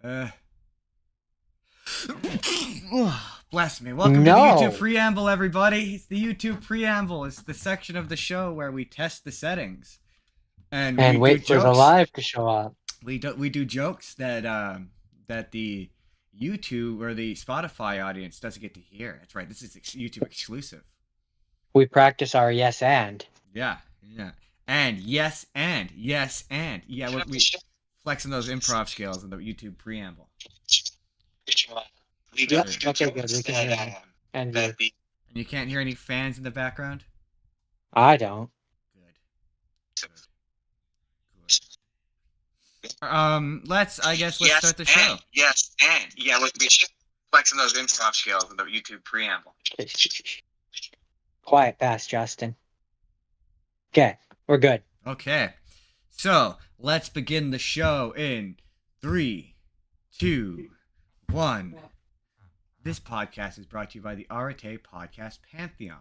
Uh, Bless me. Welcome to the YouTube No. Preamble, everybody. It's the YouTube Preamble. It's the section of the show where we test the settings and we And do wait for the jokes. live to show up. We do jokes that the YouTube or the Spotify audience doesn't get to hear. That's right. This is YouTube exclusive. We practice our yes and. Yeah, yeah. And yes, and yes, and yeah. We flexing those improv skills in the YouTube Preamble. Yep. Okay, good. We can hear you. And you. And you can't hear any fans in the background? I don't. Good. Let's start the show. Yes, and yeah, we flexing those improv skills in the YouTube Preamble. Quiet fast, Justin. Okay, we're good. Okay. So let's begin the show in 3, 2, 1. This podcast is brought to you by the Arete Podcast Pantheon.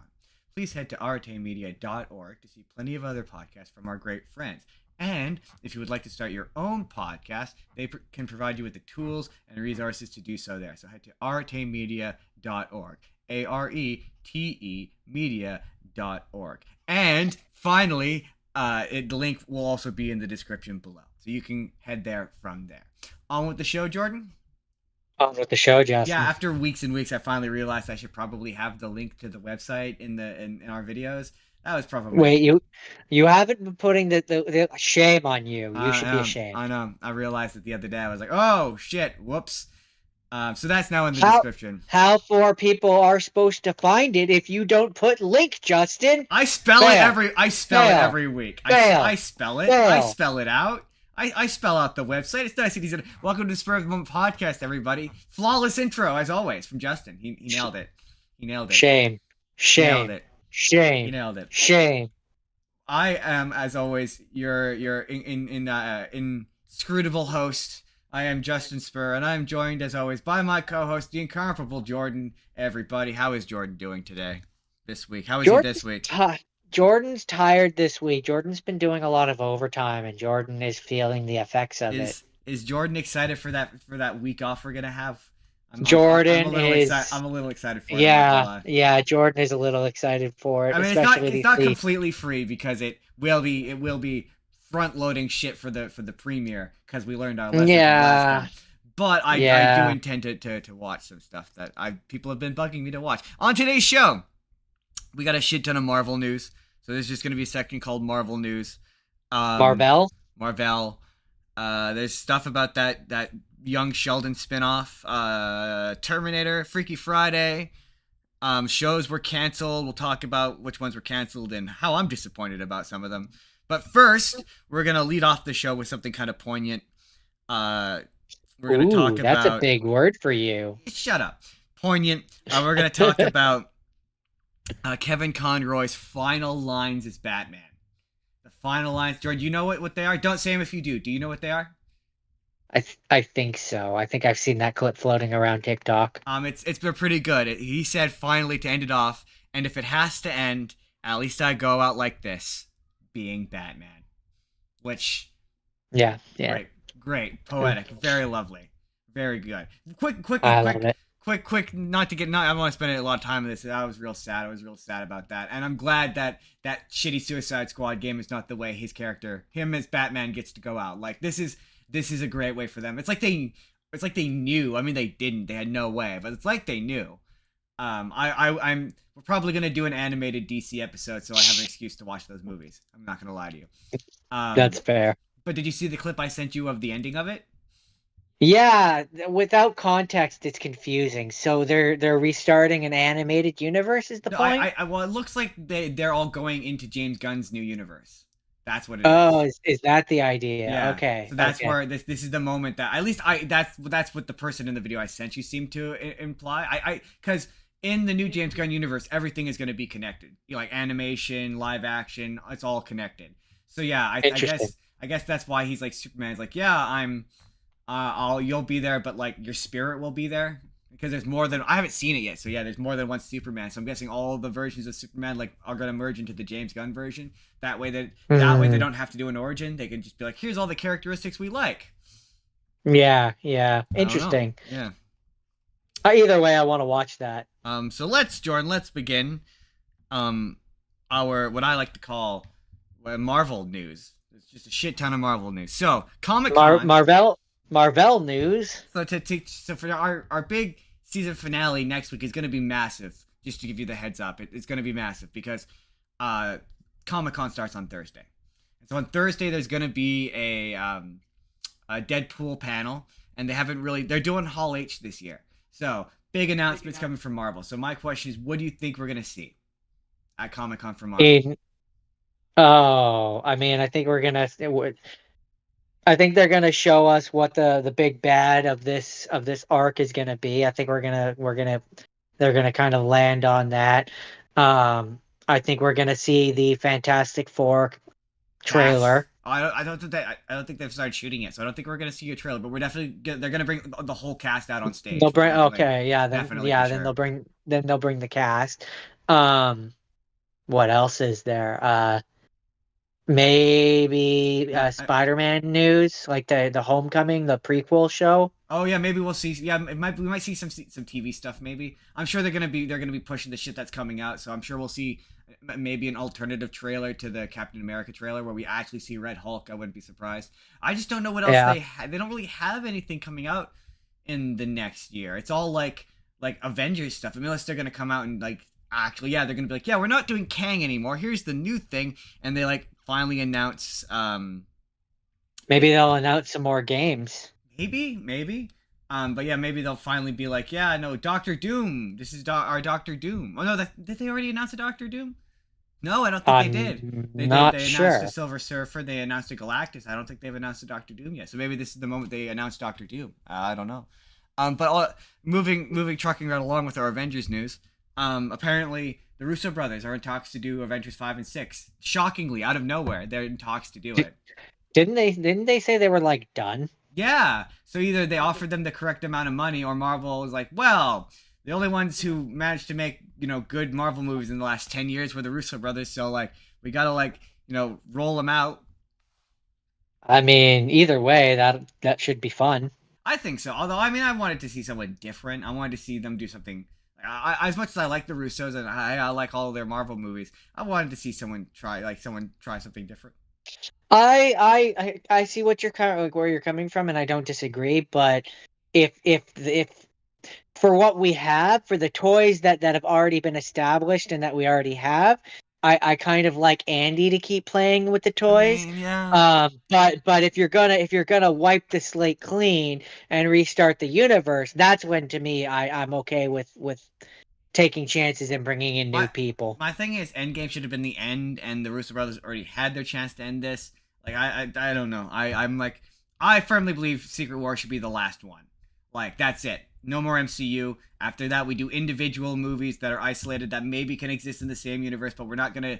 Please head to aretemedia.org to see plenty of other podcasts from our great friends. And if you would like to start your own podcast, they can provide you with the tools and resources to do so there. So head to aretemedia.org. ARETE media.org. And finally, the link will also be in the description below. So you can head there from there. On with the show, Jordan? On with the show, Justin. Yeah, after weeks and weeks, I finally realized I should probably have the link to the website in our videos. That was probably... Wait, you haven't been putting the shame on you. You should be ashamed. I know. I realized it the other day. I was like, oh, shit, whoops. So that's now in the description. How four people are supposed to find it if you don't put link, Justin? I spell it every week. I spell it. I spell it out. I spell out the website. It's nice and easy. Welcome to the Spurr of the Moment podcast, everybody. Flawless intro, as always, from Justin. He nailed it. He nailed it. Shame. Nailed it. Shame. He nailed it. Shame. I am, as always, your inscrutable host. I am Justin Spurr, and I am joined, as always, by my co-host, the incomparable Jordan. Everybody, how is Jordan doing today? This week? How is he this week? Jordan's tired this week. Jordan's been doing a lot of overtime, and Jordan is feeling the effects of it. Is Jordan excited for that week off we're gonna have? I'm a little excited for it. Yeah. Jordan is a little excited for it. I mean, it's not completely free because it will be front loading shit for the premiere because we learned our lesson from last time. But I do intend to watch some stuff that people have been bugging me to watch. On today's show, we got a shit ton of Marvel news. So there's just gonna be a section called Marvel news. Marvel. There's stuff about that Young Sheldon spinoff. Terminator, Freaky Friday. Shows were canceled. We'll talk about which ones were canceled and how I'm disappointed about some of them. But first, we're going to lead off the show with something kind of poignant. We're going to talk about... That's a big word for you. Shut up. Poignant. We're going to talk about Kevin Conroy's final lines as Batman. The final lines. George, you know what they are? Don't say them if you do. Do you know what they are? I think so. I think I've seen that clip floating around TikTok. It's been pretty good. He said finally to end it off, and if it has to end, at least I go out like this. Being Batman, which yeah, great, poetic, very lovely, very good. Quick, not to get. I don't want to spend a lot of time on this. I was real sad. About that, and I'm glad that shitty Suicide Squad game is not the way his character, him as Batman, gets to go out. Like this is a great way for them. It's like they knew. I mean, they didn't. They had no way, but it's like they knew. We're probably gonna do an animated DC episode, so I have an excuse to watch those movies. I'm not gonna lie to you. That's fair. But did you see the clip I sent you of the ending of it? Yeah, without context, it's confusing. So they're restarting an animated universe. Is the point? Well, it looks like they're all going into James Gunn's new universe. That's what it is. Oh, is that the idea? Yeah. Okay. So that's where this is the moment that at least that's what the person in the video I sent you seemed to imply. Because in the new James Gunn universe, everything is going to be connected. Like animation, live action, it's all connected. So yeah, I guess that's why he's like Superman's like, yeah, you'll be there, but like your spirit will be there because there's more than I haven't seen it yet. So yeah, there's more than one Superman. So I'm guessing all the versions of Superman like are going to merge into the James Gunn version. That way they don't have to do an origin. They can just be like, here's all the characteristics we like. Yeah, yeah. I don't know. Interesting. Yeah. Either way, I want to watch that. So let's begin. Um, our what I like to call Marvel news. It's just a shit ton of Marvel news. So Comic Con. Marvel news. So for our big season finale next week is going to be massive. Just to give you the heads up, it's going to be massive because uh, Comic Con starts on Thursday. And so on Thursday there's going to be a Deadpool panel, and they're doing Hall H this year. So big announcements coming from Marvel. So my question is, what do you think we're going to see at Comic Con for Marvel? I mean, I think they're gonna show us what the big bad of this arc is gonna be. I think they're gonna kind of land on that. I think we're gonna see the Fantastic Four Cast. trailer. I don't think I don't think they've started shooting yet, so I don't think we're gonna see a trailer. But they're gonna bring the whole cast out on They'll stage. bring Definitely, okay, yeah, definitely for then sure. they'll bring the cast. Um, what else is there? Maybe Yeah, Spider-Man news, like the Homecoming, the prequel show. oh yeah, maybe we'll see. Yeah, we might see some TV stuff. Maybe I'm sure they're gonna be pushing the shit that's coming out. So I'm sure we'll see maybe an alternative trailer to the Captain America trailer where we actually see Red Hulk. I wouldn't be surprised. I just don't know what else Yeah. they don't really have anything coming out in the next year. It's all like Avengers stuff. I mean, unless they're gonna come out and like actually, yeah, they're gonna be like, yeah, we're not doing Kang anymore. Here's the new thing, and they like finally announce Maybe they'll announce some more games. maybe. But yeah, maybe they'll finally be like, yeah, no, Doctor Doom. This is our Doctor Doom. Oh no, did they already announce a Doctor Doom? No, I don't think they did. I'm They did. not They announced a sure. Silver Surfer. They announced a Galactus. I don't think they've announced a Doctor Doom yet. So maybe this is the moment they announced Doctor Doom. I don't know. But trucking right along with our Avengers news. Apparently the Russo brothers are in talks to do Avengers 5 and 6. Shockingly, out of nowhere, they're in talks to do D- it. didn't they say they were like done? Yeah. So either they offered them the correct amount of money, or Marvel was like, well, the only ones who managed to make good Marvel movies in the last 10 years were the Russo brothers. So like we gotta roll them out. I mean, either way, that should be fun. I think so. Although I mean, I wanted to see someone different. I wanted to see them do something. As much as I like the Russos and I like all of their Marvel movies, I wanted to see someone try something different. I see what you're kind of like where you're coming from, and I don't disagree. But if for what we have, for the toys that have already been established and that we already have, I kind of like Andy to keep playing with the I toys. mean, yeah. But if you're gonna wipe the slate clean and restart the universe, that's when to me I'm okay with taking chances and bringing in new My people. my thing is, Endgame should have been the end, and the Russo brothers already had their chance to end this. Like I don't know. I'm like I firmly believe Secret War should be the last one. Like that's it. No more MCU. After that, we do individual movies that are isolated that maybe can exist in the same universe, but we're not gonna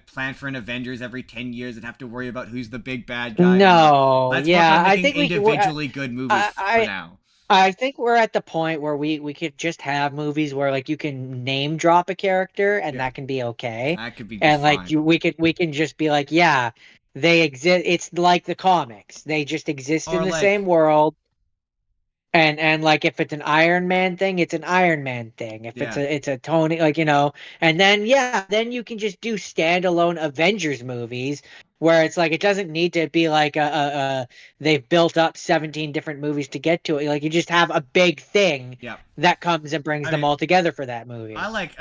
plan for an Avengers every 10 years and have to worry about who's the big bad guy. No, No, let's work yeah, on I making think we're individually good movies I, for I now. I think we're at the point where we could just have movies where like you can name drop a character and Yeah, that can be okay. that could be just And like fine. we can just be like, yeah, they exist. It's like the comics. They just exist in Or the same like, world. And like if it's an Iron Man thing, it's an Iron Man thing. If yeah. it's a Tony, like and then yeah, then you can just do standalone Avengers movies where it's like it doesn't need to be like they've built up 17 different movies to get to it. Like you just have a big thing Yeah. that comes and brings I them mean, all together for that movie. I like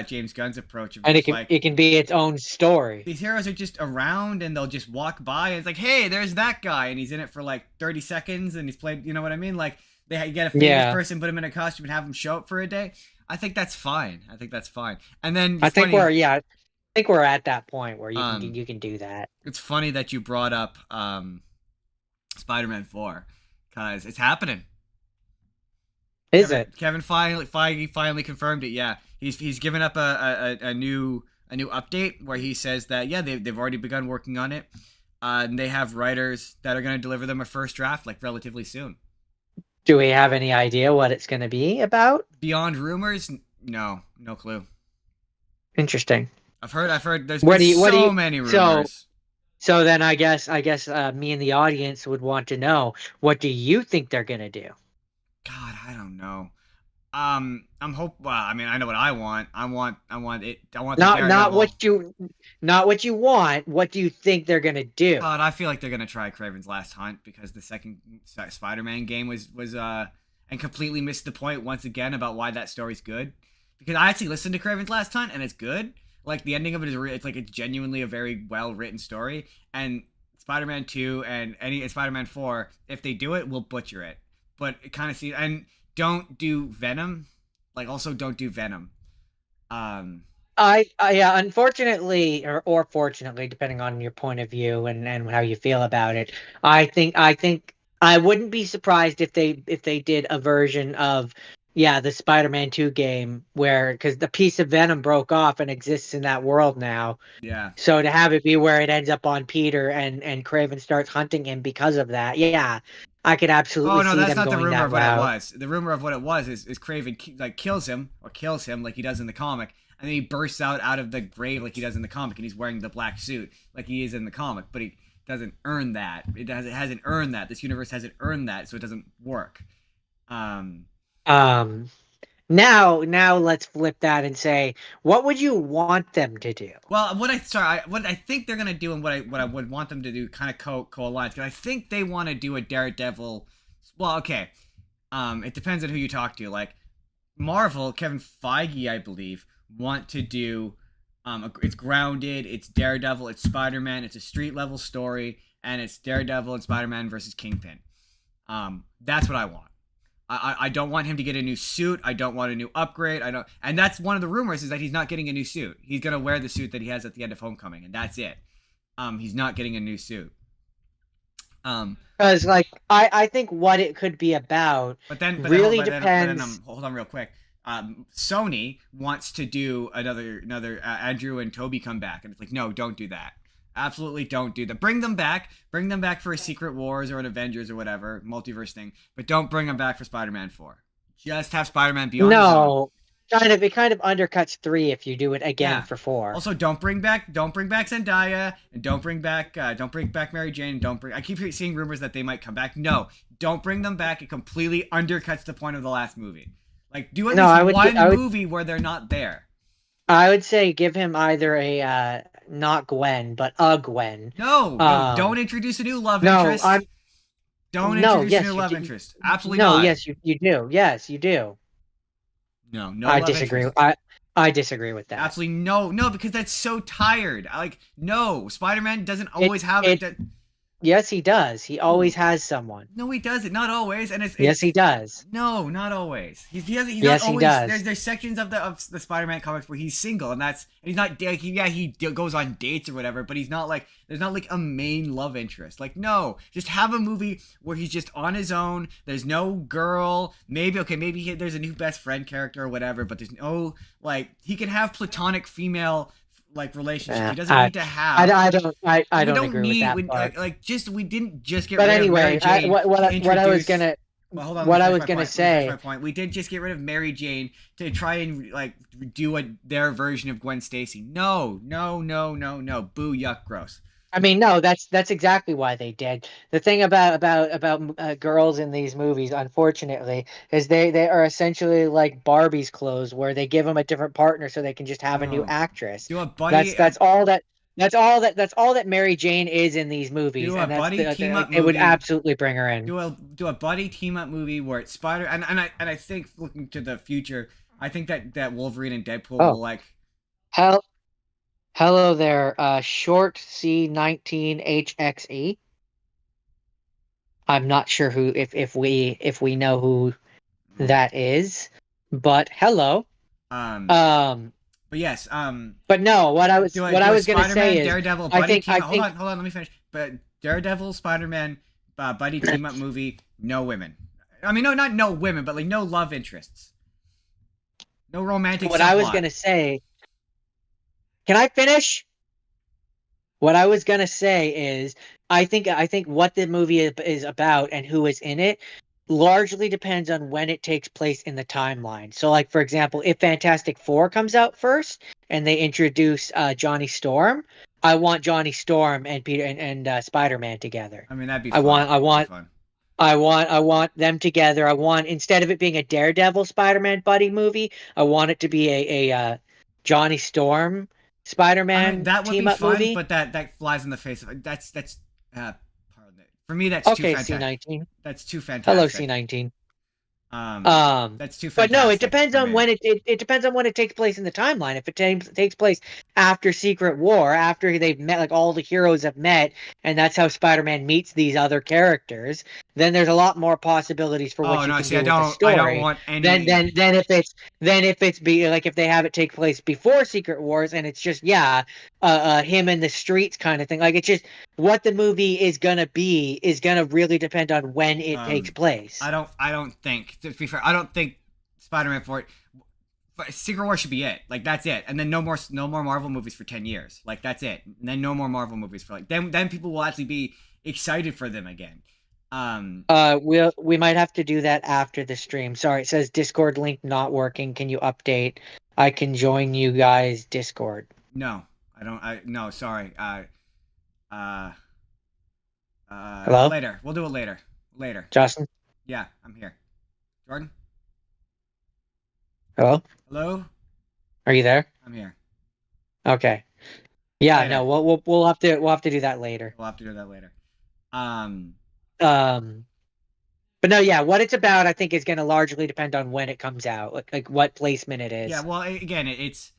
James Gunn's approach of And just like it can be its own story. these heroes are just around and they'll just walk by and it's like, hey, there's that guy, and he's in it for like 30 seconds and he's played. You know what I mean? Like they get a famous Yeah. person, put him in a costume, and have him show up for a day. I think that's fine. I think that's fine. And then I it's think funny. I think we're at that point where Um, you can do that. it's funny that you brought up Spider-Man 4 because it's happening. Is it? Kevin Feige finally confirmed it. Yeah, he's given up a new update where he says that yeah they've already begun working on it, and they have writers that are going to deliver them a first draft like relatively soon. Do we have any idea what it's going to be about? Beyond rumors, no clue. Interesting. I've heard there's What been do you so many so rumors. So then I guess me and the audience would want to know, what do you think they're gonna do? God, I don't know. Well, I mean, I know what I want. I want it. I want the Not Daredevil. what you want. What do you think they're gonna do? God, I feel like they're gonna try Kraven's Last Hunt because the second Spider-Man game was and completely missed the point once again about why that story's good. Because I actually listened to Kraven's Last Hunt and it's good. Like the ending of it is it's like it's genuinely a very well written story. And Spider-Man 2 and Spider-Man 4, if they do it, will butcher it. But it kind of seems and don't do Venom. Like also don't do Venom. Um, Yeah, unfortunately, or fortunately, depending on your point of view and how you feel about it, I think I wouldn't be surprised if they did a version of, yeah, the Spider-Man 2 game where, because the piece of Venom broke off and exists in that world now. yeah. So to have it be where it ends up on Peter and Craven starts hunting him because of that, yeah, I could absolutely Oh no, see that's them not the going rumor that of what it route. was. The rumor of what it was is Craven kills him like he does in the comic, and then he bursts out of the grave like he does in the comic, and he's wearing the black suit like he is in the comic, but he doesn't earn that. It hasn't earned that. This universe hasn't earned that, so it doesn't work. Um, Um, now let's flip that and say, what would you want them to do? well, what I think they're gonna do, and what I would want them to do, kind of co-aligns, because I think they want to do a Daredevil. Well, okay. It depends on who you talk to. Like Marvel, Kevin Feige, I believe, want to do. It's grounded. It's Daredevil. It's Spider Man. It's a street level story, and it's Daredevil and Spider Man versus Kingpin. That's what I want. I don't want him to get a new suit. I don't want a new upgrade. I don't, and that's one of the rumors is that he's not getting a new suit. He's gonna wear the suit that he has at the end of Homecoming, and that's it. He's not getting a new suit. Because like I think what it could be about really depends. Hold on real quick. Sony wants to do another Andrew and Toby come back, and it's like, no, don't do that. Absolutely don't do that. Bring them back for a Secret Wars or an Avengers or whatever multiverse thing, but don't bring them back for Spider-Man 4. Just have Spider-Man be on his own. No, it kind of undercuts 3 if you do it again Yeah. for 4. Also, don't bring back Zendaya, and don't bring back Mary Jane. Don't bring. I keep seeing rumors that they might come back. No, don't bring them back. It completely undercuts the point of the last movie. Like, do at No, least one movie where they're not there. I would say give him either a not Gwen, but a Gwen. No, don't introduce a new love No, interest. Don't no, introduce yes, a new you love do. interest. Absolutely No, not. yes, you do. Yes, you do. No I love disagree. interest. I disagree with that. Absolutely no, because that's so tired. No. Spider-Man doesn't always have it. it. Yes, he does. He always has someone. No, he doesn't. Not always, and Yes, he does. No, not always. He doesn't. He's Yes, not always. he does. There's sections of the Spider-Man comics where he's single, and he's not. Like, he goes on dates or whatever, but he's not like there's not like a main love interest. Like no, just have a movie where he's just on his own. There's no girl. Maybe there's a new best friend character or whatever, but there's no like he can have platonic female like relationship. He doesn't need to have. I don't agree with that. We didn't just get but rid anyway, of Mary Jane. what I was gonna Well, hold on. what I was gonna say. My point. We did just get rid of Mary Jane to try and like do their version of Gwen Stacy. No. Boo, yuck, gross. I mean, no, that's exactly why they did. The thing about girls in these movies, unfortunately, is they are essentially like Barbie's clothes, where they give them a different partner so they can just have a new actress. Do a buddy. That's all that Mary Jane is in these movies, and it would absolutely bring her in. Do a buddy team up movie where it's Spider and I think looking to the future, I think that Wolverine and Deadpool will like. Hello there, short C19HXE. I'm not sure who if we know who that is, but hello. But yes. But no, what I was gonna say is, Daredevil buddy team. Hold on, let me finish. But Daredevil, Spider-Man, buddy team up movie. No women. I mean, not no women, but like no love interests. No romantic. What I was gonna say. Can I finish? What I was gonna say is, I think what the movie is about and who is in it largely depends on when it takes place in the timeline. So, like for example, if Fantastic Four comes out first and they introduce Johnny Storm, I want Johnny Storm and Peter and Spider-Man together. I mean, that'd be I fun. want I That'd be want fun. I want them together. I want, instead of it being a Daredevil Spider-Man buddy movie, I want it to be a Johnny Storm I mean, Spider-Man that would team be up fun, movie. but that flies in the face of that's pardon it. For me that's too Okay, fantastic. C19. That's too Hello, fantastic. C19. Um, Um, that's too but no, it fantastic depends for on me. when it depends on when it takes place in the timeline. If it takes place after Secret War, after they've met, like all the heroes have met, and that's how Spider-Man meets these other characters, then there's a lot more possibilities for Oh what you no, can see, do with the I don't story. want Then any. then then if it's then if it's be like if they have it take place before Secret Wars and it's just him in the streets kind of thing. Like it's just what the movie is gonna be is gonna really depend on when it takes Um, place. I don't think, to be fair, I don't think Spider-Man 4. Secret War should be it. Like that's it, and then no more Marvel movies for 10 years. Like that's it. And then no more Marvel movies for like then people will actually be excited for them again. Um, We might have to do that after the stream. Sorry, it says Discord link not working. Can you update? I can join you guys Discord. no, I don't. I no, sorry. Uh, Hello, later. We'll do it later. Later. Justin. Yeah, I'm here. Jordan, Hello, hello. are you there? I'm here. Okay. Yeah, Later. no, we'll have to do that later. We'll have to do that later. Um, Um, but no, yeah, what it's about, I think, is going to largely depend on when it comes out, like what placement it yeah. is. Well, again, it's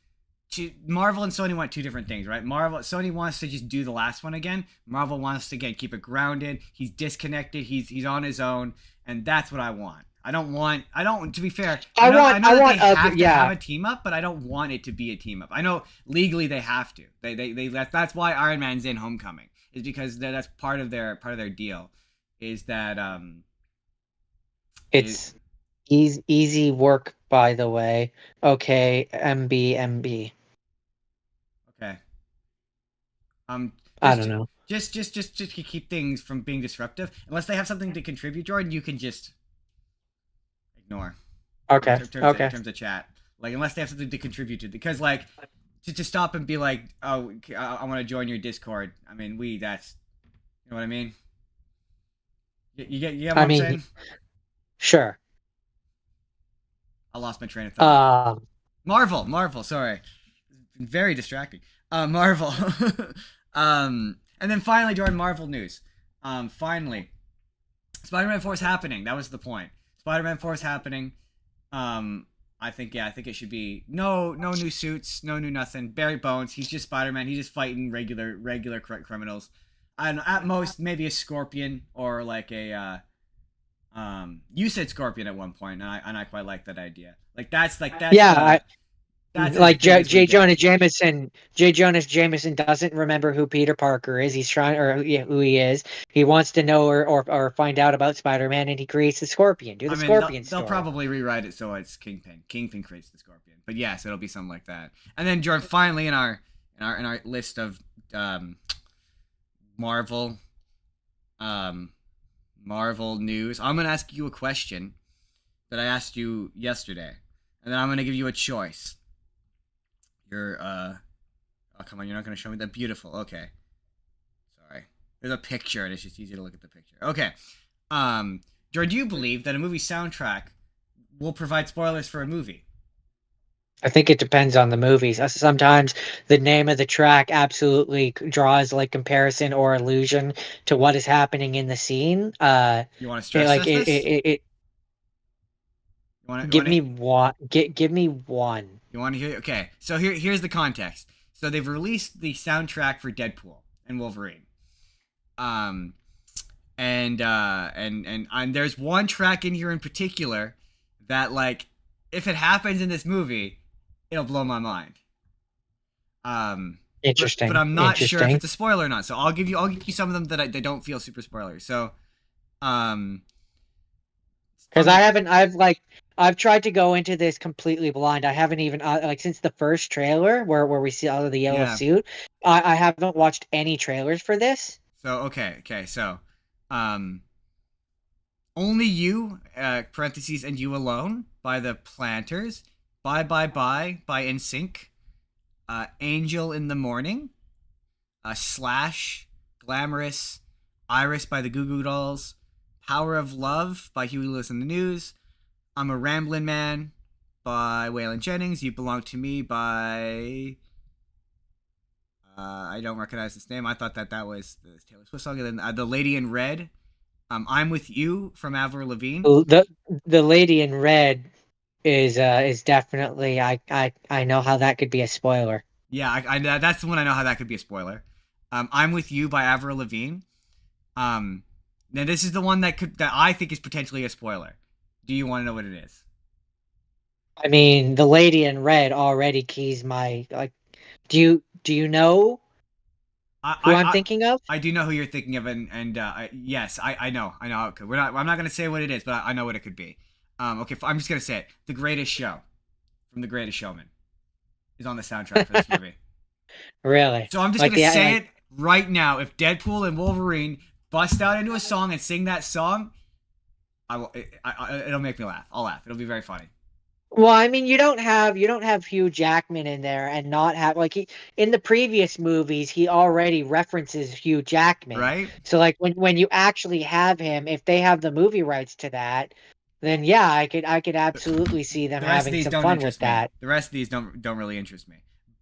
Marvel and Sony want two different things, right? Sony wants to just do the last one again. Marvel wants to again keep it grounded. He's disconnected. He's on his own, and that's what I want. I don't want. I don't. To be fair, I know that they have to have a team up, but I don't want it to be a team up. I know legally they have to. That's why Iron Man's in Homecoming, is because that's part of their deal, is that It's easy work, by the way. Okay, MB. okay. I don't know. Just to keep things from being disruptive. Unless they have something to contribute, Jordan, you can just ignore. Okay. In terms of chat, like unless they have something to contribute to, because like to stop and be like, oh, I want to join your Discord. I mean, that's, you know what I mean. You get what I'm saying? Sure. I lost my train of thought. Marvel. Sorry, very distracting. Marvel. And then finally, Jordan, Marvel news. Finally, Spider-Man 4 is happening. That was the point. Spider-Man 4 is happening. I think it should be no new suits, no new nothing. Barry Bones, he's just Spider-Man. He's just fighting regular criminals. I don't know, at most maybe a Scorpion or like a you said Scorpion at one point, and I quite like that idea. Like that's Yeah, that's like J. J. Jonas Jameson doesn't remember who Peter Parker is. He's trying, or yeah, who he is. He wants to know or find out about Spider-Man, and he creates the Scorpion. Do the Scorpion they'll story. probably rewrite it so it's Kingpin. Kingpin creates the Scorpion, but yes, it'll be something like that. And then Jordan, finally in our list of Marvel Marvel news, I'm gonna ask you a question that I asked you yesterday, and then I'm gonna give you a choice. You're oh come on, you're not gonna show me that. Beautiful. Okay, sorry. There's a picture, and it's just easy to look at the picture. Okay, Jordan, do you believe that a movie soundtrack will provide spoilers for a movie? I think it depends on the movies. Sometimes the name of the track absolutely draws like comparison or allusion to what is happening in the scene. You want to stress test this? Give me one. Give me one. You want to hear? Okay, so here's the context. So they've released the soundtrack for Deadpool and Wolverine. And there's one track in here in particular that, like, if it happens in this movie, it'll blow my mind. Interesting. But I'm not sure if it's a spoiler or not. So I'll give you some of them that they don't feel super spoilers. So, because I've tried to go into this completely blind. I haven't even like since the first trailer where we see all of the yellow suit. I haven't watched any trailers for this. So okay. So, Only You, parentheses, and You Alone by the Planters. Bye Bye Bye by NSYNC. Angel in the Morning. Slash, Glamorous, Iris by the Goo Goo Dolls. Power of Love by Huey Lewis and the News. I'm a Ramblin' Man by Waylon Jennings. You Belong to Me by... I don't recognize this name. I thought that was the Taylor Swift song. And then The Lady in Red. I'm With You from Avril Lavigne. The Lady in Red is definitely I know how that could be a spoiler. Yeah, I that's the one I know how that could be a spoiler. I'm With You by Avril Lavigne. Now this is the one that I think is potentially a spoiler. Do you want to know what it is? I mean, The Lady in Red already keys my like. Do you know who I'm thinking of? I do know who you're thinking of, and yes, I know how it could. I'm not gonna say what it is, but I know what it could be. Okay, I'm just gonna say it. The Greatest Show from The Greatest Showman is on the soundtrack for this movie. Really? So I'm just gonna say it right now. If Deadpool and Wolverine bust out into a song and sing that song, it'll make me laugh. I'll laugh. It'll be very funny. Well, I mean, you don't have Hugh Jackman in there and not have like in the previous movies he already references Hugh Jackman. Right? So like when you actually have him, if they have the movie rights to that, then yeah, I could absolutely see them having some fun with that. The rest of these don't really interest me.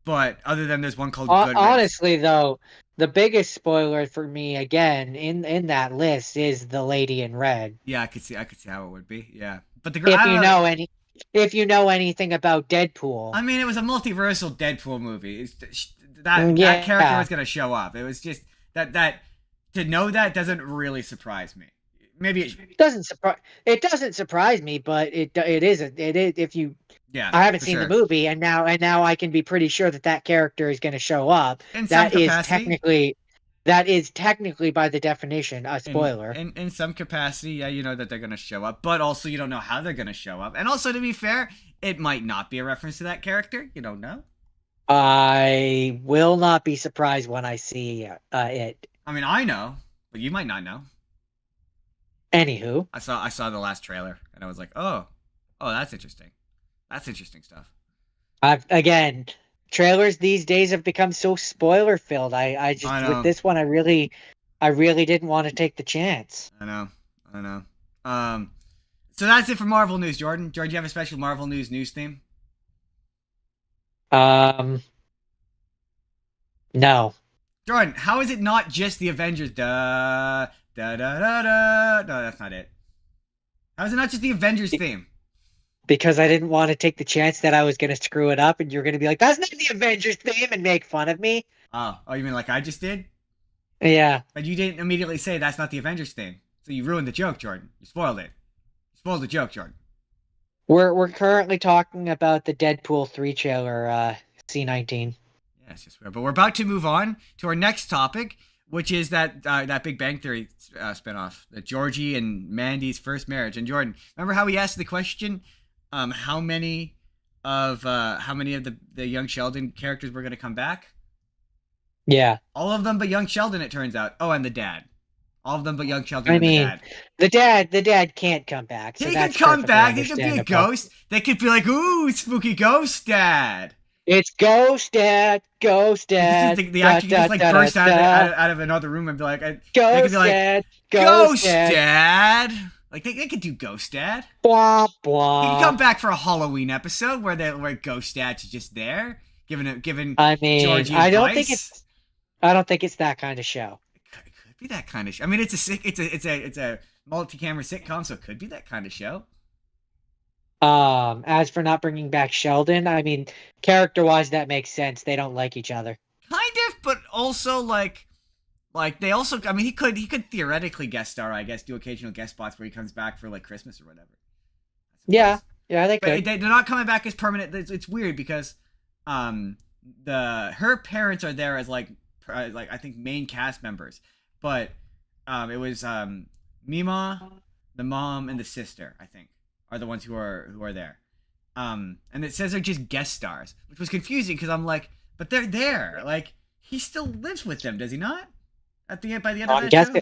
But other than there's one called Good Riddance. Honestly though, the biggest spoiler for me again in that list is The Lady in Red. Yeah, I could see how it would be. Yeah. But if you know anything about Deadpool. I mean, it was a multiversal Deadpool movie. That character was going to show up. It was just that to know that doesn't really surprise me. Maybe it doesn't surprise me, but it is if you I haven't seen the movie and now I can be pretty sure that character is going to show up. That is technically by the definition a spoiler. In some capacity, yeah, you know that they're going to show up, but also you don't know how they're going to show up. And also, to be fair, it might not be a reference to that character. You don't know. I will not be surprised when I see it. I mean, I know, but you might not know. Anywho, I saw the last trailer and I was like, oh, that's interesting. That's interesting stuff. Again, trailers these days have become so spoiler filled. I just with this one I really didn't want to take the chance. I know. So that's it for Marvel news, Jordan. Jordan, do you have a special Marvel news theme? No. Jordan, how is it not just the Avengers? No, that's not it. How is it not just the Avengers theme? Because I didn't want to take the chance that I was going to screw it up and you're going to be like, that's not the Avengers theme and make fun of me. Oh, you mean like I just did? Yeah. But you didn't immediately say that's not the Avengers theme. So you ruined the joke, Jordan. You spoiled it. You spoiled the joke, Jordan. We're currently talking about the Deadpool 3 trailer, C-19. Yes, yes, but we're about to move on to our next topic, which is that Big Bang Theory spinoff, the Georgie and Mandy's first marriage. And Jordan, remember how we asked the question, how many of the young Sheldon characters were going to come back? Yeah, all of them but young Sheldon. It turns out. Oh, and the dad. All of them but young Sheldon. I mean, the dad can't come back. So he could come back. He could be a ghost. They could be like, ooh, spooky ghost dad. It's Ghost Dad, Ghost Dad. The actor just like burst out of another room and be like, Ghost Dad, Ghost Dad. Like they could do Ghost Dad. Blah blah. He could come back for a Halloween episode where Ghost Dad's just there, giving. I mean, Georgie advice. I don't think it's that kind of show. It could be that kind of show. I mean, it's a multi-camera sitcom, so it could be that kind of show. As for not bringing back Sheldon, I mean, character-wise, that makes sense. They don't like each other. Kind of, but also like they also. I mean, he could theoretically guest star. I guess do occasional guest spots where he comes back for like Christmas or whatever. Yeah, they could. They're not coming back as permanent. It's weird because, her parents are there as like I think main cast members, but it was Mima, the mom, and the sister. I think are the ones who are there. And it says they're just guest stars, which was confusing because I'm like, but they're there. Like he still lives with them, does he not? By the end of that show?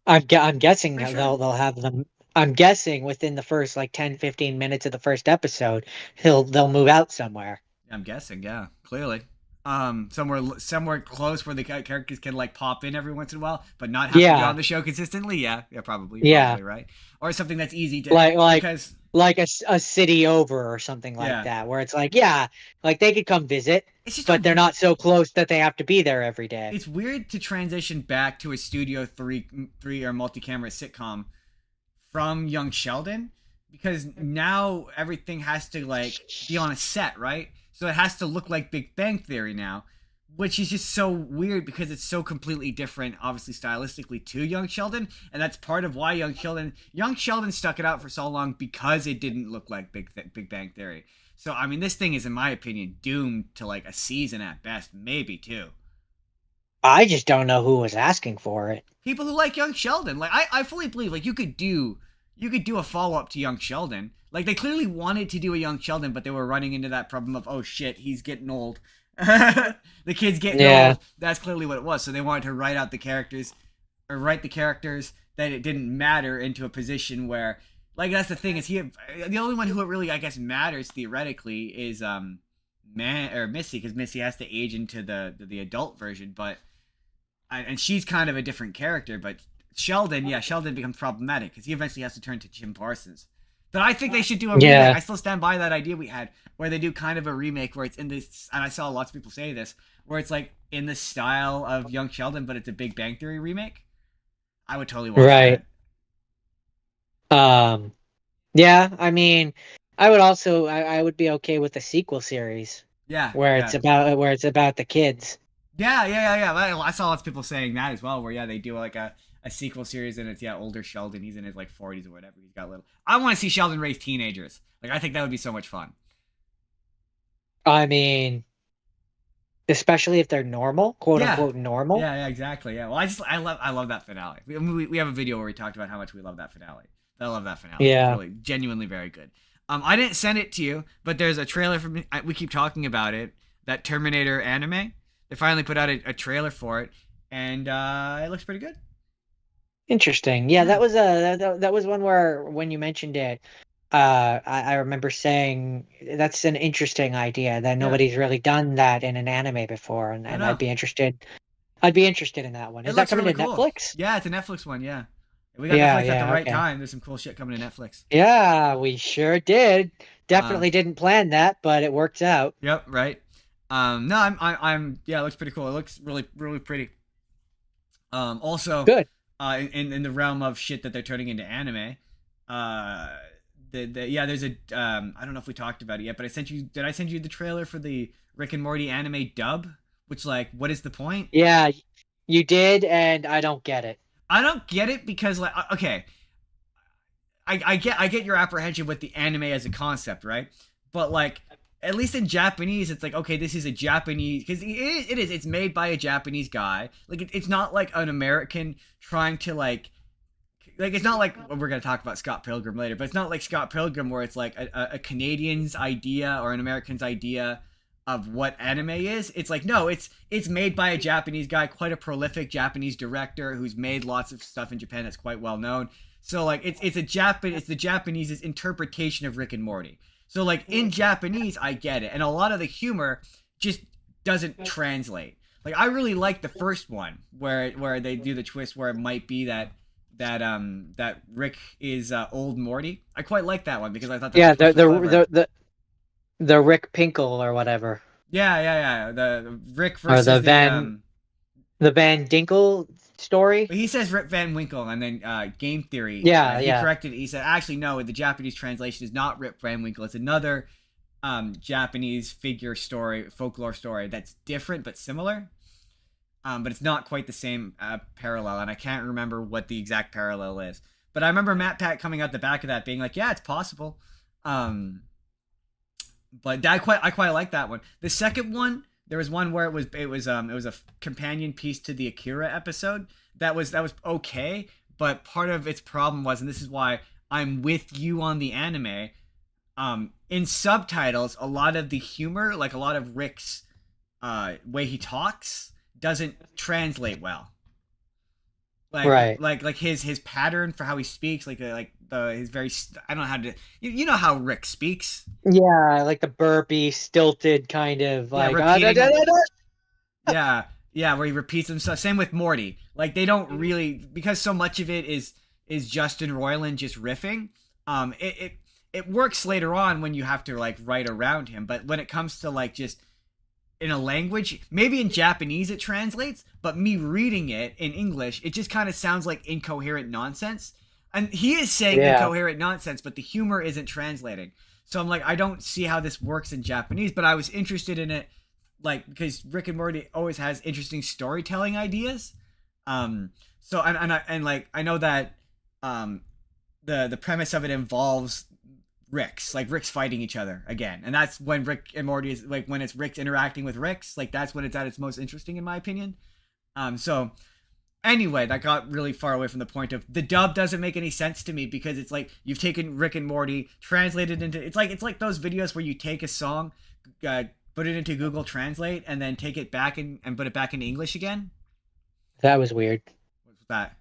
I'm guessing that they'll have them. I'm guessing within the first like 10, 15 minutes of the first episode, they'll move out somewhere. I'm guessing, yeah, clearly. Somewhere close where the characters can like pop in every once in a while, but not have to be on Yeah, the show consistently. Yeah, yeah, probably. You're yeah, probably right. Or something that's easy to like like because like a city over or something like yeah, that, where it's like, yeah, like they could come visit, it's just but they're not so close that they have to be there every day. it's weird to transition back to a Studio three or multi-camera sitcom from Young Sheldon because now everything has to like be on a set, right? So it has to look like Big Bang Theory now, which is just so weird because it's so completely different, obviously stylistically to Young Sheldon, and that's part of why Young Sheldon stuck it out for so long because it didn't look like Big Bang Theory. So I mean, this thing is, in my opinion, doomed to like a season at best, maybe two. I just don't know who was asking for it. People who like Young Sheldon. Like I fully believe like you could do a follow up to Young Sheldon. Like they clearly wanted to do a Young Sheldon, but they were running into that problem of oh shit, he's getting old. The kid's getting Yeah, old. That's clearly what it was. So they wanted to write out the characters or write the characters that it didn't matter into a position where like that's the thing is the only one who it really I guess matters theoretically is man or Missy because Missy has to age into the adult version, but and she's kind of a different character, but Sheldon becomes problematic because he eventually has to turn to Jim Parsons. But I think they should do a remake. yeah, I still stand by that idea we had, where they do kind of a remake where it's in this, and I saw lots of people say this, where it's like in the style of Young Sheldon, but it's a Big Bang Theory remake. I would totally watch right. that. Um, yeah, I mean, I would be okay with a sequel series Yeah, where yeah, it's about the kids. yeah. I saw lots of people saying that as well, where yeah, they do like a sequel series and it's older Sheldon. He's in his like 40s or whatever. He's got little. I want to see Sheldon raise teenagers. Like I think that would be so much fun. I mean, especially if they're normal, quote Yeah. unquote normal. Yeah, exactly. Yeah. Well, I love that finale. We have a video where we talked about how much we love that finale. I love that finale. It's Yeah. really genuinely very good. I didn't send it to you, but there's a trailer from we keep talking about it. That Terminator anime. They finally put out a trailer for it, and it looks pretty good. Interesting. Yeah, Yeah. that was that was one where when you mentioned it, I remember saying that's an interesting idea that Yeah. nobody's really done that in an anime before, I and know. I'd be interested. I'd be interested in that one. It Is that looks coming really to cool. Netflix? Yeah, it's a Netflix one. Yeah. We got Yeah, Netflix at the yeah, right okay. time. There's some cool shit coming to Netflix. Yeah, we sure did. Um. Definitely didn't plan that, but it worked out. Yep. Right. No, I'm. Yeah, it looks pretty cool. It looks really, really pretty. Also, Good. in the realm of shit that they're turning into anime, uh, yeah, there's a I don't know if we talked about it yet, but I sent you. Did I send you the trailer for the Rick and Morty anime dub? Which like, what is the point? Yeah, you did, and I don't get it. I don't get it because like, okay, I get your apprehension with the anime as a concept, right? But like at least in Japanese, it's like okay, this is a Japanese because it's made by a Japanese guy. Like it's not like an American trying to like it's not like we're gonna talk about Scott Pilgrim later, but it's not like Scott Pilgrim where it's like a Canadian's idea or an American's idea of what anime is. It's like no, it's made by a Japanese guy, quite a prolific Japanese director who's made lots of stuff in Japan that's quite well known. So like it's the Japanese's interpretation of Rick and Morty. So like in Japanese, I get it, and a lot of the humor just doesn't translate. Like I really like the first one where they do the twist where it might be that Rick is old Morty. I quite like that one because I thought Yeah, that twist was clever. the Rick Pinkle or whatever, Yeah. The Rick or versus the Van Dinkle story. he says Rip Van Winkle, and then Game Theory Yeah, he yeah. corrected it. He said actually no, the Japanese translation is not Rip Van Winkle. It's another Japanese figure story, folklore story that's different but similar. But it's not quite the same parallel, and I can't remember what the exact parallel is. But I remember Matt Pat coming out the back of that, being like, "Yeah, it's possible." Um, but I quite like that one. The second one, there was one where it was a companion piece to the Akira episode that was okay, but part of its problem was, and this is why I'm with you on the anime. In subtitles, a lot of the humor, like a lot of Rick's way he talks, doesn't translate well. Right. like his pattern for how he speaks, like the his very I don't know how to you know how Rick speaks. Yeah, like the burpy, stilted kind of Yeah, like ah, da, da, repeating. da, da. Yeah, yeah, where he repeats himself. Same with Morty. Like they don't really because so much of it is Justin Roiland just riffing. It works later on when you have to like write around him, but when it comes to like just in a language, maybe in Japanese it translates, but me reading it in English, it just kind of sounds like incoherent nonsense. And he is saying Yeah. incoherent nonsense, but the humor isn't translating. So I'm like, I don't see how this works in Japanese, but I was interested in it, like because Rick and Morty always has interesting storytelling ideas. So and like I know that um, the premise of it involves Rick's fighting each other again, and that's when Rick and Morty is like when it's Rick's interacting with Rick's, like that's when it's at its most interesting in my opinion. So anyway, that got really far away from the point of the dub doesn't make any sense to me because it's like you've taken Rick and Morty, translated into it's like those videos where you take a song, uh, put it into Google Translate, and then take it back and put it back into English again. That was weird. What's that?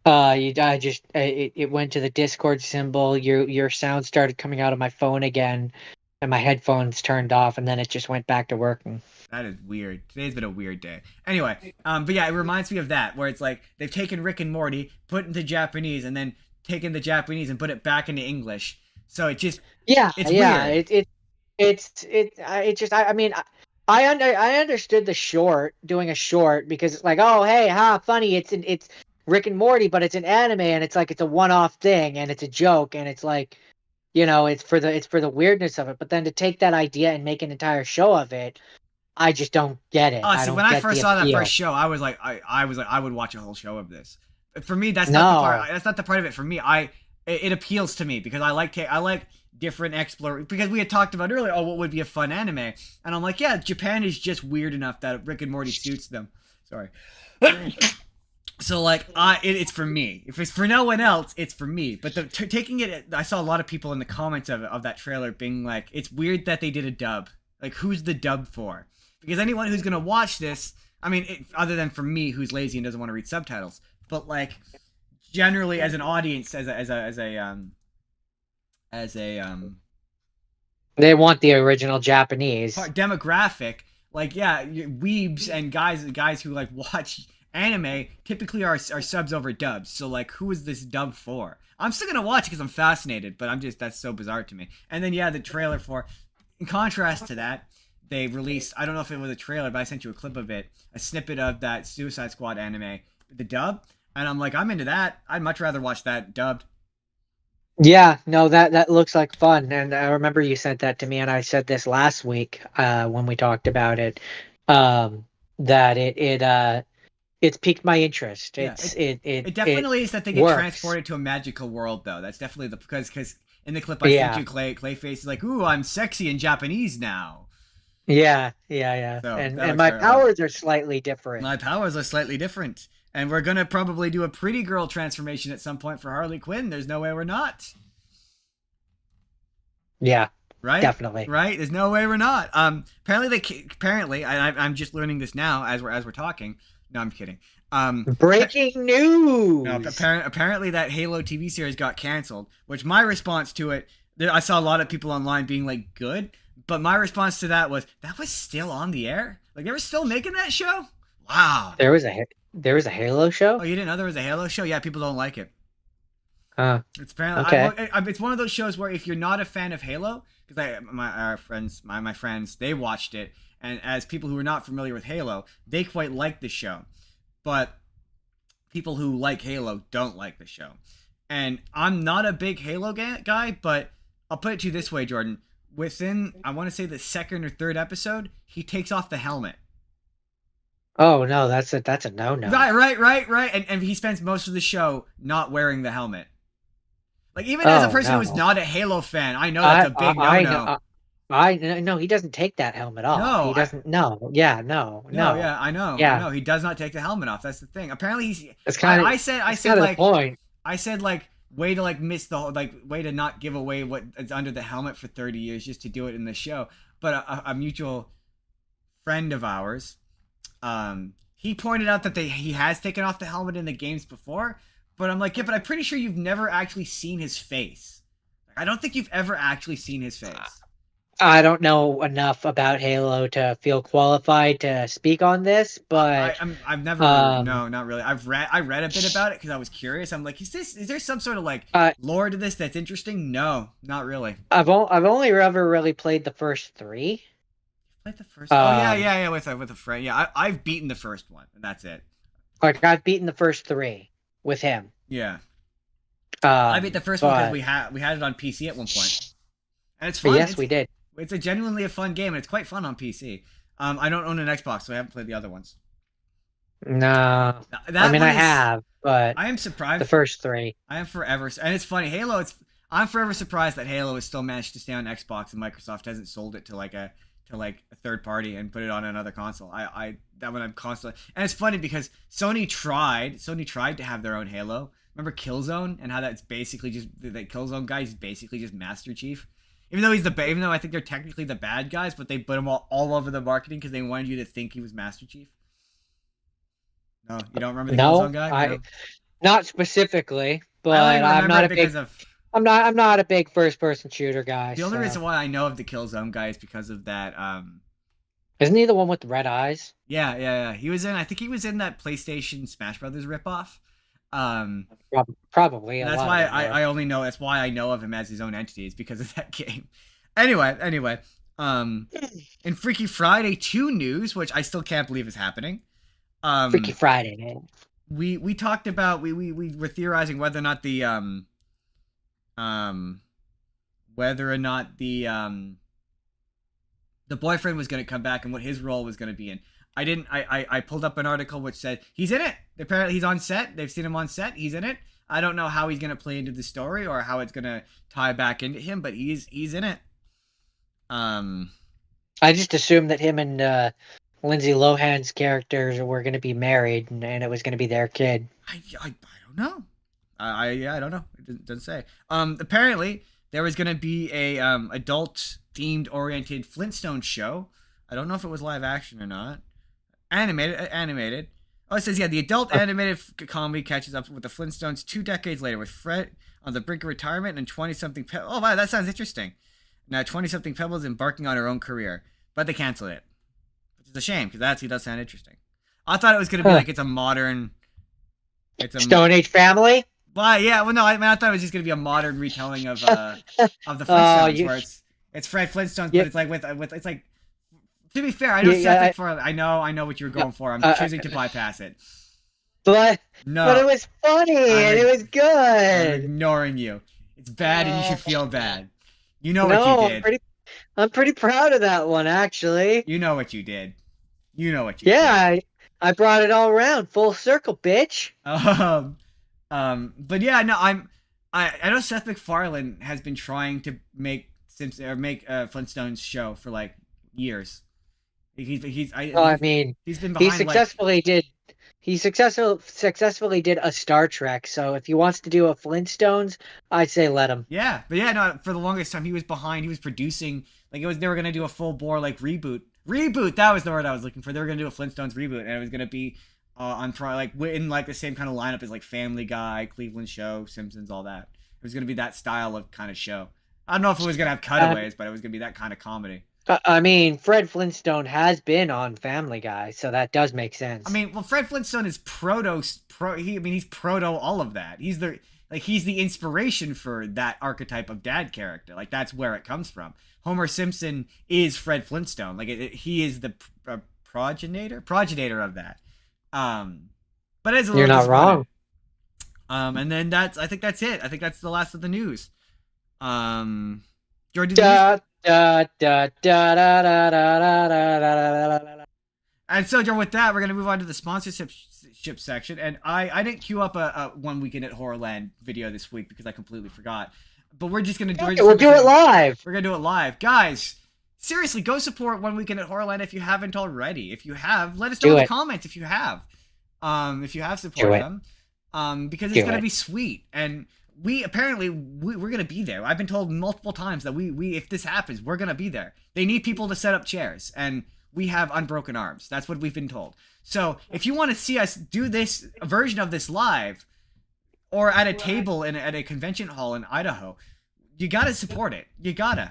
I just it went to the Discord symbol. Your sound started coming out of my phone again, and my headphones turned off, and then it just went back to working. That is weird. Today's been a weird day. Anyway, but yeah, it reminds me of that where it's like they've taken Rick and Morty, put it into Japanese, and then taken the Japanese and put it back into English. So Yeah, it's yeah. weird. It just I mean I understood the short doing a short because it's like oh hey funny it's Rick and Morty but it's an anime and it's like it's a one-off thing and it's a joke and it's like it's for the weirdness of it but then to take that idea and make an entire show of it I just don't get it. Oh, I see, when don't I get the first saw that first appeal. show, I was like, I would watch a whole show of this. For me, that's not the part. No. That's not the part of it. For me, it appeals to me because I like different explore because we had talked about earlier. Oh, what would be a fun anime? And I'm like, yeah, Japan is just weird enough that Rick and Morty suits them. Sorry. So like, it's for me. If it's for no one else, it's for me. But taking it, I saw a lot of people in the comments of that trailer being like, it's weird that they did a dub. Like, who's the dub for? Because anyone who's gonna watch this, I mean, other than for me, who's lazy and doesn't want to read subtitles, but like, generally as an audience, as a They want the original Japanese. demographic, like yeah, weebs and guys who like watch anime typically are subs over dubs. So like, who is this dub for? I'm still gonna watch it because I'm fascinated, but that's so bizarre to me. And then yeah, the trailer for, in contrast to that, they released, I don't know if it was a trailer, but I sent you a clip of it, a snippet of that Suicide Squad anime, the dub, and I'm like, I'm into that. I'd much rather watch that dubbed. Yeah, no, that looks like fun, and I remember you sent that to me, and I said this last week when we talked about it, that it's piqued my interest. Yeah, it It definitely is that they get works. transported to a magical world, though. That's definitely because in the clip I sent Yeah, you, Clayface is like, "Ooh, I'm sexy in Japanese now." yeah, So that and looks my very fun. powers are slightly different. My powers are slightly different, and we're gonna probably do a pretty girl transformation at some point for Harley Quinn. There's no way we're not. Yeah, Right? definitely. Right? There's no way we're not. Apparently, I'm just learning this now as we're talking. No, I'm kidding. Breaking No, news. apparently that Halo TV series got canceled. Which my response to it, I saw a lot of people online being like, "Good," but my response to that was still on the air. Like they were still making that show. Wow. There was a Halo show. Oh, you didn't know there was a Halo show? Yeah, people don't like it. It's apparently Okay. it's one of those shows where if you're not a fan of Halo, because my friends, they watched it, and as people who are not familiar with Halo, they quite like the show, but people who like Halo don't like the show, and I'm not a big Halo guy, but I'll put it to you this way, Jordan. Within I want to say the second or third episode, he takes off the helmet. Oh no, that's a no no. Right, and he spends most of the show not wearing the helmet. Like even as a Oh person who's no. not a Halo fan, I know that's a big I no-no. know. No, he doesn't take that helmet off. No, He doesn't. No. Yeah. No. no, No. yeah, I Yeah. know. He does not take the helmet off. That's the thing. Apparently, That's kind of. I That's said kind of the like, point. way to like miss the like way to not give away what is under the helmet for 30 years just to do it in the show. But a mutual friend of ours, he pointed out that he has taken off the helmet in the games before, but I'm like, yeah, but I'm pretty sure you've never actually seen his face. I don't think you've ever actually seen his face. I don't know enough about Halo to feel qualified to speak on this, but I've never no, not really. I read a bit about it because I was curious. I'm like, is there some sort of like lore to this that's interesting? No, not really. I've only ever really played the first 3. Played the first. Oh yeah, with a friend. Yeah, I've beaten the first one, and that's it. Like I've beaten the first 3 with him. Yeah. I beat the first one because we had it on PC at one point, and it's fun. Yes, we did. It's a genuinely a fun game, and it's quite fun on PC. I don't own an Xbox, so I haven't played the other ones. No, I mean I have, but I am surprised. The first 3. I am forever, and it's funny. Halo. I'm forever surprised that Halo has still managed to stay on Xbox, and Microsoft hasn't sold it to a third party and put it on another console. That one I'm constantly, and it's funny because Sony tried to have their own Halo. Remember Killzone and how that's basically just the Killzone guy is basically just Master Chief. Even though I think they're technically the bad guys, but they put him all over the marketing because they wanted you to think he was Master Chief. No, you don't remember the Killzone guy? No? Not specifically, but I'm not a big. I'm not a big first-person shooter guy. The only reason why I know of the Killzone guy is because of that. Isn't he the one with the red eyes? Yeah. He was in. I think he was in that PlayStation Smash Brothers ripoff. Probably. That's why I only know. That's why I know of him as his own entity. Is because of that game. Anyway. In Freaky Friday 2 news, which I still can't believe is happening. Freaky Friday, man. We talked about we were theorizing whether or not the boyfriend was going to come back and what his role was going to be in. I pulled up an article which said he's in it. Apparently he's on set. They've seen him on set. He's in it. I don't know how he's going to play into the story or how it's going to tie back into him, but he's in it. I just assumed that him and Lindsay Lohan's characters were going to be married and it was going to be their kid. I don't know. I don't know. It doesn't say. Apparently there was going to be a adult themed oriented Flintstones show. I don't know if it was live action or not. Animated. Oh, it says, the adult animated comedy catches up with the Flintstones 2 decades later with Fred on the brink of retirement and 20-something oh, wow, that sounds interesting. Now 20-something Pebbles embarking on her own career. But they canceled it. Which is a shame, because that actually does sound interesting. I thought it was going to be like it's a modern... Stone Age family? Well, yeah, well, no, I thought it was just going to be a modern retelling of the Flintstones, where it's Fred Flintstones, but it's like with it's like... To be fair, I know I know what you were going for. I'm choosing to bypass it. But it was funny and it was good. I'm ignoring you. It's bad and you should feel bad. You know what you did. I'm pretty proud of that one, actually. You know what you did. Did. I brought it all around, full circle, bitch. But yeah, no, I know Seth MacFarlane has been trying to make a Flintstones show for like years. He's been behind. He successfully did a Star Trek. So if he wants to do a Flintstones, I'd say let him. Yeah, but yeah, no. For the longest time, he was behind. He was producing. They were gonna do a full bore like reboot. Reboot. That was the word I was looking for. They were gonna do a Flintstones reboot, and it was gonna be in like the same kind of lineup as like Family Guy, Cleveland Show, Simpsons, all that. It was gonna be that style of kind of show. I don't know if it was gonna have cutaways, but it was gonna be that kind of comedy. I mean, Fred Flintstone has been on Family Guy, so that does make sense. I mean, well, Fred Flintstone is he's proto all of that. He's the inspiration for that archetype of dad character. Like that's where it comes from. Homer Simpson is Fred Flintstone. Like he is the progenitor of that. But it's a little You're not wrong. And then I think that's it. I think that's the last of the news. Jordan. And so, Joe, with that, we're going to move on to the sponsorship section. And I didn't queue up a One Weekend at Horrorland video this week because I completely forgot. But we're just going to do it. We'll do it live. We're going to do it live. Guys, seriously, go support One Weekend at Horrorland if you haven't already. If you have, let us know in the comments if you have. If you have supported them. Because it's going to be sweet. And we're going to be there. I've been told multiple times that we if this happens, we're going to be there. They need people to set up chairs. And we have unbroken arms. That's what we've been told. So if you want to see us do this version of this live, or at a table at a convention hall in Idaho, you gotta support it. You gotta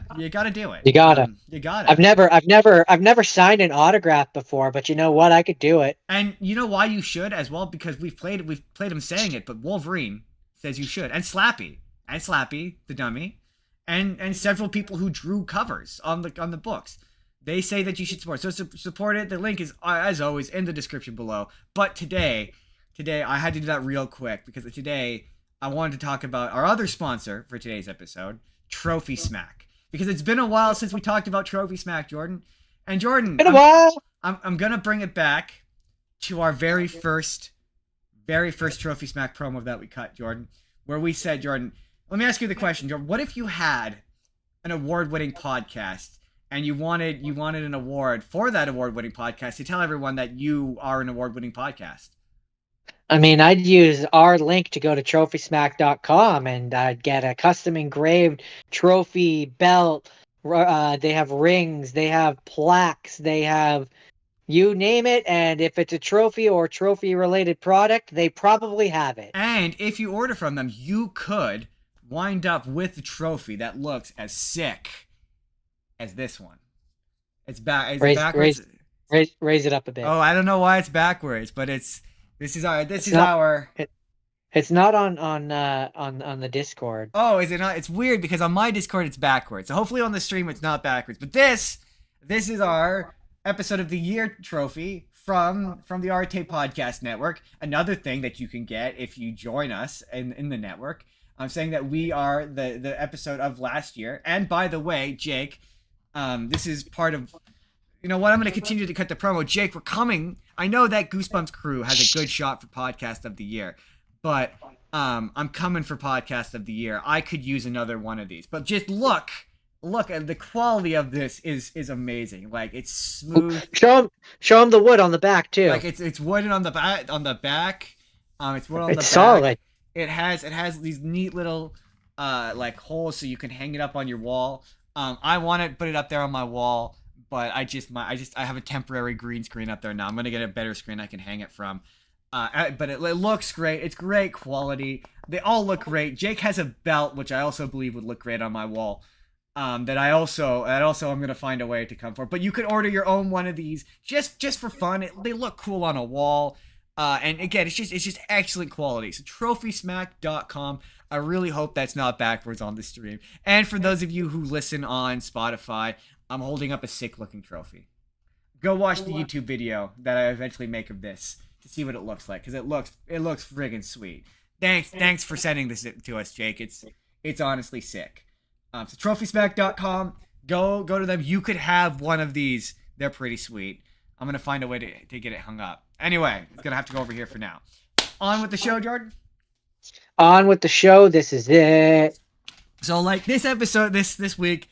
do it. You gotta. You gotta. I've never signed an autograph before, but you know what? I could do it. And you know why you should as well? Because we've played him saying it, but Wolverine says you should, and Slappy, the dummy, and several people who drew covers on the books. They say that you should support. So support it. The link is, as always, in the description below. But today I had to do that real quick because today I wanted to talk about our other sponsor for today's episode, Trophy Smack. Because it's been a while since we talked about Trophy Smack, Jordan. And Jordan, Been a while. I'm gonna bring it back to our very first Trophy Smack promo that we cut, Jordan, where we said, Jordan, let me ask you the question, Jordan. What if you had an award-winning podcast and you wanted an award for that award-winning podcast to tell everyone that you are an award-winning podcast? I mean, I'd use our link to go to trophysmack.com and I'd get a custom engraved trophy belt. They have rings, they have plaques, they have you name it. And if it's a trophy or trophy related product, they probably have it. And if you order from them, you could wind up with a trophy that looks as sick as this one. It's backwards. Raise it up a bit. Oh, I don't know why it's backwards, but this is our. It's not on the Discord. Oh, is it not? It's weird because on my Discord it's backwards. So hopefully on the stream it's not backwards. But this is our episode of the year trophy from the Arete Podcast Network. Another thing that you can get if you join us in the network. I'm saying that we are the episode of last year. And by the way, Jake, this is part of. You know what? I'm going to continue to cut the promo. Jake, we're coming. I know that Goosebumps Crew has a good shot for Podcast of the Year, but I'm coming for Podcast of the Year. I could use another one of these, but just look at the quality of this is amazing. Like it's smooth. Show them the wood on the back too. Like it's wooden on the back. It's wood on the back. It's solid. It has these neat little like holes so you can hang it up on your wall. I want to put it up there on my wall. But I have a temporary green screen up there now. I'm gonna get a better screen I can hang it from. But it looks great. It's great quality. They all look great. Jake has a belt, which I also believe would look great on my wall. That I'm gonna find a way to come for. But you could order your own one of these just for fun. They look cool on a wall. And again, it's just excellent quality. So trophysmack.com. I really hope that's not backwards on the stream. And for those of you who listen on Spotify, I'm holding up a sick-looking trophy. Go watch the YouTube video that I eventually make of this to see what it looks like, because it looks friggin' sweet. Thanks for sending this to us, Jake. It's honestly sick. So trophysmack.com. Go to them. You could have one of these. They're pretty sweet. I'm gonna find a way to get it hung up. Anyway, it's gonna have to go over here for now. On with the show, Jordan. On with the show. This is it. So like this episode, this week,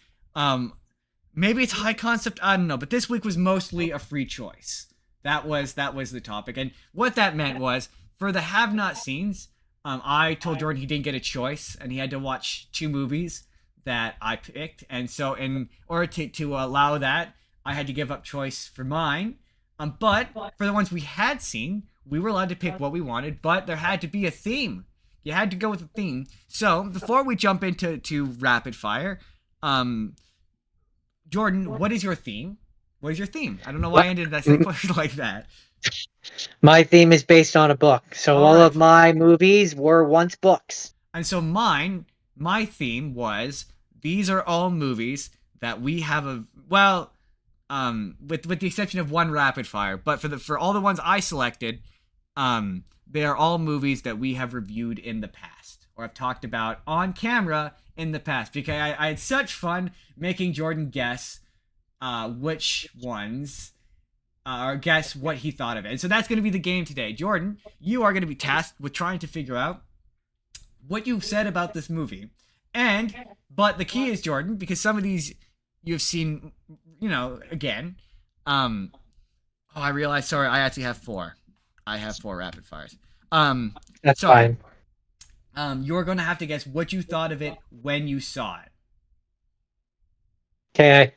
maybe it's high concept, I don't know, but this week was mostly a free choice. That was the topic, and what that meant was for the have not seens. I told Jordan he didn't get a choice, and he had to watch 2 movies that I picked, and so in order to allow that, I had to give up choice for mine. But for the ones we had seen, we were allowed to pick what we wanted, but there had to be a theme. You had to go with a theme. So before we jump into rapid fire, Jordan, what is your theme? What is your theme? I don't know why I ended that same question like that. My theme is based on a book. So all of my movies were once books. And so my theme was, these are all movies that we have with the exception of one rapid fire, but for all the ones I selected, they are all movies that we have reviewed in the past or have talked about on camera in the past, because I had such fun making Jordan guess which ones, or guess what he thought of it. And so that's going to be the game today. Jordan, you are going to be tasked with trying to figure out what you said about this movie. But the key is, Jordan, because some of these you've seen, again. I realized, sorry, I actually have 4. I have 4 rapid fires. That's fine. You're going to have to guess what you thought of it when you saw it. Okay.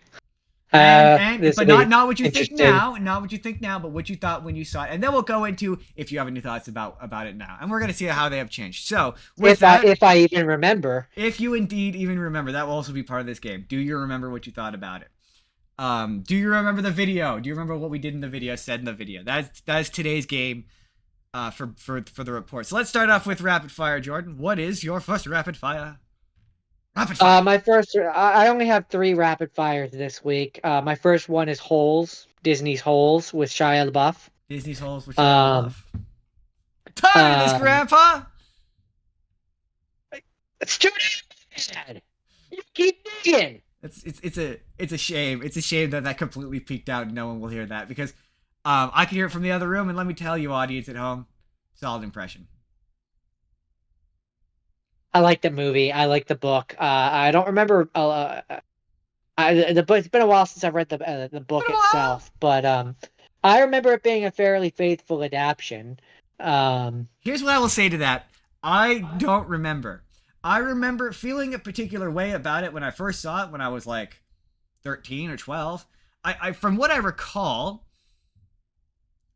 This But will be not what you think interesting. now, not what you think now, but what you thought when you saw it, and then we'll go into if you have any thoughts about it now, and we're gonna see how they have changed. So with that, If I even remember. if you indeed even remember, that will also be part of this game. Do you remember what you thought about it? Do you remember the video? Do you remember what we did in the video? Said in the video. That's today's game. For the report. So let's start off with rapid fire, Jordan. What is your first rapid fire? Rapid fire. My first, I only have 3 rapid fires this week. My first one is Holes, Disney's Holes with Shia LaBeouf. Disney's holes with Shia Um, LaBeouf. Tired of this, um, Grandpa. it's too bad. You keep digging. It's a shame. It's a shame that that completely peaked out and no one will hear that because I can hear it from the other room, and let me tell you, audience at home, solid impression. I like the movie. I like the book. I don't remember. The book. It's been a while since I've read the book Been a while. itself, but I remember it being a fairly faithful adaptation. Here's what I will say to that. I don't remember. I remember feeling a particular way about it when I first saw it when I was like 13 or 12. I from what I recall,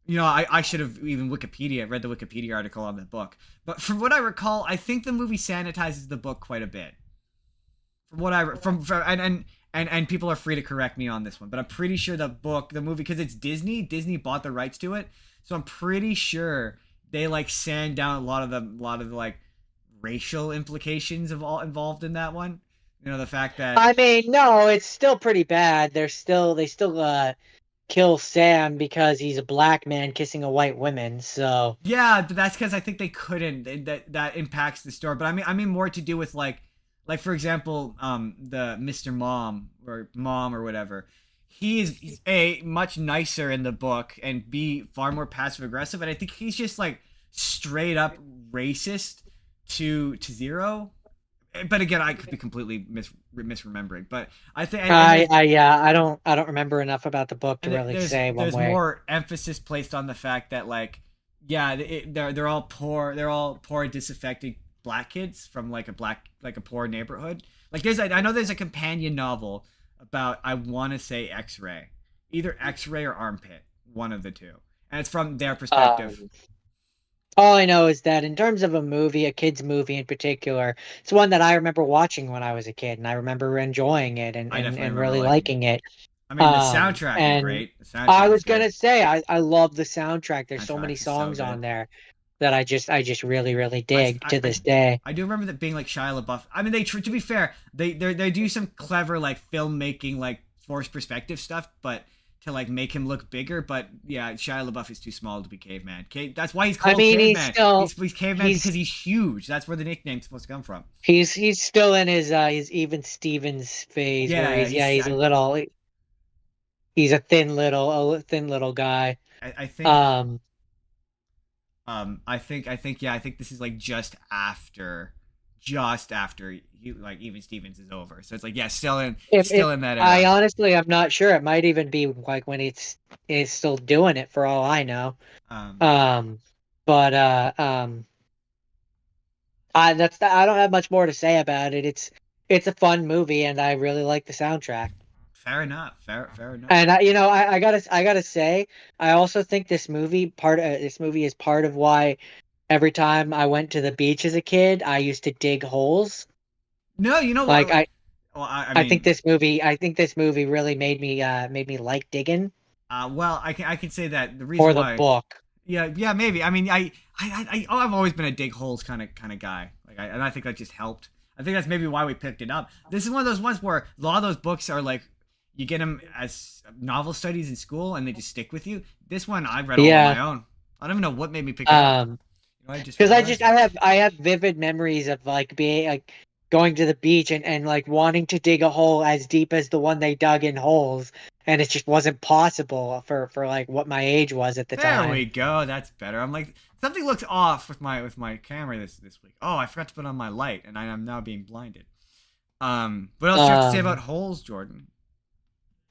I should have even read the Wikipedia article on the book. But from what I recall, I think the movie sanitizes the book quite a bit. From what I from and people are free to correct me on this one, but I'm pretty sure the movie, because it's Disney bought the rights to it, so I'm pretty sure they like sand down a lot of the like racial implications of all involved in that one. The fact that I mean, no, it's still pretty bad. They still kill Sam because he's a black man kissing a white woman. So yeah, but that's because I think they couldn't. That impacts the story. But I mean more to do with like for example, the Mr. Mom or whatever. He's A, much nicer in the book, and B, far more passive aggressive. And I think he's just like straight up racist to Zero. But again, I could be completely misremembering. But I think I don't remember enough about the book to and really say one there's way. more emphasis placed on the fact that like yeah they're all poor disaffected black kids from like a poor neighborhood. Like I know there's a companion novel about, I want to say, X-Ray, either X-Ray or Armpit, one of the two, and it's from their perspective. All I know is that in terms of a movie, a kid's movie in particular, it's one that I remember watching when I was a kid, and I remember enjoying it I definitely and remember really liking it. liking it. I mean, the soundtrack is And great. The I soundtrack is was good. gonna say I love the soundtrack. There's so many Soundtrack is so songs good. on there that I just really dig to this day. I do remember that being like Shia LaBeouf. I mean, to be fair, they do some clever like filmmaking, like forced perspective stuff, but to like make him look bigger. But yeah, Shia LaBeouf is too small to be Caveman. That's why he's I called mean, Caveman. He's Caveman because he's huge. That's where the nickname's supposed to come from. he's still in his even Stevens phase where Yeah, he's a little he's a thin little guy. I think Um, I think this is like just after like even Stevens is over. So it's like yeah, if still in that I era. honestly I'm not sure. It might even be like when it's still doing it for all I know. Um, Um, but I don't have much more to say about it. It's a fun movie, and I really like the soundtrack. fair enough. Fair enough. And I gotta say, I also think this movie is part of why every time I went to the beach as a kid, I used to dig holes. No, you know Like what? Well, I mean, I think this movie really made me like digging well, I can say that the reason or the why, book. yeah, maybe. I mean, I've always been a dig holes kind of guy. Like, and I think that just helped. I think that's maybe why we picked it up. This is one of those ones where a lot of those books are like, you get them as novel studies in school, and they just stick with you. This one I read all on Yeah. my own. I don't even know what made me pick it up. I just Because realized. I have vivid memories of like being like going to the beach and like wanting to dig a hole as deep as the one they dug in holes, and it just wasn't possible for like what my age was at the There we time. go. That's better. I'm like, something looks off with my camera this week. Oh, I forgot to put on my light, and I am now being blinded. What else do you have to say about Um, holes, Jordan?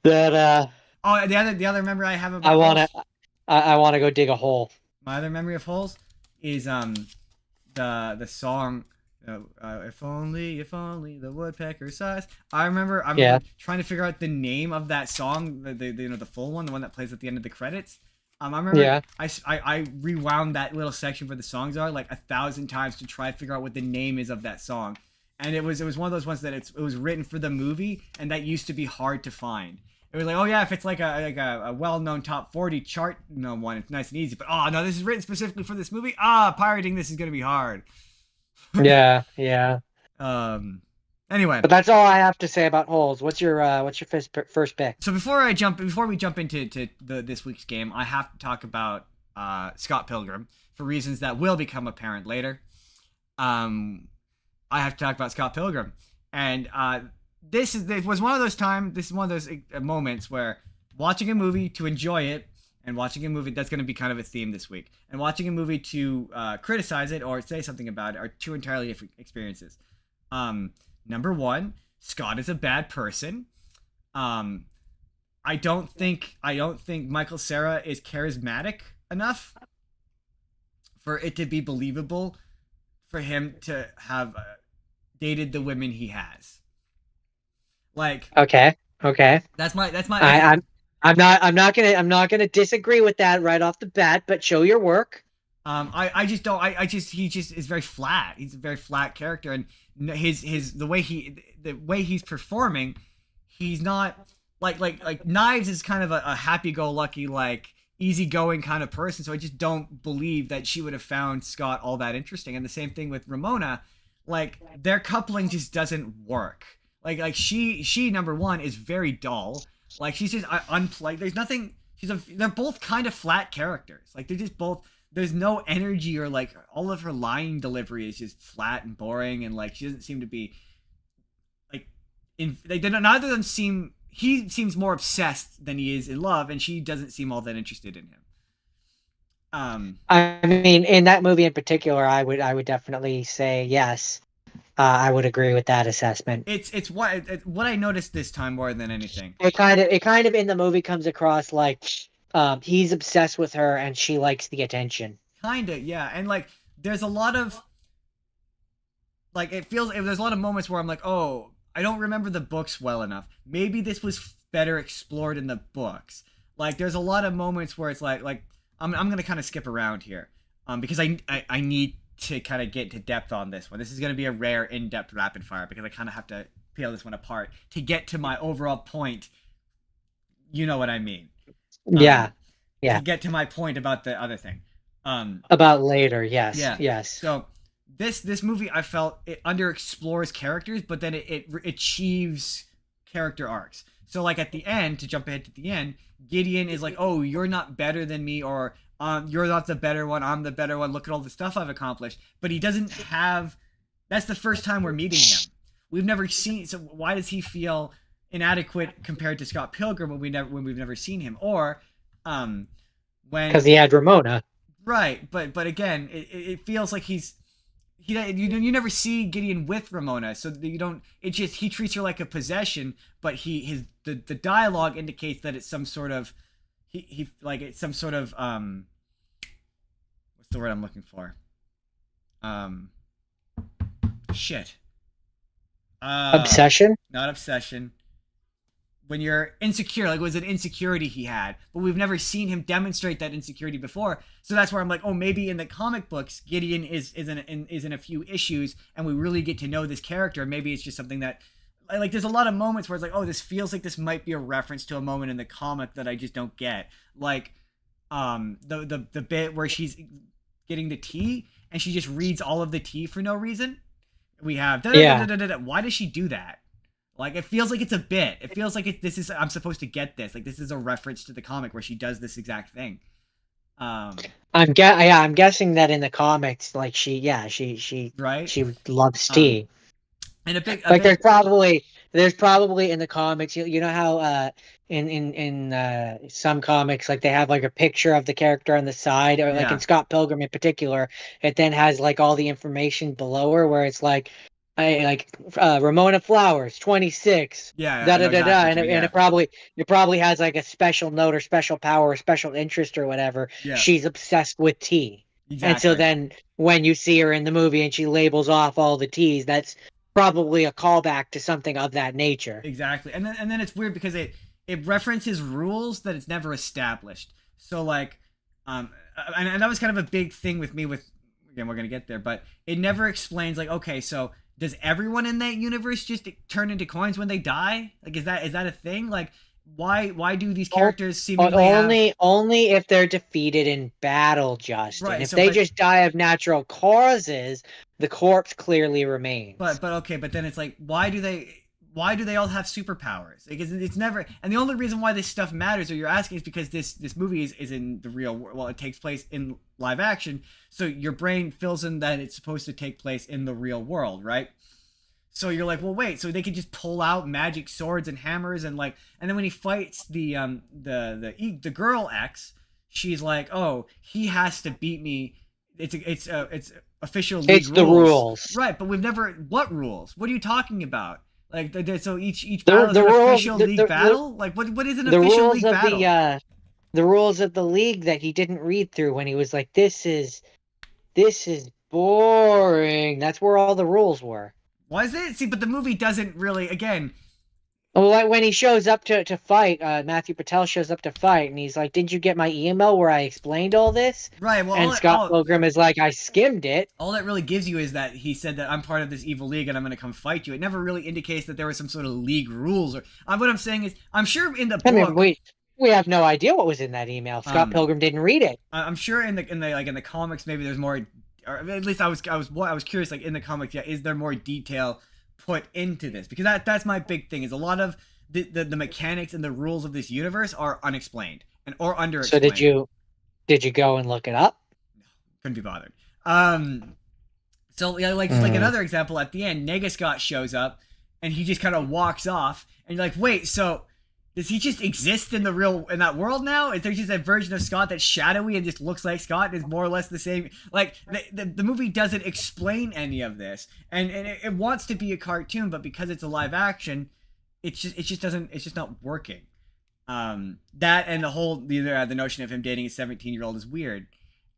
that Oh, the other memory I have I about wanna holes, I wanna go dig a hole. my other memory of holes is the song If only the woodpecker sighs. I remember Yeah. trying to figure out the name of that song, the full one, the one that plays at the end of the credits. I remember Yeah. I rewound that little section where the songs are like 1,000 times to try to figure out what the name is of that song, and it was one of those ones that it was written for the movie, and that used to be hard to find. It was like, oh yeah, if it's like a well-known top 40 chart one, it's nice and easy. But oh no, this is written specifically for this movie. Pirating this is gonna be hard. Yeah. Yeah. Um. Anyway, But that's all I have to say about holes. What's your first pick? so before we jump into this week's game, I have to talk about Scott Pilgrim for reasons that will become apparent later. Um, I have to talk about Scott Pilgrim, and it was one of those times. This is one of those moments where watching a movie to enjoy it, and watching a movie that's going to be kind of a theme this week, and watching a movie to criticize it or say something about it are two entirely different experiences. Number one, Scott is a bad person. Um, I don't think Michael Cera is charismatic enough for it to be believable for him to have dated the women he has. Like, Okay. Okay. that's my I'm not gonna disagree with that right off the bat, but show your work. I just don't he just is very flat. He's a very flat character, and the way he's performing, he's not like Knives is kind of a happy-go-lucky, like easygoing kind of person. So I just don't believe that she would have found Scott all that interesting. And the same thing with Ramona, like their coupling just doesn't work. Like she number one is very dull. Like she's just unplayed. There's nothing. They're both kind of flat characters. Like they're just both. There's no energy, or like all of her line delivery is just flat and boring, and like she doesn't seem to be like neither of them seem. He seems more obsessed than he is in love, and she doesn't seem all that interested in him. I mean, in that movie in particular, I would definitely say yes. I would agree with that assessment. It's what I noticed this time more than anything. It kind of in the movie comes across like he's obsessed with her and she likes the attention. Kinda, yeah. And like there's a lot of like there's a lot of moments where I'm like, oh, I don't remember the books well enough. Maybe this was better explored in the books. Like there's a lot of moments where it's like I'm gonna kind of skip around here, because I need to kind of get to depth on this one. This is gonna be a rare in-depth rapid fire because I kind of have to peel this one apart to get to my overall point. You know what I mean? Yeah, yeah. To get to my point about the other thing. About later, yes, Yeah. yes. So this movie, I felt it underexplores characters, but then it achieves character arcs. So like at the end, to jump ahead to the end, Gideon is like, "Oh, you're not better than me," or "You're not the better one. I'm the better one. Look at all the stuff I've accomplished." But he doesn't have. That's the first time we're meeting him. We've never seen. So why does he feel inadequate compared to Scott Pilgrim when we've never seen him? Or when because he had Ramona. Right, but again, it feels like you never see Gideon with Ramona, so you don't. It just he treats her like a possession, but the dialogue indicates that it's some sort of it's some sort of what's the word I'm looking for? Shit. Obsession? Not obsession. When you're insecure, like it was an insecurity he had, but we've never seen him demonstrate that insecurity before. So that's where I'm like, oh, maybe in the comic books, Gideon is in a few issues, and we really get to know this character. Maybe it's just something that, like, there's a lot of moments where it's like, oh, this feels like this might be a reference to a moment in the comic that I just don't get. Like, the bit where she's getting the tea and she just reads all of the tea for no reason. We have Why does she do that? Like, it feels like it's a bit. It feels like I'm supposed to get this. Like, this is a reference to the comic where she does this exact thing. I'm guessing that in the comics, like she right? she loves tea. And there's probably in the comics, you know how in some comics, like they have like a picture of the character on the side, or like in Scott Pilgrim in particular, it then has like all the information below her where it's like Ramona Flowers, 26. And it probably has like a special note or special power or special interest or whatever. Yeah. She's obsessed with tea. And so Exactly. then when you see her in the movie and she labels off all the T's, that's probably a callback to something of that nature. Exactly. And then it's weird because it references rules that it's never established. So like and that was kind of a big thing with me with again we're going to get there, but it never explains like okay, so does everyone in that universe just turn into coins when they die? Like is that a thing? Like why do these characters seemingly have Only if they're defeated in battle, Justin. right, If so they just die of natural causes, the corpse clearly remains. but okay, but then it's like why do they all have superpowers? Like it's never, and the only reason why this stuff matters, or you're asking, is because this movie is in the real world. Well, it takes place in live action, so your brain fills in that it's supposed to take place in the real world, right? So you're like, well, wait, so they could just pull out magic swords and hammers and like, and then when he fights the girl X, she's like, oh, he has to beat me. It's official league It's rules, the rules. right? But we've never what rules? What are you talking about? Like, so each The battle is the an rules official league battle. Like, what is an the official rules league of battle? the rules of the league that he didn't read through when he was like, this is boring. That's where all the rules were. Was it? See, but the movie doesn't really. Again, Well, when he shows up to fight, Matthew Patel shows up to fight, and he's like, "Didn't you get my email where I explained all this?" right? Well, And Scott Pilgrim is like, "I skimmed it." all that really gives you is that he said that I'm part of this evil league and I'm going to come fight you. It never really indicates that there was some sort of league rules. Or what I'm saying is, I'm sure in the I mean, book, we have no idea what was in that email. Scott um, Pilgrim didn't read it. I'm sure in the comics maybe there's more, or at least I was curious, like in the comics, yeah, is there more detail put into this? Because that's my big thing, is a lot of the mechanics and the rules of this universe are unexplained and or underexplained. So did you go and look it up? Couldn't be bothered. So yeah, like just like another example at the end, Negascott shows up and he just kind of walks off, and you're like, wait, so does he just exist in that world now? Is there just a version of Scott that's shadowy and just looks like Scott and is more or less the same? Like the movie doesn't explain any of this, and it wants to be a cartoon, but because it's a live action, it just not working. That and the whole the notion of him dating a 17-year-old is weird,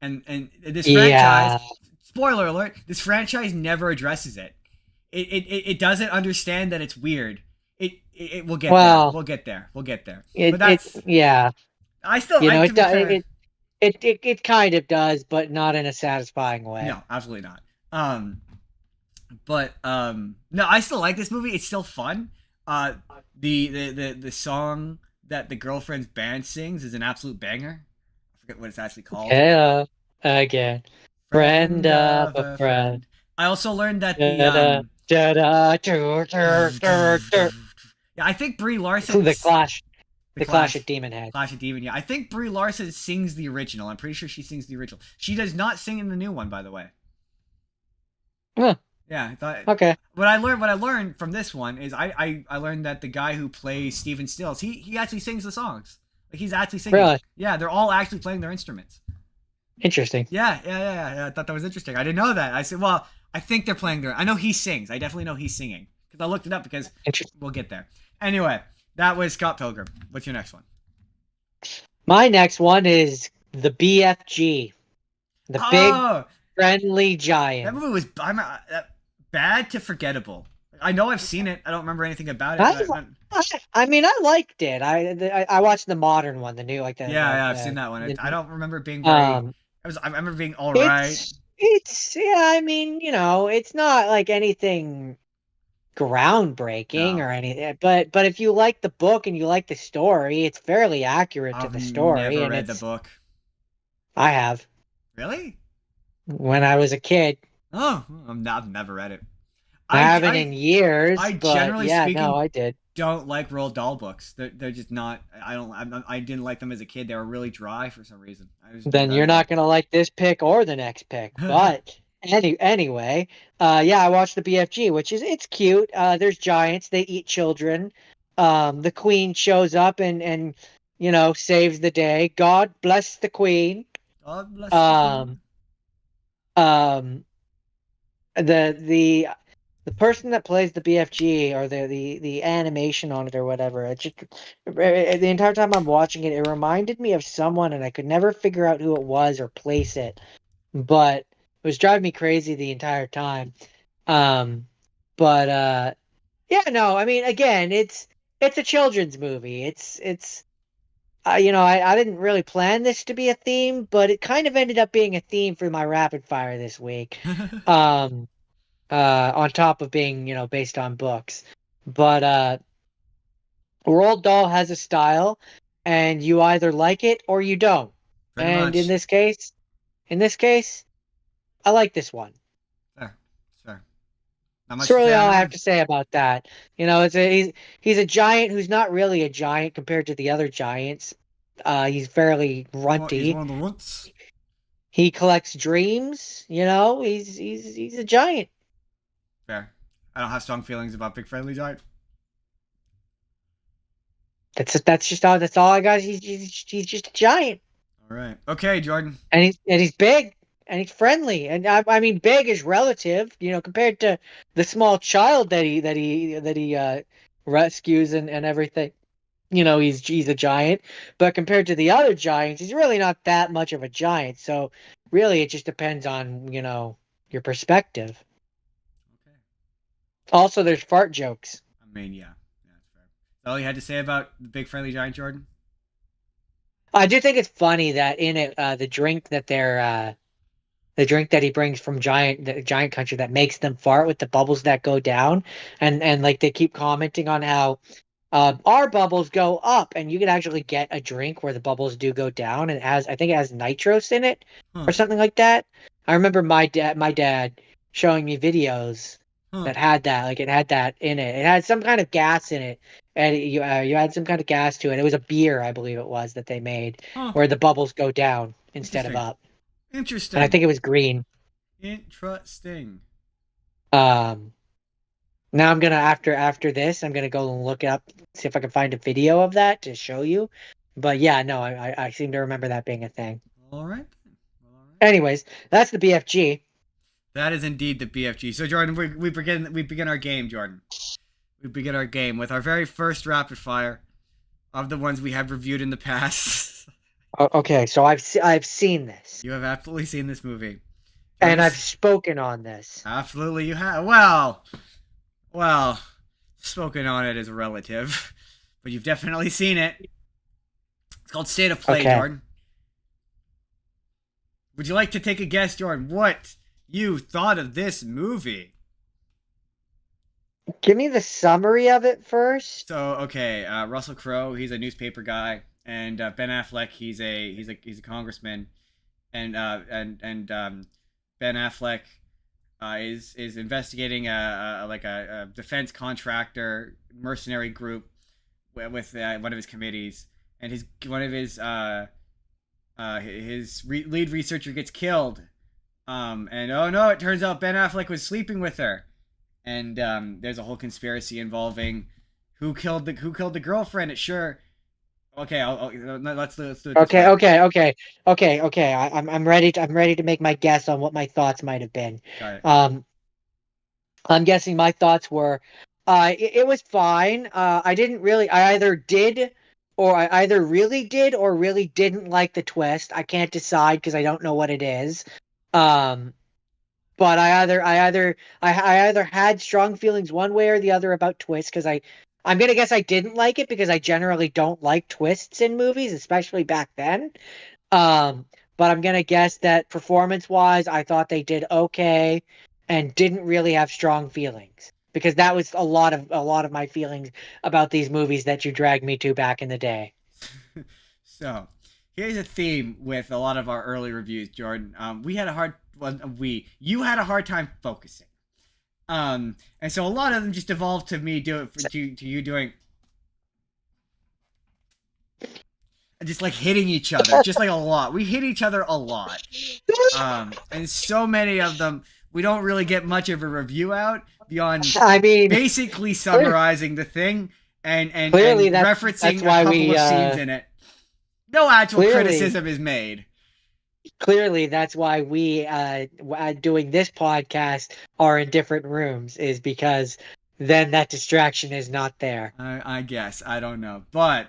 and this franchise. Yeah. Spoiler alert: this franchise never addresses it. It doesn't understand that it's weird. It will get there. We'll get there. We'll get there. But that's yeah. I still You know, like, to be fair. it kind of does, but not in a satisfying way. No, absolutely not. But no, I still like this movie. It's still fun. The song that the girlfriend's band sings is an absolute banger. I forget what it's actually called. Yeah, again, friend of a friend. I also learned that Yeah, I think Brie Larson the Clash Clash at Demon Head. Clash of Demon. Yeah, I think Brie Larson sings the original. I'm pretty sure she sings the original. She does not sing in the new one, by the way. Huh. Yeah, I thought. Okay. What I learned from this one is I learned that the guy who plays Steven Stills, he actually sings the songs. Like he's actually singing. Really? Yeah, they're all actually playing their instruments. Interesting. Yeah. I thought that was interesting. I didn't know that. I said, well, I think they're playing their. I know he sings. I definitely know he's singing because I looked it up because we'll get there. Anyway, that was Scott Pilgrim. What's your next one? My next one is the BFG, the big friendly giant. That movie was bad to forgettable. I know I've seen it. I don't remember anything about it. I mean, I liked it. I watched the modern one, the new like that. Yeah, I've seen that one. I don't remember it being very. I remember being all right. It's I mean, it's not like anything groundbreaking or anything, but if you like the book and you like the story, it's fairly accurate to the story. I've never read the book. I have. Really? When I was a kid. Oh, I've never read it. I haven't in years. Generally speaking, I did. Don't like Roald Dahl books. They're just not. I didn't like them as a kid. They were really dry for some reason. Then you're not gonna like this pick or the next pick. But anyway, I watched the BFG, which it's cute. There's giants. They eat children. The queen shows up and saves the day. God bless the queen. God bless the queen. The person that plays the BFG or the animation on it or whatever, the entire time I'm watching it, it reminded me of someone, and I could never figure out who it was or place it. but it was driving me crazy the entire time. Um, but yeah, no, I mean, again, it's a children's movie. It's I didn't really plan this to be a theme, but it kind of ended up being a theme for my rapid fire this week. Um, on top of being, based on books. But Roald Dahl has a style, and you either like it or you don't. Pretty And much. in this case, I like this one. Fair. Fair. Not much That's to really say on all I that have one. to say about that. He's a giant who's not really a giant compared to the other giants. He's fairly He's runty. one of the roots. He collects dreams. He's a giant. Fair. I don't have strong feelings about Big Friendly Giant. That's all I got. He's just a giant, All right. Okay, Jordan. and he's big, and he's friendly, and I mean big is relative, compared to the small child that he rescues and everything. He's a giant, but compared to the other giants, he's really not that much of a giant. So really, it just depends on your perspective. Okay. Also, there's fart jokes. I mean, yeah. Yeah, that's fair. That's all you had to say about the Big Friendly Giant, Jordan? I do think it's funny that in it, the drink that he brings from the giant country that makes them fart with the bubbles that go down, and like they keep commenting on how our bubbles go up, and you can actually get a drink where the bubbles do go down, and I think it has nitrous in it Huh. or something like that. I remember my dad showing me videos Huh. that had that, like it had that in it. It had some kind of gas in it, and you had some kind of gas to it. It was a beer, I believe it was, that they made Huh. where the bubbles go down instead of Interesting. up, and I Interesting. think it was green. Interesting. Um, Now I'm gonna after this, I'm gonna go and look up, see if I can find a video of that to show you. But yeah, no, I seem to remember that being a thing. All right. Well, all right. Anyways, that's the BFG. That is indeed the BFG. So, Jordan, we begin our game, Jordan. We begin our game with our very first rapid fire of the ones we have reviewed in the past. Okay, so I've seen this, You have absolutely seen this movie. and I've Jordan's spoken on this. absolutely you have. Well, spoken on it is relative, but you've definitely seen it. It's called State of Play, Okay, Jordan. Would you like to take a guess, Jordan, what you thought of this movie? give me the summary of it first. So, okay, Russell Crowe, he's a newspaper guy, and Ben Affleck, he's a congressman, and Ben Affleck is investigating a defense contractor mercenary group with one of his committees, and his lead researcher gets killed. And oh no, it turns out Ben Affleck was sleeping with her, and there's a whole conspiracy involving who killed the girlfriend. It sure. Okay, let's do it this Okay, way. okay. I'm ready to make my guess on what my thoughts might have been. Got it. Um, I'm guessing my thoughts were, it was fine. I either really did or really didn't like the twist. I can't decide because I don't know what it is. Um, but I either had strong feelings one way or the other about twists because I'm gonna guess I didn't like it because I generally don't like twists in movies, especially back then. Um, but I'm gonna guess that performance-wise, I thought they did okay, and didn't really have strong feelings because that was a lot of my feelings about these movies that you dragged me to back in the day. So, here's a theme with a lot of our early reviews, Jordan. We had a hard well, you had a hard time focusing. And so a lot of them just evolved to me to you doing just like hitting each other, just like a lot. We hit each other a lot. And so many of them we don't really get much of a review out beyond I mean, basically summarizing the thing and clearly that's referencing a why couple we of scenes in it. No actual clearly criticism is made. clearly that's why we doing this podcast are in different rooms, is because then that distraction is not there. I guess I don't know, but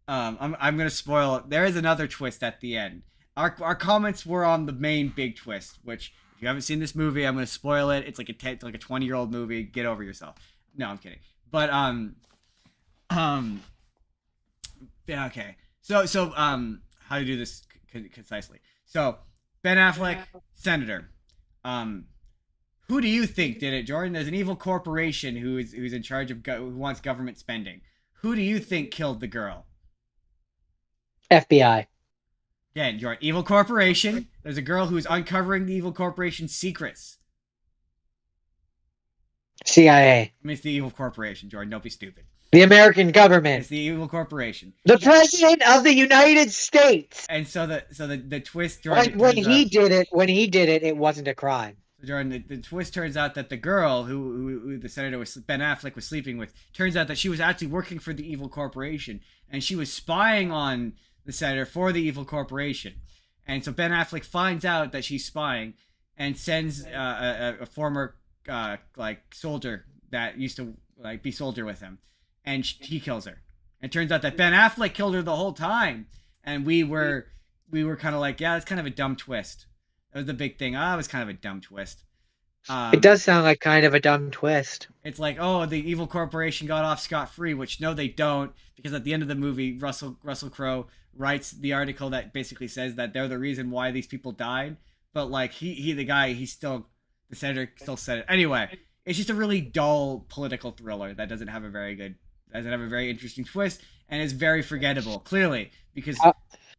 I'm gonna spoil it. There is another twist at the end, our comments were on the main big twist, which if you haven't seen this movie, I'm going to spoil it. It's like a 20-year-old movie. Get over yourself. No, I'm kidding. But um yeah, okay. How to do this concisely? So Ben Affleck, senator. Um, who do you think did it, Jordan? There's an evil corporation who's in charge of who wants government spending. Who do you think killed the girl? FBI. Again, you're an evil corporation. There's a girl who's uncovering the evil corporation's secrets. CIA. I mean, it's the evil corporation, Jordan. Don't be stupid. The American government. It's the evil corporation. The President of the United States. And so the twist, Jordan, when he did it, it wasn't a crime. Jordan, the twist turns out that the girl who the senator was Ben Affleck was sleeping with, turns out that she was actually working for the evil corporation, and she was spying on the senator for the evil corporation. And so Ben Affleck finds out that she's spying and sends a former soldier that used to be soldier with him, and he kills her. And it turns out that Ben Affleck killed her the whole time, and we were kind of like, yeah, that's kind of a dumb twist. That was the big thing. It was kind of a dumb twist. It does sound like kind of a dumb twist. It's like, oh, the evil corporation got off scot-free, which no, they don't, because at the end of the movie, Russell Crowe writes the article that basically says that they're the reason why these people died. But like the senator still said it. Anyway, it's just a really dull political thriller that doesn't have a very interesting twist, and is very forgettable, clearly, because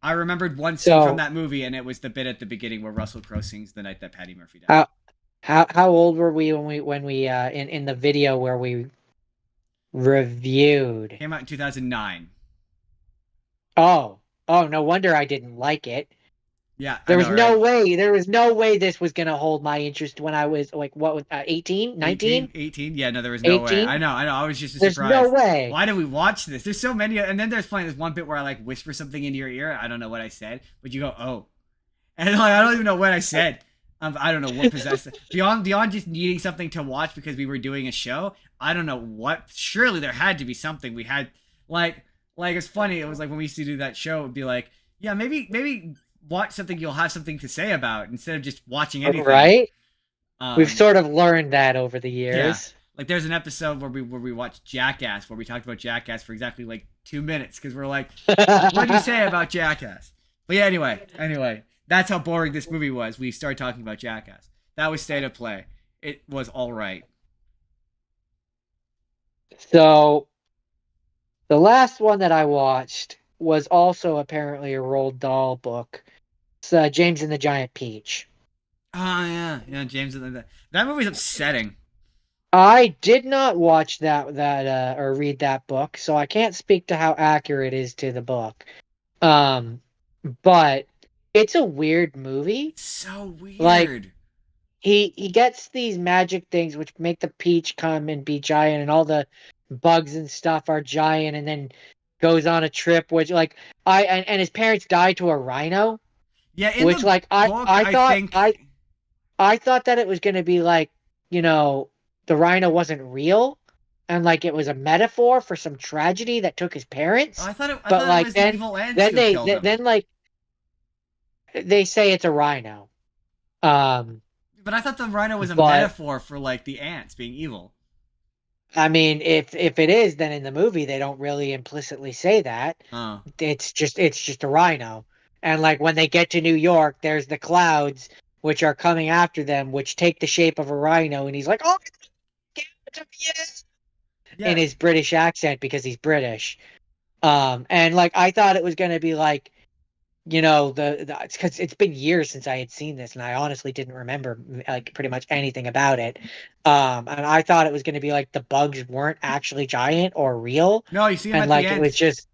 I remembered one scene from that movie, and it was the bit at the beginning where Russell Crowe sings "The Night That Patty Murphy Died." How old were we when we in the video where we reviewed? It came out in 2009. Oh, no wonder I didn't like it. Yeah, there was no way this was gonna hold my interest when I was like, what was 18, 19? 18? Yeah, no, there was no 18? way. I know. I was just surprised. There's no way. Why did we watch this? There's so many, and then there's one bit where I whisper something into your ear. I don't know what I said, but you go, oh, and I don't even know what I said. I don't know what possessed it. Beyond just needing something to watch because we were doing a show. I don't know what. Surely there had to be something we had. It's funny. It was like when we used to do that show. It would be like, yeah, maybe watch something you'll have something to say about instead of just watching anything. Right. We've sort of learned that over the years. Yeah. There's an episode where we watched Jackass, where we talked about Jackass for exactly 2 minutes because we're like, what do you say about Jackass? But yeah, anyway, that's how boring this movie was. We started talking about Jackass. That was State of Play. It was all right. So, the last one that I watched was also apparently a Roald Dahl book. It's James and the Giant Peach. Oh, yeah, James and the... That movie's upsetting. I did not watch that or read that book, so I can't speak to how accurate it is to the book. But it's a weird movie. It's so weird. He gets these magic things which make the peach come and be giant, and all the bugs and stuff are giant, and then goes on a trip which and his parents died to a rhino. Yeah, I thought that it was going to be the rhino wasn't real, and it was a metaphor for some tragedy that took his parents. I thought it was an evil ants who killed him. They say it's a rhino. But I thought the rhino was a metaphor for the ants being evil. I mean, if it is, then in the movie they don't really implicitly say that. Oh. It's just a rhino. And when they get to New York, there's the clouds which are coming after them, which take the shape of a rhino, and he's like, "Oh, yes," in his British accent because he's British. And I thought it was going to be because it's been years since I had seen this, and I honestly didn't remember pretty much anything about it. And I thought it was going to be the bugs weren't actually giant or real. No, you see them at the end. It was just.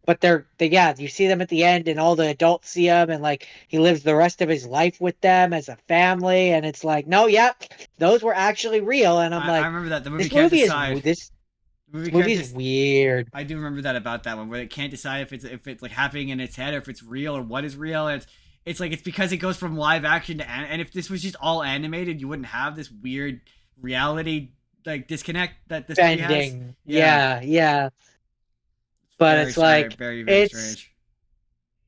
But you see them at the end, and all the adults see them, and he lives the rest of his life with them as a family, and it's no, those were actually real, and I remember that the movie can't decide. This movie is weird. I do remember that about that one, where they can't decide if it's happening in its head or if it's real or what is real. And it's because it goes from live action to and if this was just all animated, you wouldn't have this weird reality disconnect that this movie has. Yeah. But very it's strange. Very, very strange.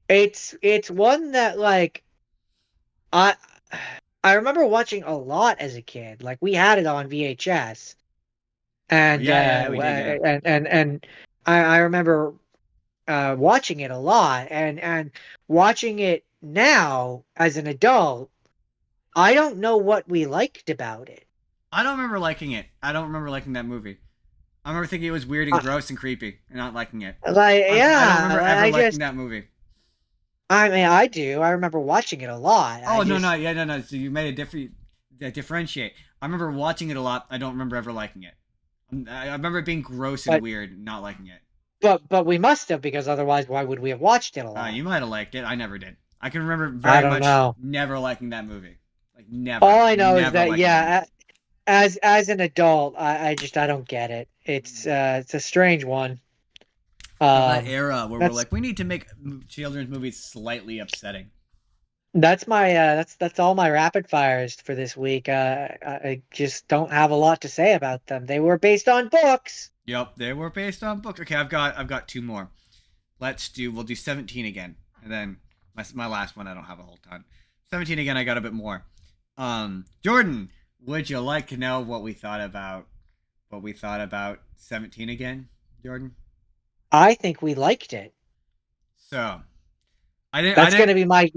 it's one that like I I remember watching a lot as a kid. Like we had it on VHS, and Yeah, we did. Yeah, and I remember watching it a lot, and watching it now as an adult. I don't know what we liked about it. I don't remember liking it. I don't remember liking that movie. I remember thinking it was weird and Uh, gross and creepy, and not liking it. like I don't yeah, remember ever I liking just that movie. I mean I do. I remember watching it a lot. I Oh no, no, just yeah, no, no. So you made a differentiate. I remember watching it a lot. I don't remember ever liking it. I remember it being gross and but weird, not liking it. but we must have, because otherwise why would we have watched it a lot? You might have liked it. I never did. I can remember I very don't much know. never liking that movie. Like All never, I know is never that liking that yeah, movie. as an adult, I just I don't get it. It's a strange one. Of that Um, era where we're that's like, we need to make children's movies slightly upsetting. that's my that's all my rapid fires for this week. I just don't have a lot to say about them. They were based on books. Yep, they were based on books. Okay, I've got two more. We'll do 17 again, and then my last one I don't have a whole ton. 17 again, I got a bit more. Jordan, would you like to know what we thought about 17 again, Jordan? I think we liked it. So I That's didn't. gonna be my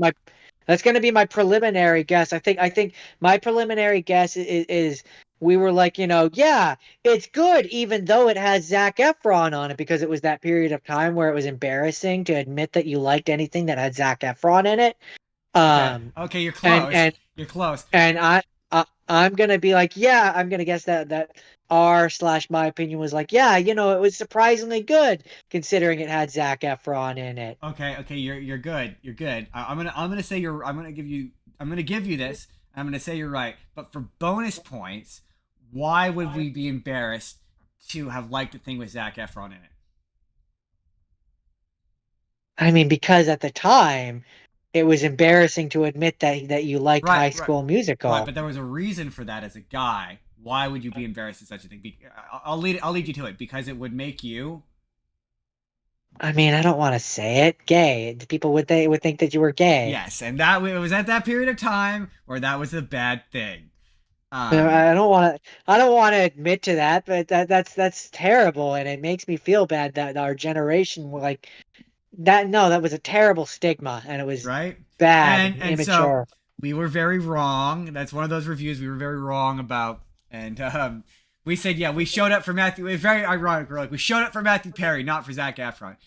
that's gonna be my preliminary guess. I think my preliminary guess is we were like, yeah, it's good, even though it has Zac Efron on it, because it was that period of time where it was embarrassing to admit that you liked anything that had Zac Efron in it. Okay, Um, okay, you're and close. and You're close. and I'm gonna be like, yeah, I'm gonna guess that R slash my opinion was like, yeah, it was surprisingly good considering it had Zac Efron in it. Okay, okay, you're good. You're good. I'm gonna say I'm gonna give you this. I'm gonna say you're right. But for bonus points, why would we be embarrassed to have liked the thing with Zac Efron in it? I mean, because at the time it was embarrassing to admit that you liked Right, High right, School right. Musical. But there was a reason for that as a guy. Why would you be embarrassed in such a thing? I'll lead you to it because it would make you I mean, I don't want to say it. Gay. People would think that you were gay. yes, and that it was at that period of time where that was a bad thing. Um, I don't want to. I don't want to admit to that, but that's terrible, and it makes me feel bad that our generation like that. No, that was a terrible stigma, and it was right? bad, And so immature. we were very wrong. That's one of those reviews we were very wrong about. And we said, yeah, we showed up for Matthew. It was very ironic. We're like, we showed up for Matthew Perry, not for Zac Efron.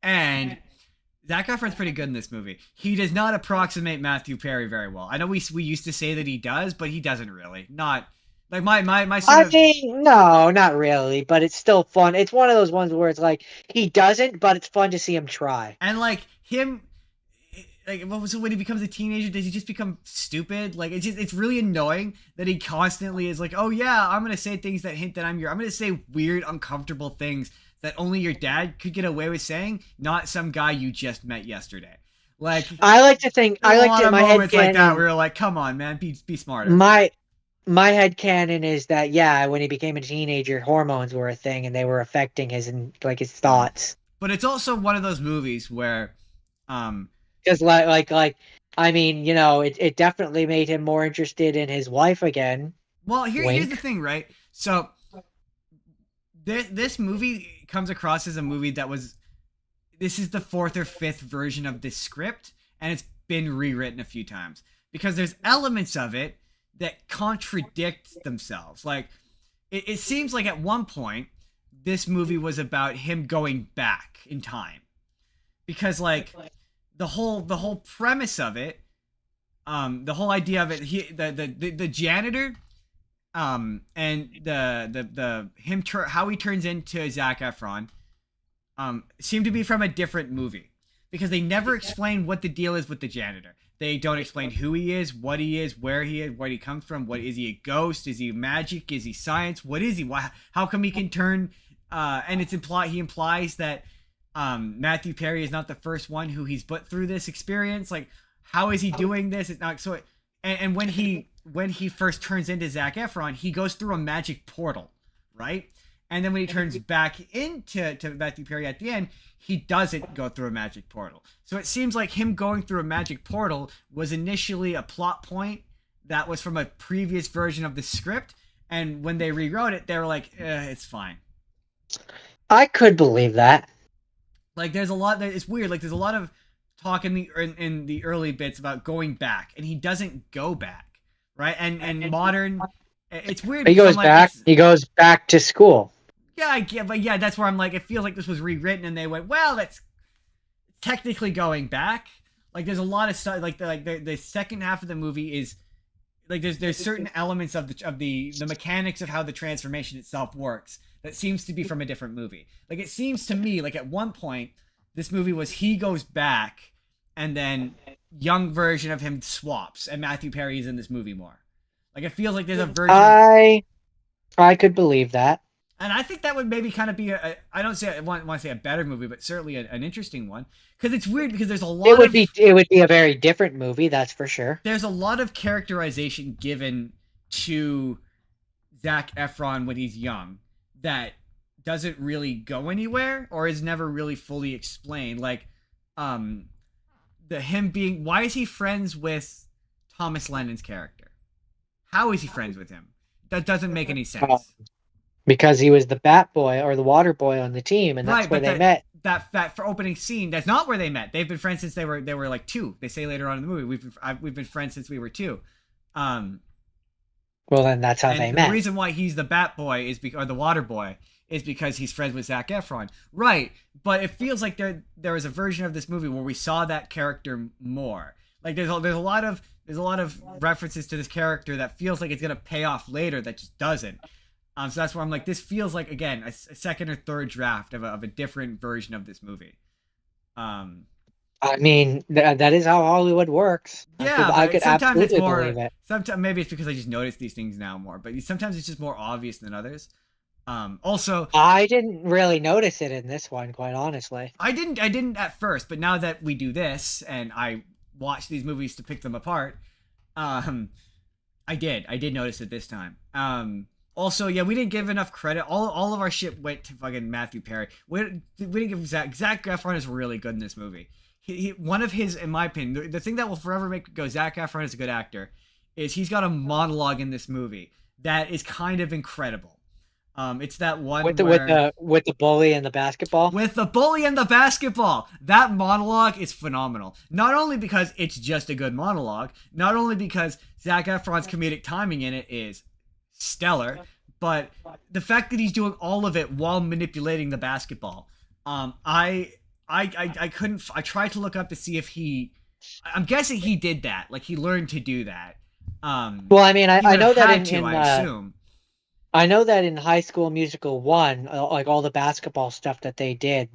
And Zac Efron's pretty good in this movie. He does not approximate Matthew Perry very well. I know we used to say that he does, but he doesn't really. Not like my sort I of mean, no, not really, but it's still fun. It's one of those ones where it's like he doesn't, but it's fun to see him try. and like him like what was it when he becomes a teenager, does he just become stupid? Like it's really annoying that he constantly is like, oh yeah, I'm gonna say things that hint that I'm gonna say weird uncomfortable things that only your dad could get away with saying, not some guy you just met yesterday. Like I like to think there's I a like lot to of my head moments like that canon. where you're like, come on man, be smarter. My my head canon is that yeah, when he became a teenager, hormones were a thing and they were affecting his Mm. thoughts. But it's also one of those movies where um Because I mean, it definitely made him more interested in his wife again. well here's the Wink. thing, right? So this movie comes across as a movie that was this is the fourth or fifth version of this script, and it's been rewritten a few times because there's elements of it that contradict themselves. Like it seems like at one point this movie was about him going back in time because like the whole premise of it, the whole idea of it, the janitor, and the him how he turns into Zac Efron seem to be from a different movie because they never explain what the deal is with the janitor. They don't explain who he is, what he is, where he is, where he comes from. What is he, a ghost? Is he magic? Is he science? What is he? Why? How come he can turn? And it's implied he implies that Matthew Perry is not the first one who he's put through this experience. Like, how is he doing this? It's not so. And when he first turns into Zac Efron, he goes through a magic portal, right? And then when he turns back into Matthew Perry at the end, he doesn't go through a magic portal. So it seems like him going through a magic portal was initially a plot point that was from a previous version of the script. And when they rewrote it, they were like, it's fine. I could believe that. Like, there's a lot. It's weird. Like, there's a lot of talk in the early bits about going back, and he doesn't go back, right? And modern, it's weird. He goes back. He goes back to school. Yeah, I get, but yeah, that's where I'm like, it feels like this was rewritten, and they went, well, that's technically going back. Like, there's a lot of stuff. Like the second half of the movie is like there's certain elements of the mechanics of how the transformation itself works that seems to be from a different movie. Like, it seems to me like at one point this movie was he goes back and then young version of him swaps and Matthew Perry is in this movie more. Like, it feels like there's a version. I could believe that. And I think that would maybe kind of be I don't say I want to say a better movie, but certainly an interesting one, because it's weird because there's a lot. It would be a very different movie, that's for sure. There's a lot of characterization given to Zac Efron when he's young that doesn't really go anywhere or is never really fully explained. Like, him being, why is he friends with Thomas Lennon's character? How is he friends with him? That doesn't make any sense. Because he was the bat boy or the water boy on the team, and that's where they met. That for opening scene, that's not where they met. They've been friends since they were like 2. They say later on in the movie, we've been friends since we were 2. Well, then that's how they met. The reason why he's the bat boy or the water boy is because he's friends with Zac Efron, right? But it feels like there was a version of this movie where we saw that character more. Like, there's a lot of references to this character that feels like it's gonna pay off later that just doesn't. So that's where I'm like, this feels like, again, a second or third draft of a different version of this movie. I mean, that is how Hollywood works. Yeah, I could sometimes absolutely it's more. Believe it. Sometimes maybe it's because I just notice these things now more, but sometimes it's just more obvious than others. Also, I didn't really notice it in this one, quite honestly. I didn't at first, but now that we do this and I watch these movies to pick them apart, I did notice it this time. Also, yeah, we didn't give enough credit. All of our shit went to fucking Matthew Perry. We didn't give Zac Efron is really good in this movie. He one of his, in my opinion, the thing that will forever make it go Zac Efron is a good actor, is he's got a monologue in this movie that is kind of incredible. It's that one with the bully and the basketball. With the bully and the basketball, that monologue is phenomenal. Not only because it's just a good monologue, not only because Zac Efron's comedic timing in it is stellar, but the fact that he's doing all of it while manipulating the basketball. I couldn't. I tried to look up to see if I'm guessing he did that. Like, he learned to do that. Well, I mean, I know that I assume. I know that in High School Musical 1, like all the basketball stuff that they did.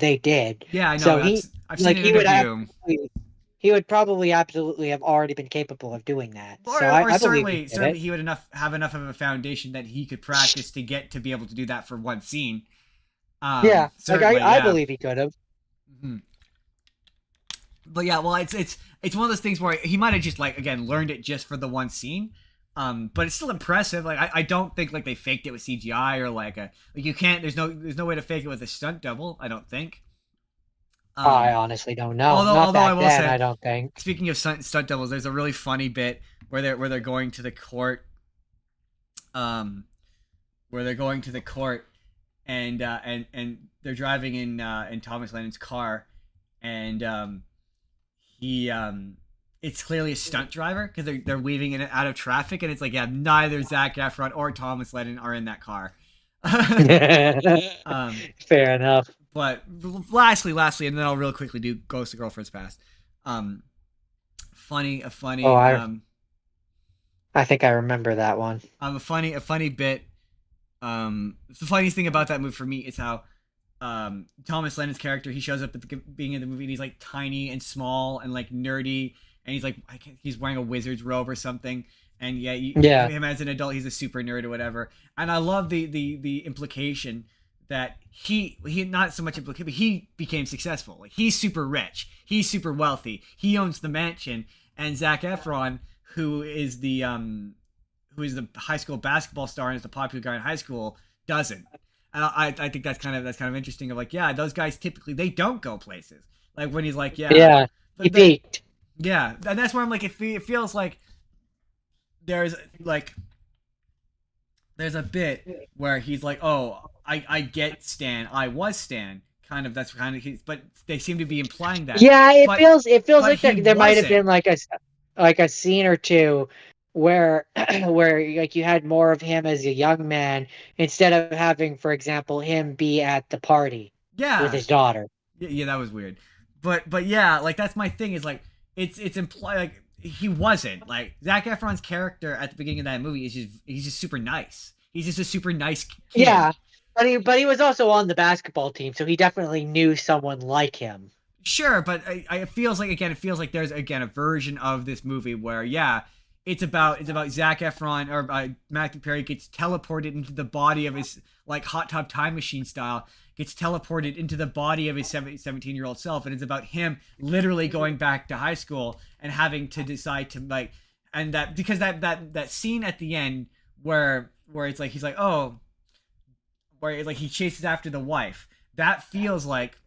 Yeah, I know. So I've seen an interview. He would probably absolutely have already been capable of doing that. Or certainly he would have enough of a foundation that he could practice to get to be able to do that for one scene. Yeah, I believe he could have. Mm-hmm. But yeah, well, it's one of those things where he might have just, like, again, learned it just for the one scene. But it's still impressive. Like, I don't think like they faked it with CGI or like you can't. There's no way to fake it with a stunt double. I don't think. I honestly don't know. Although I will say, I don't think. Speaking of stunt doubles, there's a really funny bit where they're going to the court. And they're driving in Thomas Lennon's car, and it's clearly a stunt driver because they're weaving in and out of traffic, and it's like, yeah, neither Zac Efron or Thomas Lennon are in that car. Fair enough. But lastly, and then I'll real quickly do Ghost of Girlfriend's Past. Funny. I think I remember that one. A funny bit. The funniest thing about that movie for me is how Thomas Lennon's character, he shows up at the beginning of the movie and he's like tiny and small and like nerdy, and he's like, he's wearing a wizard's robe or something, and him as an adult, he's a super nerd or whatever. And I love the implication that he not so much implication, but he became successful. Like, he's super rich, he's super wealthy, he owns the mansion, and Zac Efron, who is the high school basketball star and is the popular guy in high school, doesn't. And I think that's kind of interesting. Of like, yeah, those guys typically they don't go places. Like when he's like, yeah, Yeah, he the peaked. yeah, and that's where I'm like, it feels like there's like there's a bit where he's like, oh, I get Stan, I was Stan. Kind of that's kind of but they seem to be implying that, Yeah, but it feels but like he there might have wasn't. been like a scene or two where where like you had more of him as a young man instead of having, for example, him be at the party with Yeah, his daughter. yeah, that was weird. But yeah, like that's my thing is like it's implied like he wasn't like Zac Efron's character at the beginning of that movie is just he's just super nice. He's just a super nice kid. Yeah, but he was also on the basketball team, so he definitely knew someone like him. Sure, but it feels like again, it feels like there's again a version of this movie where yeah, it's about Zac Efron or Matthew Perry gets teleported into the body of his like hot tub time machine style gets teleported into the body of his 17-year-old self, and it's about him literally going back to high school and having to decide to like and that because that scene at the end where it's like he's like oh where it's like he chases after the wife that feels like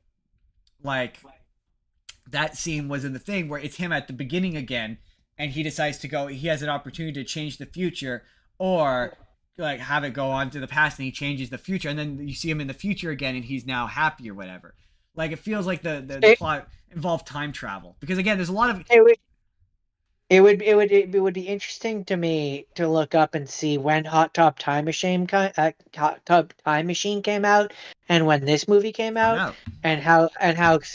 that scene was in the thing where it's him at the beginning again and he decides to go he has an opportunity to change the future or like have it go on to the past and he changes the future and then you see him in the future again and he's now happy or whatever like it feels like the It, plot involved time travel because again there's a lot of it, it would be interesting to me to look up and see when Hot Tub Time Machine came out and when this movie came find out out. and how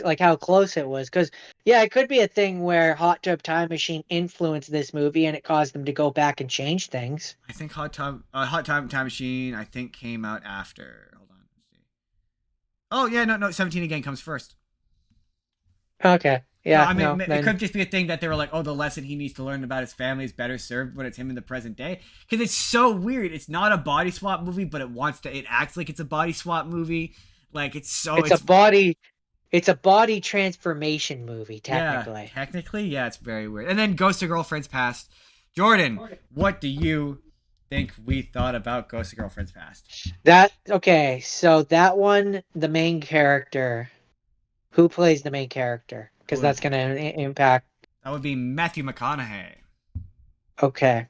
like how close it was because yeah, it could be a thing where Hot Tub Time Machine influenced this movie and it caused them to go back and change things. I think hot time machine I think came out after hold on let's see oh yeah no 17 again comes first. Okay, So yeah, I mean, no, it then could just be a thing that they were like, "Oh, the lesson he needs to learn about his family is better served when it's him in the present day." Because it's so weird. It's not a body swap movie, but it wants to. It acts like it's a body swap movie. Like it's so. it's a It's body it's a body transformation movie yeah. technically. Technically, yeah, it's very weird. And then Ghost of Girlfriend's Past. Jordan, what do you think we thought about Ghost of Girlfriend's Past? That okay, so that one, the main character, who plays the main character? That Because would that's gonna impact. that would be Matthew McConaughey. Okay,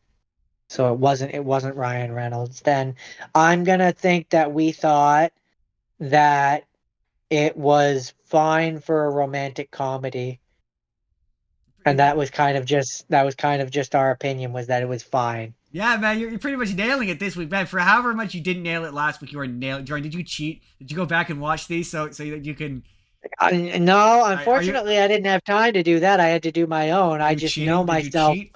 so it wasn't Ryan Reynolds. Then I'm gonna think that we thought that it was fine for a romantic comedy, and that was kind of just our opinion was that it was fine. Yeah, man, you're pretty much nailing it this week, man. For however much you didn't nail it last week, you were nailing. Jordan, did you cheat? Did you go back and watch these so that you can? No, Are you unfortunately, I didn't have time to do that. I had to do my own. are I you just know cheating? Did you myself. cheat?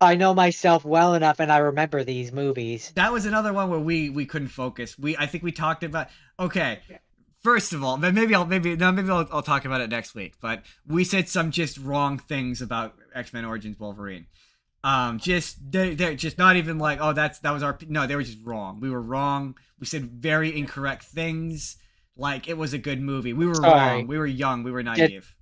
I know myself well enough, and I remember these movies. That was another one where we couldn't focus. I think we talked about. Okay, first of all, maybe I'll talk about it next week. But we said some just wrong things about X-Men Origins Wolverine. They're just not even like that was our no, they were just wrong. We were wrong. We said very incorrect things. Like it was a good movie. We were wrong. Sorry. We were young. We were Did naive.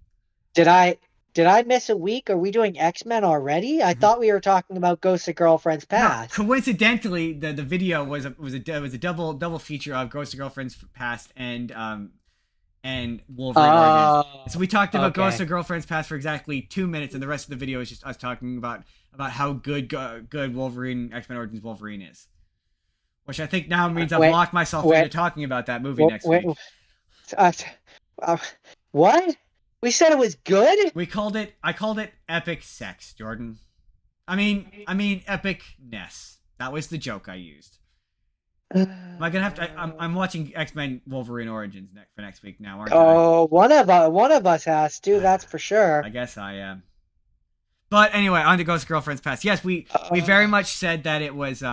did I did I miss a week? Are we doing X-Men already? I Mhm. thought we were talking about Ghost of Girlfriend's No, Past. coincidentally, the video was a double feature of Ghost of Girlfriend's Past and Wolverine Origins. Oh, So we talked about Ghost okay. of Girlfriend's Past for exactly 2 minutes, and the rest of the video is just us talking about how good Wolverine X-Men Origins Wolverine is. Which I think now means I've Wait, locked myself into wait, talking about that movie next wait. week. Uh, uh, what? We said it was good? I called it epic sex, Jordan. I mean epicness. That was the joke I used. Am I gonna have to? I'm watching X-Men Wolverine Origins for next week now, aren't I? Oh, one of us has to, that's for sure. I guess I am. But anyway, on to Ghost Girlfriend's Past. Yes, we very Uh, much said that it was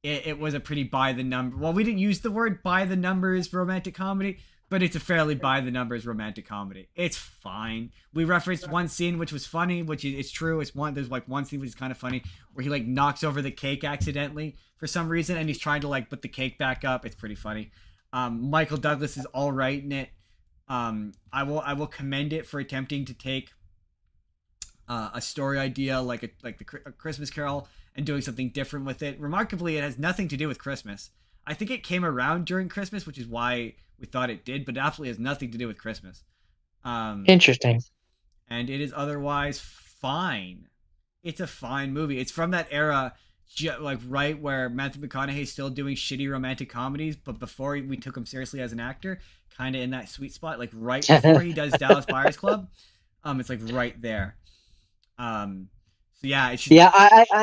it was a pretty by the number. Well, we didn't use the word by the numbers romantic comedy, but it's a fairly by the numbers romantic comedy. It's fine. We referenced one scene which was funny, which is it's true. There's like one scene which is kind of funny where he like knocks over the cake accidentally for some reason, and he's trying to like put the cake back up. It's pretty funny. Michael Douglas is all right in it. I will commend it for attempting to take a story idea like a Christmas Carol and doing something different with it. Remarkably, it has nothing to do with Christmas. I think it came around during Christmas, which is why we thought it did, but it absolutely has nothing to do with Christmas. Um, Interesting. and it is otherwise fine. It's a fine movie. It's from that era, like right where Matthew McConaughey's still doing shitty romantic comedies, but before we took him seriously as an actor, kind of in that sweet spot, like right before he does Dallas Buyers Club. It's like right there. So yeah, it's just, Yeah,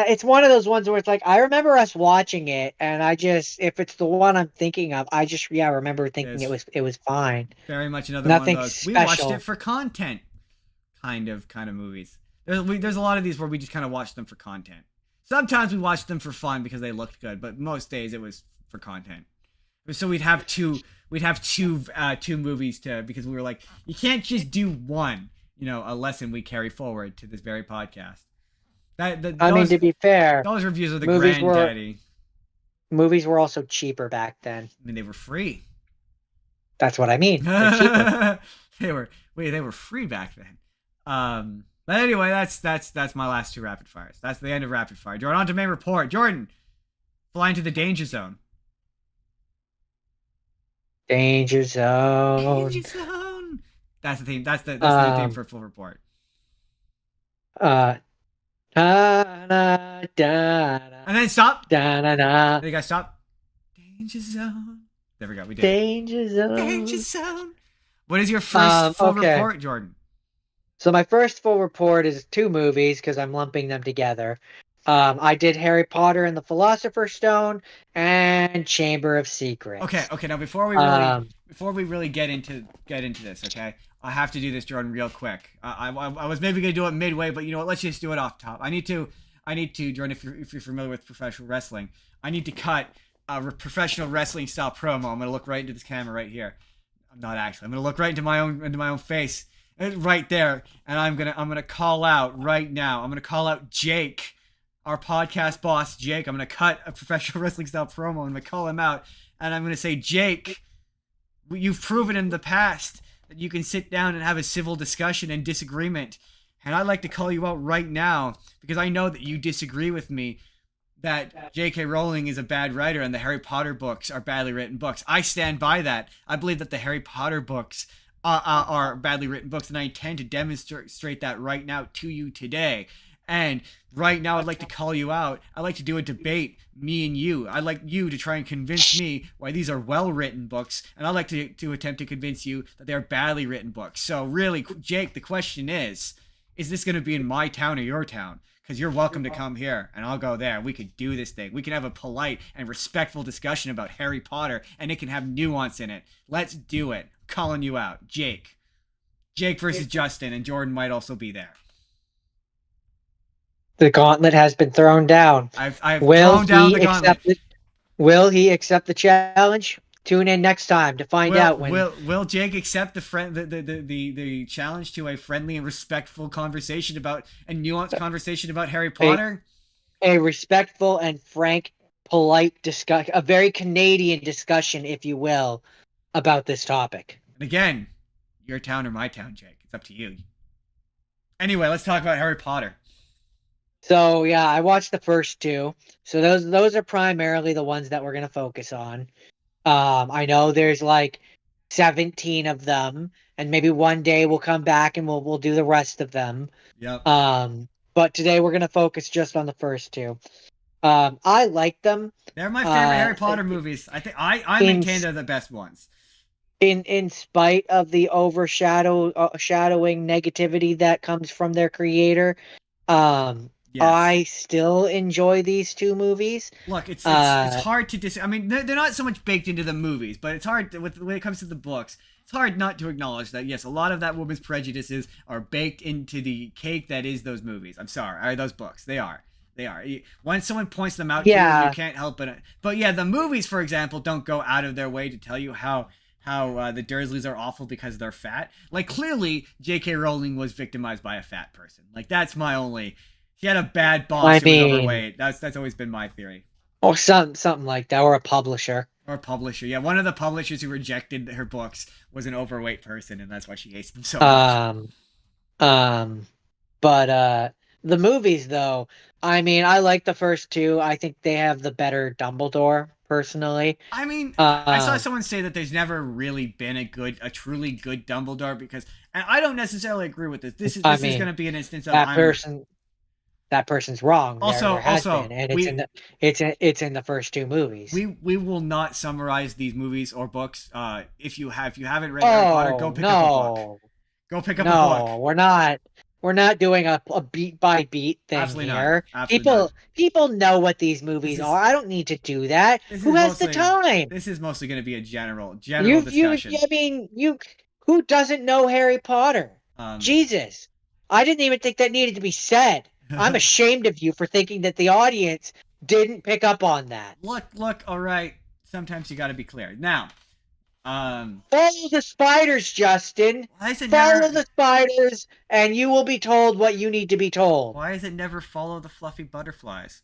it's one of those ones where it's like I remember us watching it, and I just if it's the one I'm thinking of, I just remember thinking it's it was fine, very much another one of nothing those. We watched it special. for content, kind of movies. There's a lot of these where we just kind of watch them for content. Sometimes we watch them for fun because they looked good, but most days it was for content. So we'd have two movies to, because we were like, you can't just do one. A lesson we carry forward to this very podcast. I mean, to be fair, Those reviews are the movies were granddaddy. movies were also cheaper back then. I mean, they were free. That's what I mean. They're cheaper. they were free back then. But anyway, that's my last two rapid fires. That's the end of rapid fire. Jordan, on to main report. Jordan, flying to the danger zone. Danger zone. Danger zone. That's the theme. That's the theme for full report. Da, da, da, And then stop. da, da, da. Then you guys stop. Danger zone. There we go. We did. Danger zone. Danger zone. What is your first full report, Jordan? So my first full report is two movies because I'm lumping them together. I did Harry Potter and the Philosopher's Stone and Chamber of Secrets. Okay. Now before we really get into this, okay, I have to do this, Jordan, real quick. I was maybe gonna do it midway, but you know what? Let's just do it off top. I need to, Jordan, if you're familiar with professional wrestling, I need to cut a professional wrestling style promo. I'm gonna look right into this camera right here. I'm not actually. I'm gonna look right into my own face, right there, and I'm gonna call out right now. I'm gonna call out Jake, our podcast boss, Jake. I'm gonna cut a professional wrestling style promo. I'm gonna call him out, and I'm gonna say, Jake, you've proven in the past that you can sit down and have a civil discussion and disagreement. And I'd like to call you out right now because I know that you disagree with me that J.K. Rowling is a bad writer and the Harry Potter books are badly written books. I stand by that. I believe that the Harry Potter books are badly written books, and I intend to demonstrate that right now to you today. And right now, I'd like to call you out. I'd like to do a debate, me and you. I'd like you to try and convince me why these are well-written books, and I'd like to attempt to convince you that they're badly written books. So really, Jake, the question is this going to be in my town or your town? Because you're welcome to come here, and I'll go there. We could do this thing. We can have a polite and respectful discussion about Harry Potter, and it can have nuance in it. Let's do it. I'm calling you out. Jake. Jake versus Justin, and Jordan might also be there. The gauntlet has been thrown down. I've thrown down the gauntlet. Will he accept the challenge? Tune in next time to find out when. Will Jake accept the challenge to a friendly and respectful conversation about a nuanced conversation about Harry Potter? A respectful and frank, polite discussion, a very Canadian discussion, if you will, about this topic. And again, your town or my town, Jake. It's up to you. Anyway, let's talk about Harry Potter. So yeah, I watched the first two. So those are primarily the ones that we're gonna focus on. I know there's like 17 of them, and maybe one day we'll come back and we'll do the rest of them. Yep. But today we're gonna focus just on the first two. I like them. They're my favorite Harry Potter movies. I think I maintain they're the best ones. In spite of the shadowing negativity that comes from their creator, yes. I still enjoy these two movies. Look, it's hard to I mean, they're not so much baked into the movies, but it's hard when it comes to the books. It's hard not to acknowledge that yes, a lot of that woman's prejudices are baked into the cake that is those movies. I'm sorry, those books. They are. When someone points them out to you, you can't help it. But yeah, the movies, for example, don't go out of their way to tell you how the Dursleys are awful because they're fat. Like clearly, J.K. Rowling was victimized by a fat person. Like that's my only. He had a bad boss who was overweight. That's always been my theory. Or something like that, or a publisher. Yeah. One of the publishers who rejected her books was an overweight person, and that's why she hates them so much. But the movies, though, I mean, I like the first two. I think they have the better Dumbledore, personally. I mean, I saw someone say that there's never really been a truly good Dumbledore because, and I don't necessarily agree with this. This is I going to mean, be an instance of that person that person's wrong. There has also been, and we it's in the first two movies. we will not summarize these movies or books. If you haven't read Harry Potter, go Oh pick up a book. no, Go pick up a book. no, we're not doing a beat by beat thing Absolutely not. here. Absolutely not. People know what these This movies are. is I don't need to do that. this Who is has the mostly time? going to be a general You discussion. I mean, who doesn't know Harry Potter? Um, Jesus. I didn't even think that needed to be said. I'm ashamed of you for thinking that the audience didn't pick up on that. look. All right. Sometimes you got to be clear. Now, Follow the spiders, Justin. why is it Follow never? the spiders, and you will be told what you need to be told. Why is it never follow the fluffy butterflies?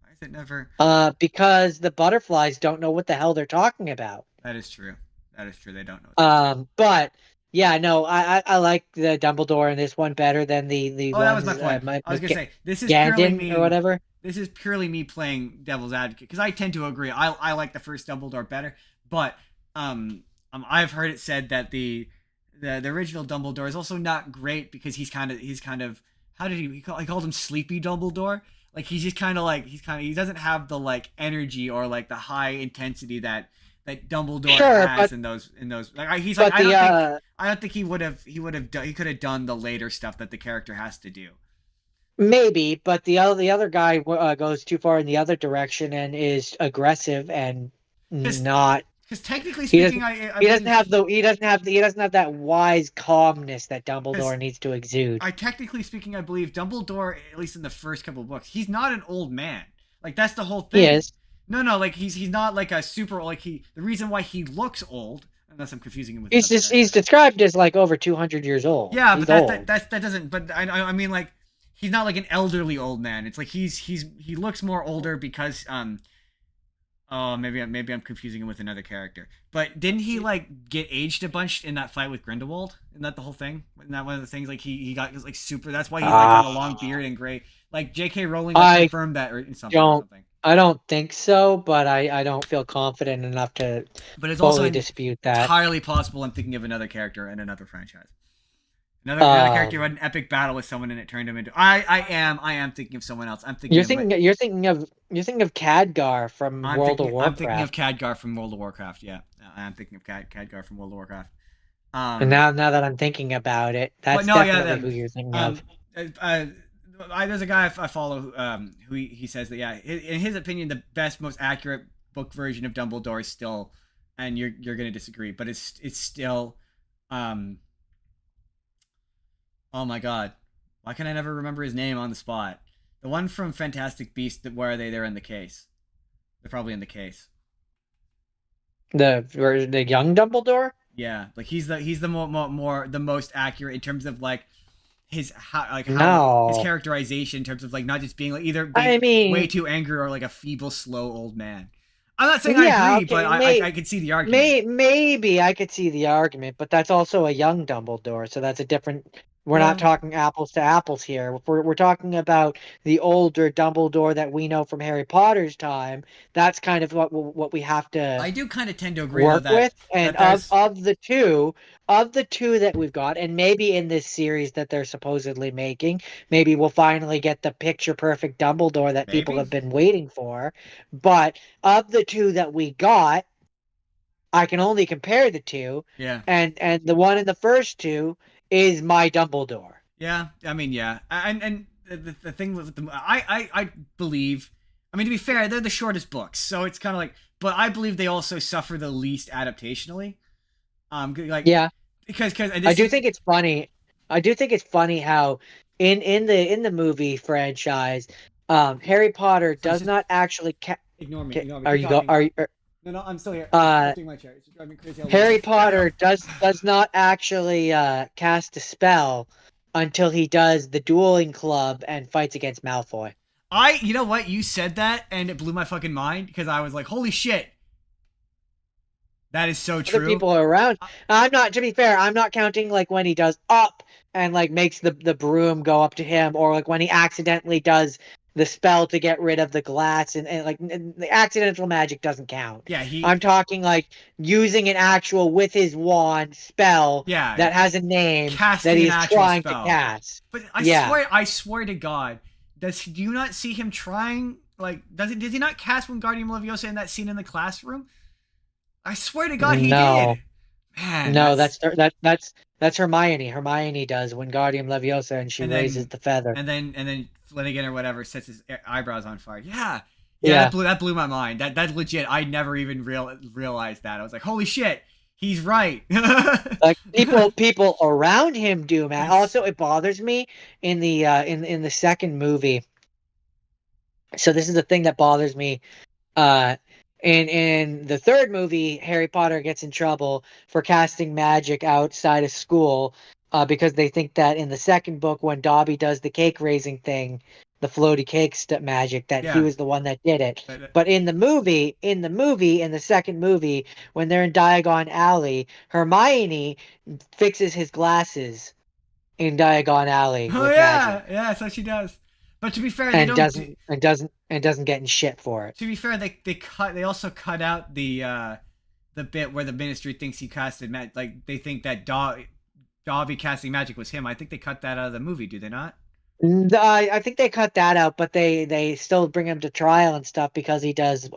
Why is it never? Because the butterflies don't know what the hell they're talking about. That is true. That is true. They don't know. But yeah, no, I like the Dumbledore in this one better than the Oh, that was ones my point. I was gonna say this is purely Gandon or me. whatever. This is purely me playing devil's advocate because I tend to agree. I like the first Dumbledore better, but I've heard it said that the original Dumbledore is also not great because he's kind of how did he called him Sleepy Dumbledore. Like he's just kind of like he doesn't have the like energy or like the high intensity that Dumbledore Sure, has but in those like he's but like the I don't think he could have done the later stuff that the character has to do. maybe, but the other guy goes too far in the other direction and is aggressive and Because not. technically He speaking, doesn't. I He doesn't believe have the. He doesn't have that wise calmness that because Dumbledore needs to exude. I technically speaking, I believe Dumbledore, at least in the first couple of books, he's not an old man. Like that's the whole He thing. is. No, like he's not like a super like the reason why he looks old, unless I'm confusing him with He's another just. He's character. described as like over 200 years old. Yeah, but He's old. that doesn't. But I mean like he's not like an elderly old man. It's like he looks more older because oh maybe I'm confusing him with another character. But didn't he like get aged a bunch in that fight with Grindelwald? Isn't that the whole thing? Isn't that one of the things like he got like super? That's why he's like got a long beard and gray. Like J.K. Rowling like, I confirmed that or something. don't. I don't think so, but I don't feel confident enough to But it's also fully dispute that. entirely possible I'm thinking of another character in another franchise. Another character who had an epic battle with someone and it turned him into. I am thinking of someone else. I'm thinking. You're thinking of Khadgar from World of Warcraft. I'm thinking of Khadgar from World of Warcraft. Yeah, I'm thinking of Khadgar from World of Warcraft. And now that I'm thinking about it, that's definitely who you're thinking of. There's a guy I follow who he says that in his opinion the best most accurate book version of Dumbledore is still, and you're gonna disagree, but it's still oh my god, why can I never remember his name on the spot? The one from Fantastic Beasts. Where are they? They're in the case. They're probably in the case. The young Dumbledore. Yeah, like he's the more the most accurate in terms of like his his characterization in terms of like not just being like either being way too angry or like a feeble, slow old man. I'm not saying I agree, but I could see the argument. Maybe I could see the argument, but that's also a young Dumbledore, so that's a different. We're not talking apples to apples here. We're talking about the older Dumbledore that we know from Harry Potter's time. That's kind of what we have to. I do kind of tend to agree work with that. With, and of the two that we've got, and maybe in this series that they're supposedly making, maybe we'll finally get the picture perfect Dumbledore that people have been waiting for. But of the two that we got, I can only compare the two. Yeah. And the one in the first two is my Dumbledore. Yeah, I mean, yeah, and the thing with them, I believe, I mean, to be fair, they're the shortest books, so it's kind of like, but I believe they also suffer the least adaptationally. Because I do think it's funny. I do think it's funny how in the movie franchise, Harry Potter does not actually. Ignore me. Are you go? Are you? No, I'm still here. I'm my chair. It's driving me crazy. Harry Potter does not actually cast a spell until he does the dueling club and fights against Malfoy. You know what? You said that and it blew my fucking mind because I was like, holy shit. That is so true. Other people are around. To be fair, I'm not counting like when he does up and like makes the broom go up to him, or like when he accidentally does the spell to get rid of the glass, and like the accidental magic doesn't count. Yeah, I'm talking like using an actual with his wand spell yeah, that has a name that casting he an is actual trying to spell. cast. But Yeah. I swear to God, do you not see him trying? Like, does he not cast Wingardium Leviosa in that scene in the classroom? I swear to God, he No. did. Man, No, that's that's Hermione. Hermione does Wingardium Leviosa, and she and raises then the feather. and then Flanagan or whatever sets his eyebrows on fire. Yeah, yeah, Yeah. that blew my mind. That legit. I never even realized that. I was like, holy shit, he's right. Like people around him do, man. That's Also, it bothers me in the second movie. So this is the thing that bothers me. Uh, in the third movie, Harry Potter gets in trouble for casting magic outside of school, because they think that in the second book, when Dobby does the cake raising thing, the floaty cake magic, that he yeah. was the one that did it. But, But in the second movie, when they're in Diagon Alley, Hermione fixes his glasses in Diagon Alley oh with magic, yeah, yeah. So she does. But to be fair, they and don't. doesn't get in shit for it. To be fair, they also cut out the bit where the Ministry thinks he casted magic. Like they think that Dobby casting magic was him. I think they cut that out of the movie. Do they not? I think they cut that out, but they still bring him to trial and stuff because he does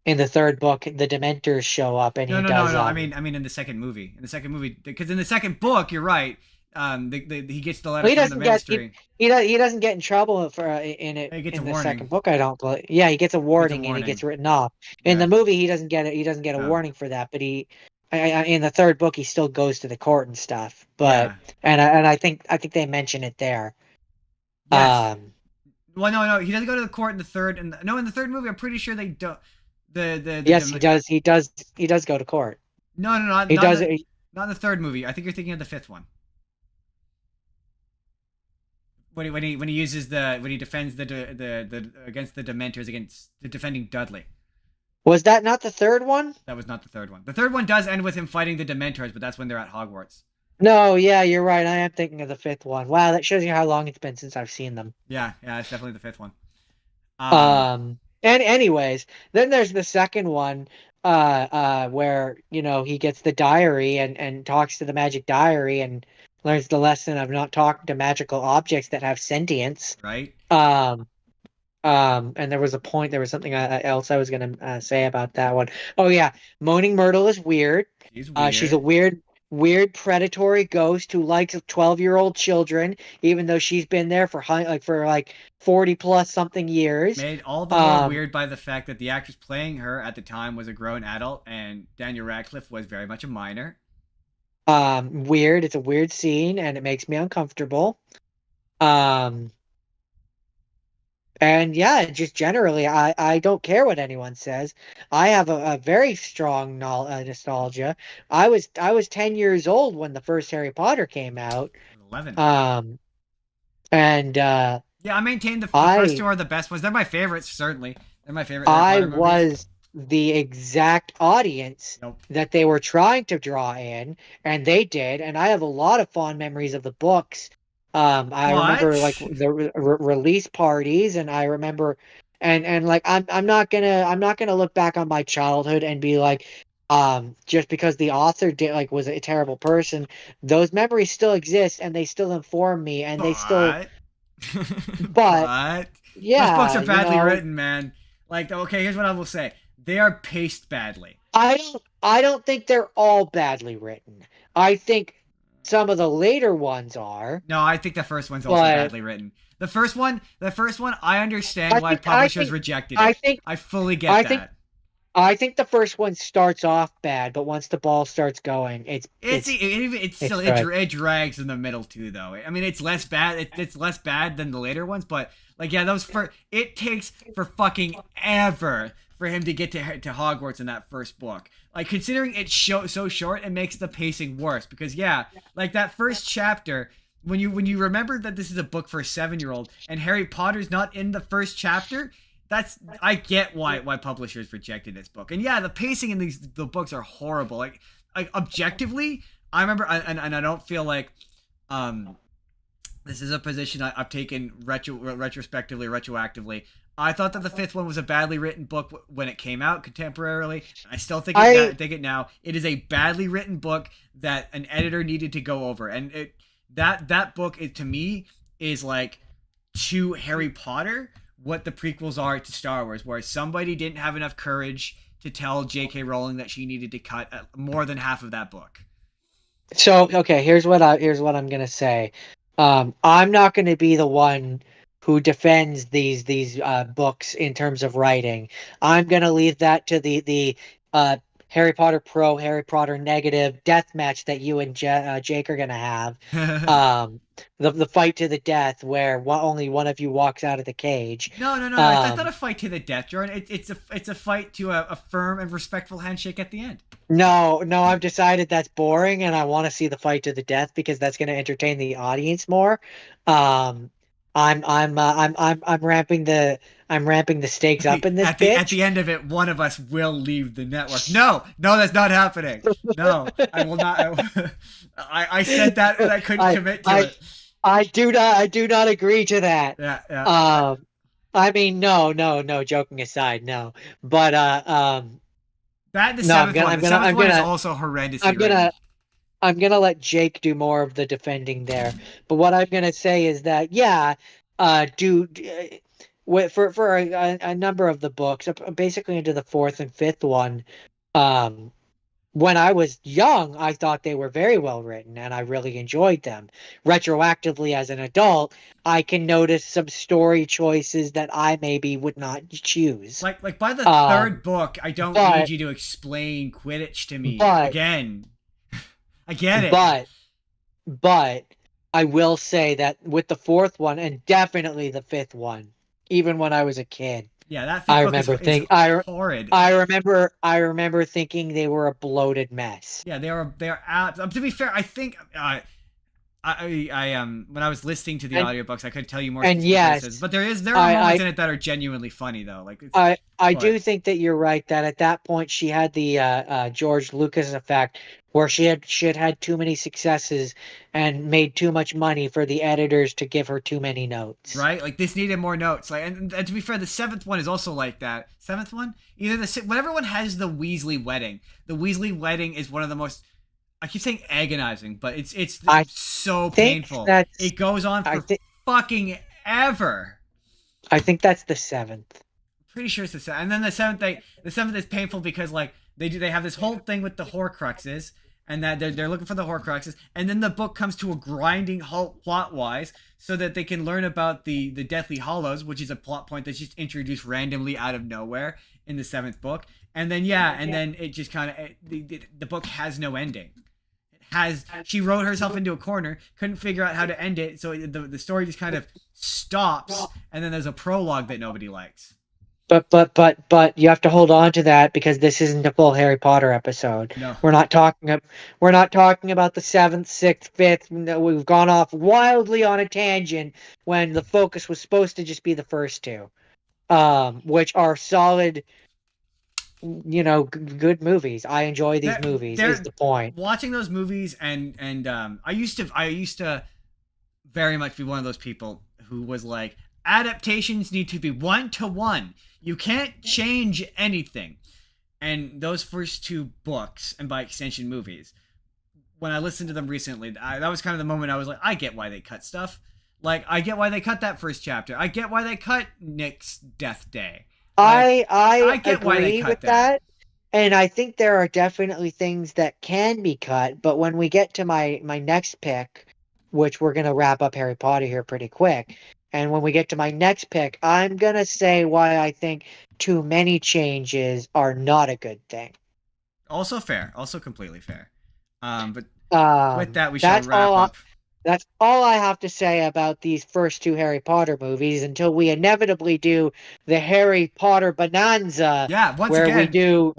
in the third book the Dementors show up and No, he no, no, does no. I mean in the second movie. In the second movie, because in the second book, you're right. He gets the letter well, from the Ministry. he doesn't get in trouble for in it He gets a in the second warning. book. I don't believe. Yeah, he gets a He gets a warning and he gets warning. written off. In Yeah. the movie, he doesn't get a No. warning for that, but in the third book he still goes to the court and stuff. But Yeah. and I think they mention it there. Yes. Um, Well, no, no. He doesn't go to the court in the third. And no, in the third movie, I'm pretty sure they don't. yes, he does go to court. No, no, He does it. not in the third movie. I think you're thinking of the fifth one. When he uses when he defends the against the Dementors against the defending Dudley. Was that not the third one? That was not the third one. The third one does end with him fighting the Dementors, but that's when they're at Hogwarts. No, yeah, you're right. I am thinking of the fifth one. Wow, that shows you how long it's been since I've seen them. Yeah, yeah, it's definitely the fifth one. And anyways, then there's the second one, where, he gets the diary and talks to the magic diary and learns the lesson of not talking to magical objects that have sentience. Right? Um, and there was something else I was gonna say about that one. Oh yeah, Moaning Myrtle is weird. He's She's a weird. weird predatory ghost who likes 12-year-old children, even though she's been there for 40 plus something years. Made all the more weird by the fact that the actress playing her at the time was a grown adult, and Daniel Radcliffe was very much a minor. Weird. It's a weird scene, and it makes me uncomfortable. Um, And yeah, just generally, I don't care what anyone says. I have a very strong nostalgia. I was 10 years old when the first Harry Potter came out. 11. Um, and Yeah, I maintain the first I two are the best ones. They're my favorites, certainly. They're my favorite Harry I Potter movies. was the exact audience Nope. that they were trying to draw in, and they did. And I have a lot of fond memories of the books. I remember like What? the release parties, and I remember, and like I'm not gonna look back on my childhood and be like, just because the author did like was a terrible person. Those memories still exist, and they still inform me, and they still. But But but those books yeah, are badly written, man. Like, okay, here's what I will say: they are paced badly. I don't think they're all badly written. I think some of the later ones are, No, I think the first one's also but badly written. The first one, I understand why I publishers think rejected I it. think I fully get I think that. I think the first one starts off bad, but once the ball starts going, It's it's still good. it drags in the middle too, though. I mean, it's less bad. It's less bad than the later ones, but like, yeah, it takes for fucking ever for him to get to Hogwarts in that first book. Like, considering it's so short, it makes the pacing worse because, yeah, like that first chapter. When you remember that this is a book for a 7-year-old and Harry Potter's not in the first chapter, I get why publishers rejected this book. And yeah, the pacing in the books are horrible. Like objectively, I remember, and I don't feel like This is a position I've taken retrospectively, retroactively. I thought that the fifth one was a badly written book when it came out contemporarily. I still think I think it now. It is a badly written book that an editor needed to go over, and that book is, to me, is like to Harry Potter what the prequels are to Star Wars, where somebody didn't have enough courage to tell J.K. Rowling that she needed to cut more than half of that book. So okay, here's what I'm gonna say. I'm not gonna be the one who defends these books in terms of writing. I'm gonna leave that to the uh Harry Potter pro, Harry Potter negative death match that you and Jake are gonna have. Um, the fight to the death where only one of you walks out of the cage. No. That's not Um, a fight to the death, Jordan. It's a fight to a firm and respectful handshake at the end. no, I've decided that's boring, and I want to see the fight to the death because that's going to entertain the audience more. Um, I'm ramping the stakes up in this At bitch. the end of it, one of us will leave the network. No, that's not happening. No, I will not. I said that and I couldn't I commit to I it. I do not agree to that. Yeah. Um, I mean, no. Joking aside, no. But That the no. seventh one. The seventh one is also I'm horrendously written. gonna I'm gonna let Jake do more of the defending there. But what I'm gonna say is that yeah, for a number of the books, basically into the fourth and fifth one, um, when I was young, I thought they were very well written and I really enjoyed them. Retroactively, as an adult, I can notice some story choices that I maybe would not choose. Like by the Um, third book, I don't need but you to explain Quidditch to me but again. I get it. but But I will say that with the fourth one and definitely the fifth one, even when I was a kid, Yeah, that fifth I book remember is think horrid. I remember thinking they were a bloated mess. Yeah, they are out. To be fair, I think I when I was listening to the And audiobooks, I could tell you more and specific criticisms, yes, but there are moments I in it that are genuinely funny though. Like it's I but do think that you're right that at that point she had the George Lucas effect where she had too many successes and made too much money for the editors to give her too many notes. right, like this needed more notes. Like and to be fair, the seventh one is also like that. Seventh one, either whatever one has the Weasley wedding. The Weasley wedding is one of the most. I keep saying agonizing, but it's I so think painful. that's It goes on I for think fucking ever. I think that's the seventh. Pretty sure it's the seventh. And then the seventh is painful because like they have this whole thing with the Horcruxes, and that they're looking for the Horcruxes, and then the book comes to a grinding halt plot wise, so that they can learn about the Deathly Hollows, which is a plot point that's just introduced randomly out of nowhere in the seventh book, and then and then it just kind of the book has no ending. She wrote herself into a corner, couldn't figure out how to end it, so the story just kind of stops, and then there's a prologue that nobody likes. But you have to hold on to that because this isn't a full Harry Potter episode. No. We're not talking about the seventh, sixth, fifth. No, we've gone off wildly on a tangent when the focus was supposed to just be the first two, which are solid, good movies. I enjoy these movies. Is They're the point? watching those movies, and I used to very much be one of those people who was like, adaptations need to be 1-to-1. You can't change anything. And those first two books, and by extension movies, when I listened to them recently, that was kind of the moment I was like, I get why they cut stuff. Like, I get why they cut that first chapter. I get why they cut Nick's death day. Like, I I get why they agree cut with that. that. And I think there are definitely things that can be cut, but when we get to my next pick, which we're gonna wrap up Harry Potter here pretty quick, and when we get to my next pick, I'm gonna say why I think too many changes are not a good thing. Also fair. Also completely fair. But with Um, that, we shall that's wrap all. up. That's all I have to say about these first two Harry Potter movies until we inevitably do the Harry Potter Bonanza, Yeah, where we do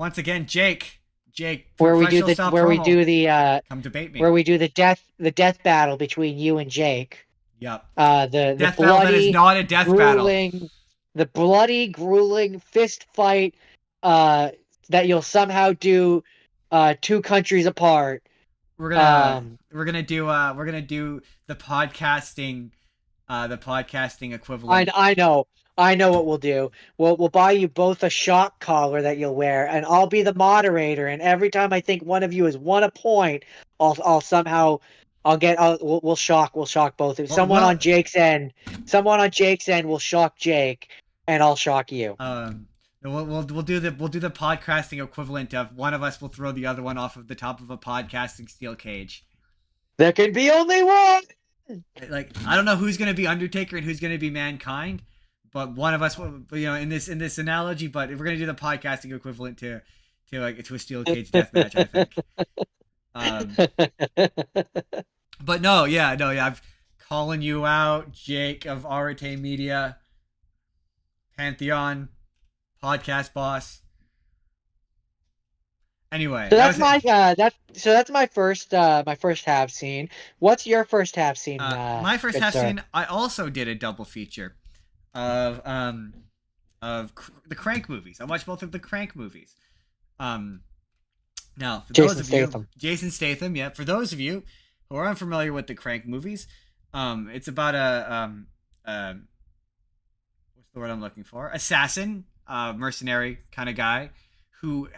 Jake, where we do professional the style where we promo. do the Come debate me. where we do the death battle between you and Jake. Yep. The Death battle that is bloody not a death battle. grueling the bloody grueling fist fight that you'll somehow do two countries apart. we're gonna do the podcasting equivalent. I know what we'll do. We'll buy you both a shock collar that you'll wear, and I'll be the moderator. And every time I think one of you has won a point, I'll somehow we'll shock both of you. Someone on Jake's end will shock Jake, and I'll shock you. We'll do the podcasting equivalent of one of us will throw the other one off of the top of a podcasting steel cage. There can be only one. Like, I don't know who's gonna be Undertaker and who's gonna be Mankind, but one of us will, in this analogy. But if we're gonna do the podcasting equivalent to a steel cage death match, I think. But no, I'm calling you out, Jake of Arete Media, Pantheon, podcast boss. Anyway, so that's my first half scene. What's your first half scene? My first half scene, I also did a double feature of the Crank movies. I watched both of the Crank movies. Now, for Jason Statham, yeah. For those of you who are unfamiliar with the Crank movies, it's about what's the word I'm looking for? Assassin, mercenary kind of guy who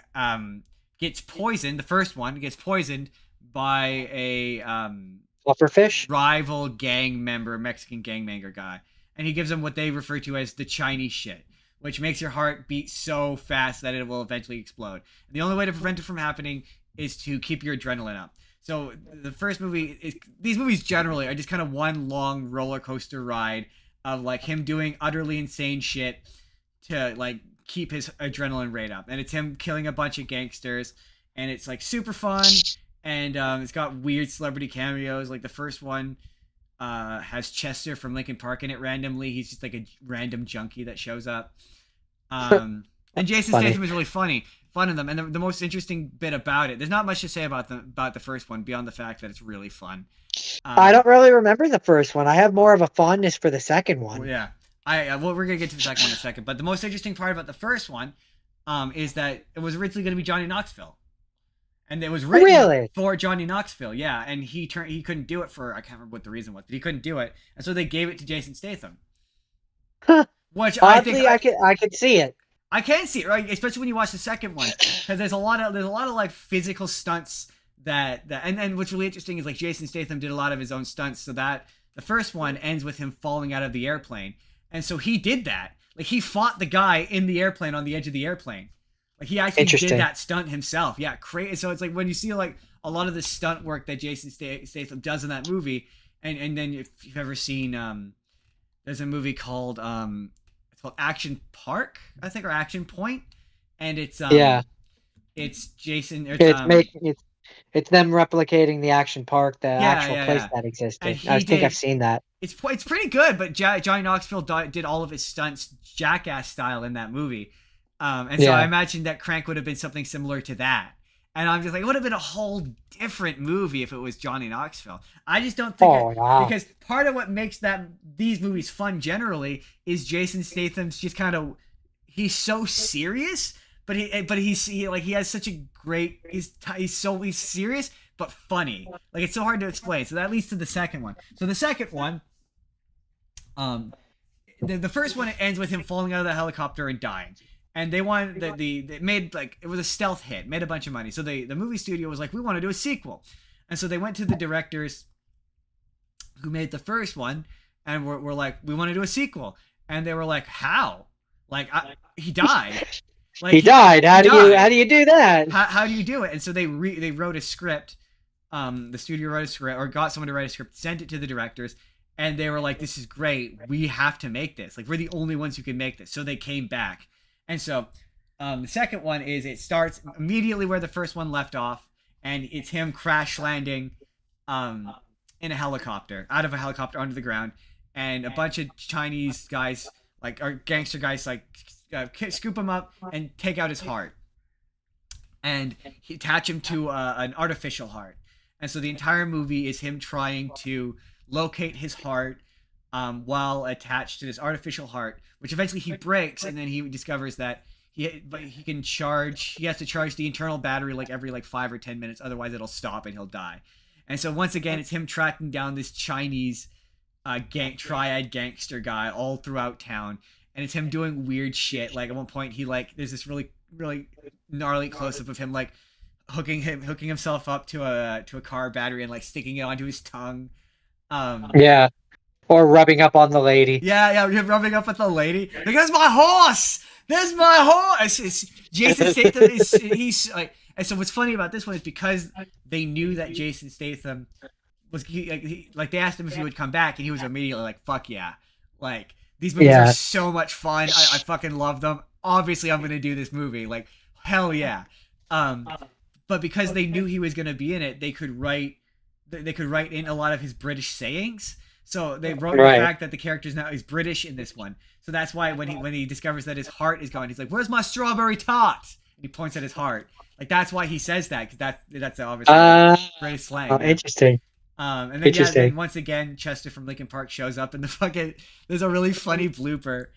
gets poisoned. The first one gets poisoned by a pufferfish rival gang member, Mexican gang member guy, and he gives him what they refer to as the Chinese shit, which makes your heart beat so fast that it will eventually explode. And the only way to prevent it from happening is to keep your adrenaline up. So the first movie these movies generally are just kind of one long roller coaster ride of like him doing utterly insane shit to like keep his adrenaline rate up, and it's him killing a bunch of gangsters, and it's like super fun, and it's got weird celebrity cameos. Like the first one has Chester from Linkin Park in it randomly. He's just like a random junkie that shows up. And Jason Statham is really fun in them, and the most interesting bit about it, there's not much to say about the first one beyond the fact that it's really fun. I don't really remember the first one. I have more of a fondness for the second one. Well, yeah. We're gonna get to the second one in a second, but the most interesting part about the first one, is that it was originally gonna be Johnny Knoxville, and it was written for Johnny Knoxville, yeah, and he couldn't do it for, I can't remember what the reason was, but he couldn't do it, and so they gave it to Jason Statham. Which oddly, I could see it. I can see it, right? Especially when you watch the second one, because there's a lot of like physical stunts and what's really interesting is like Jason Statham did a lot of his own stunts, so that the first one ends with him falling out of the airplane. And so he did that. Like, he fought the guy in the airplane on the edge of the airplane. Like, he actually did that stunt himself. Yeah, crazy. So it's like when you see, like, a lot of the stunt work that Jason Statham does in that movie, and then if you've ever seen, there's a movie called, it's called Action Park, I think, or Action Point. And it's, it's Jason, it's them replicating the Action Park, the actual place that existed. I think I've seen that. It's pretty good, but Johnny Knoxville did all of his stunts jackass style in that movie. And so I imagine that Crank would have been something similar to that. And I'm just like, it would have been a whole different movie if it was Johnny Knoxville. I just don't think because part of what makes these movies fun generally is Jason Statham's just kind of, he's so serious. But he has such a great, he's serious but funny. Like, it's so hard to explain. So that leads to the second one. So the second one, the first one, it ends with him falling out of the helicopter and dying. And they wanted it made, like, it was a stealth hit, made a bunch of money. So the movie studio was like, we want to do a sequel. And so they went to the directors who made the first one and were like, we want to do a sequel. And they were like, how? Like, he died. Like, he died. How do you do that? How do you do it? And so they wrote a script. The studio wrote a script, or got someone to write a script, sent it to the directors, and they were like, "This is great. We have to make this. Like, we're the only ones who can make this." So they came back, and so the second one it starts immediately where the first one left off, and it's him crash landing, in a helicopter, out of a helicopter onto the ground, and a bunch of Chinese guys, like, or gangster guys, like, scoop him up and take out his heart and attach him to an artificial heart. And so the entire movie is him trying to locate his heart while attached to this artificial heart, which eventually he breaks, and then he discovers that but he can charge. He has to charge the internal battery like every like 5 or 10 minutes, otherwise it'll stop and he'll die. And so once again, it's him tracking down this Chinese triad gangster guy all throughout town, and it's him doing weird shit. Like at one point, he like there's this really gnarly close up of him like hooking himself up to a car battery and like sticking it onto his tongue. Yeah. Or rubbing up on the lady. Yeah, rubbing up with the lady. Like, there's my horse. There's my horse. Jason Statham he's like, and so what's funny about this one is because they knew that Jason Statham was like they asked him if he would come back, and he was immediately like, "Fuck yeah!" Like these movies are so much fun. I fucking love them. Obviously, I'm gonna do this movie. Like hell yeah. But because they knew he was gonna be in it, they could write in a lot of his British sayings. So they wrote the fact that the character is British in this one. So that's why when he discovers that his heart is gone, he's like, "Where's my strawberry tart?" And he points at his heart. Like that's why he says that, because that's obviously British slang. Oh, interesting. And then then once again, Chester from Linkin Park shows up in the fucking. There's a really funny blooper,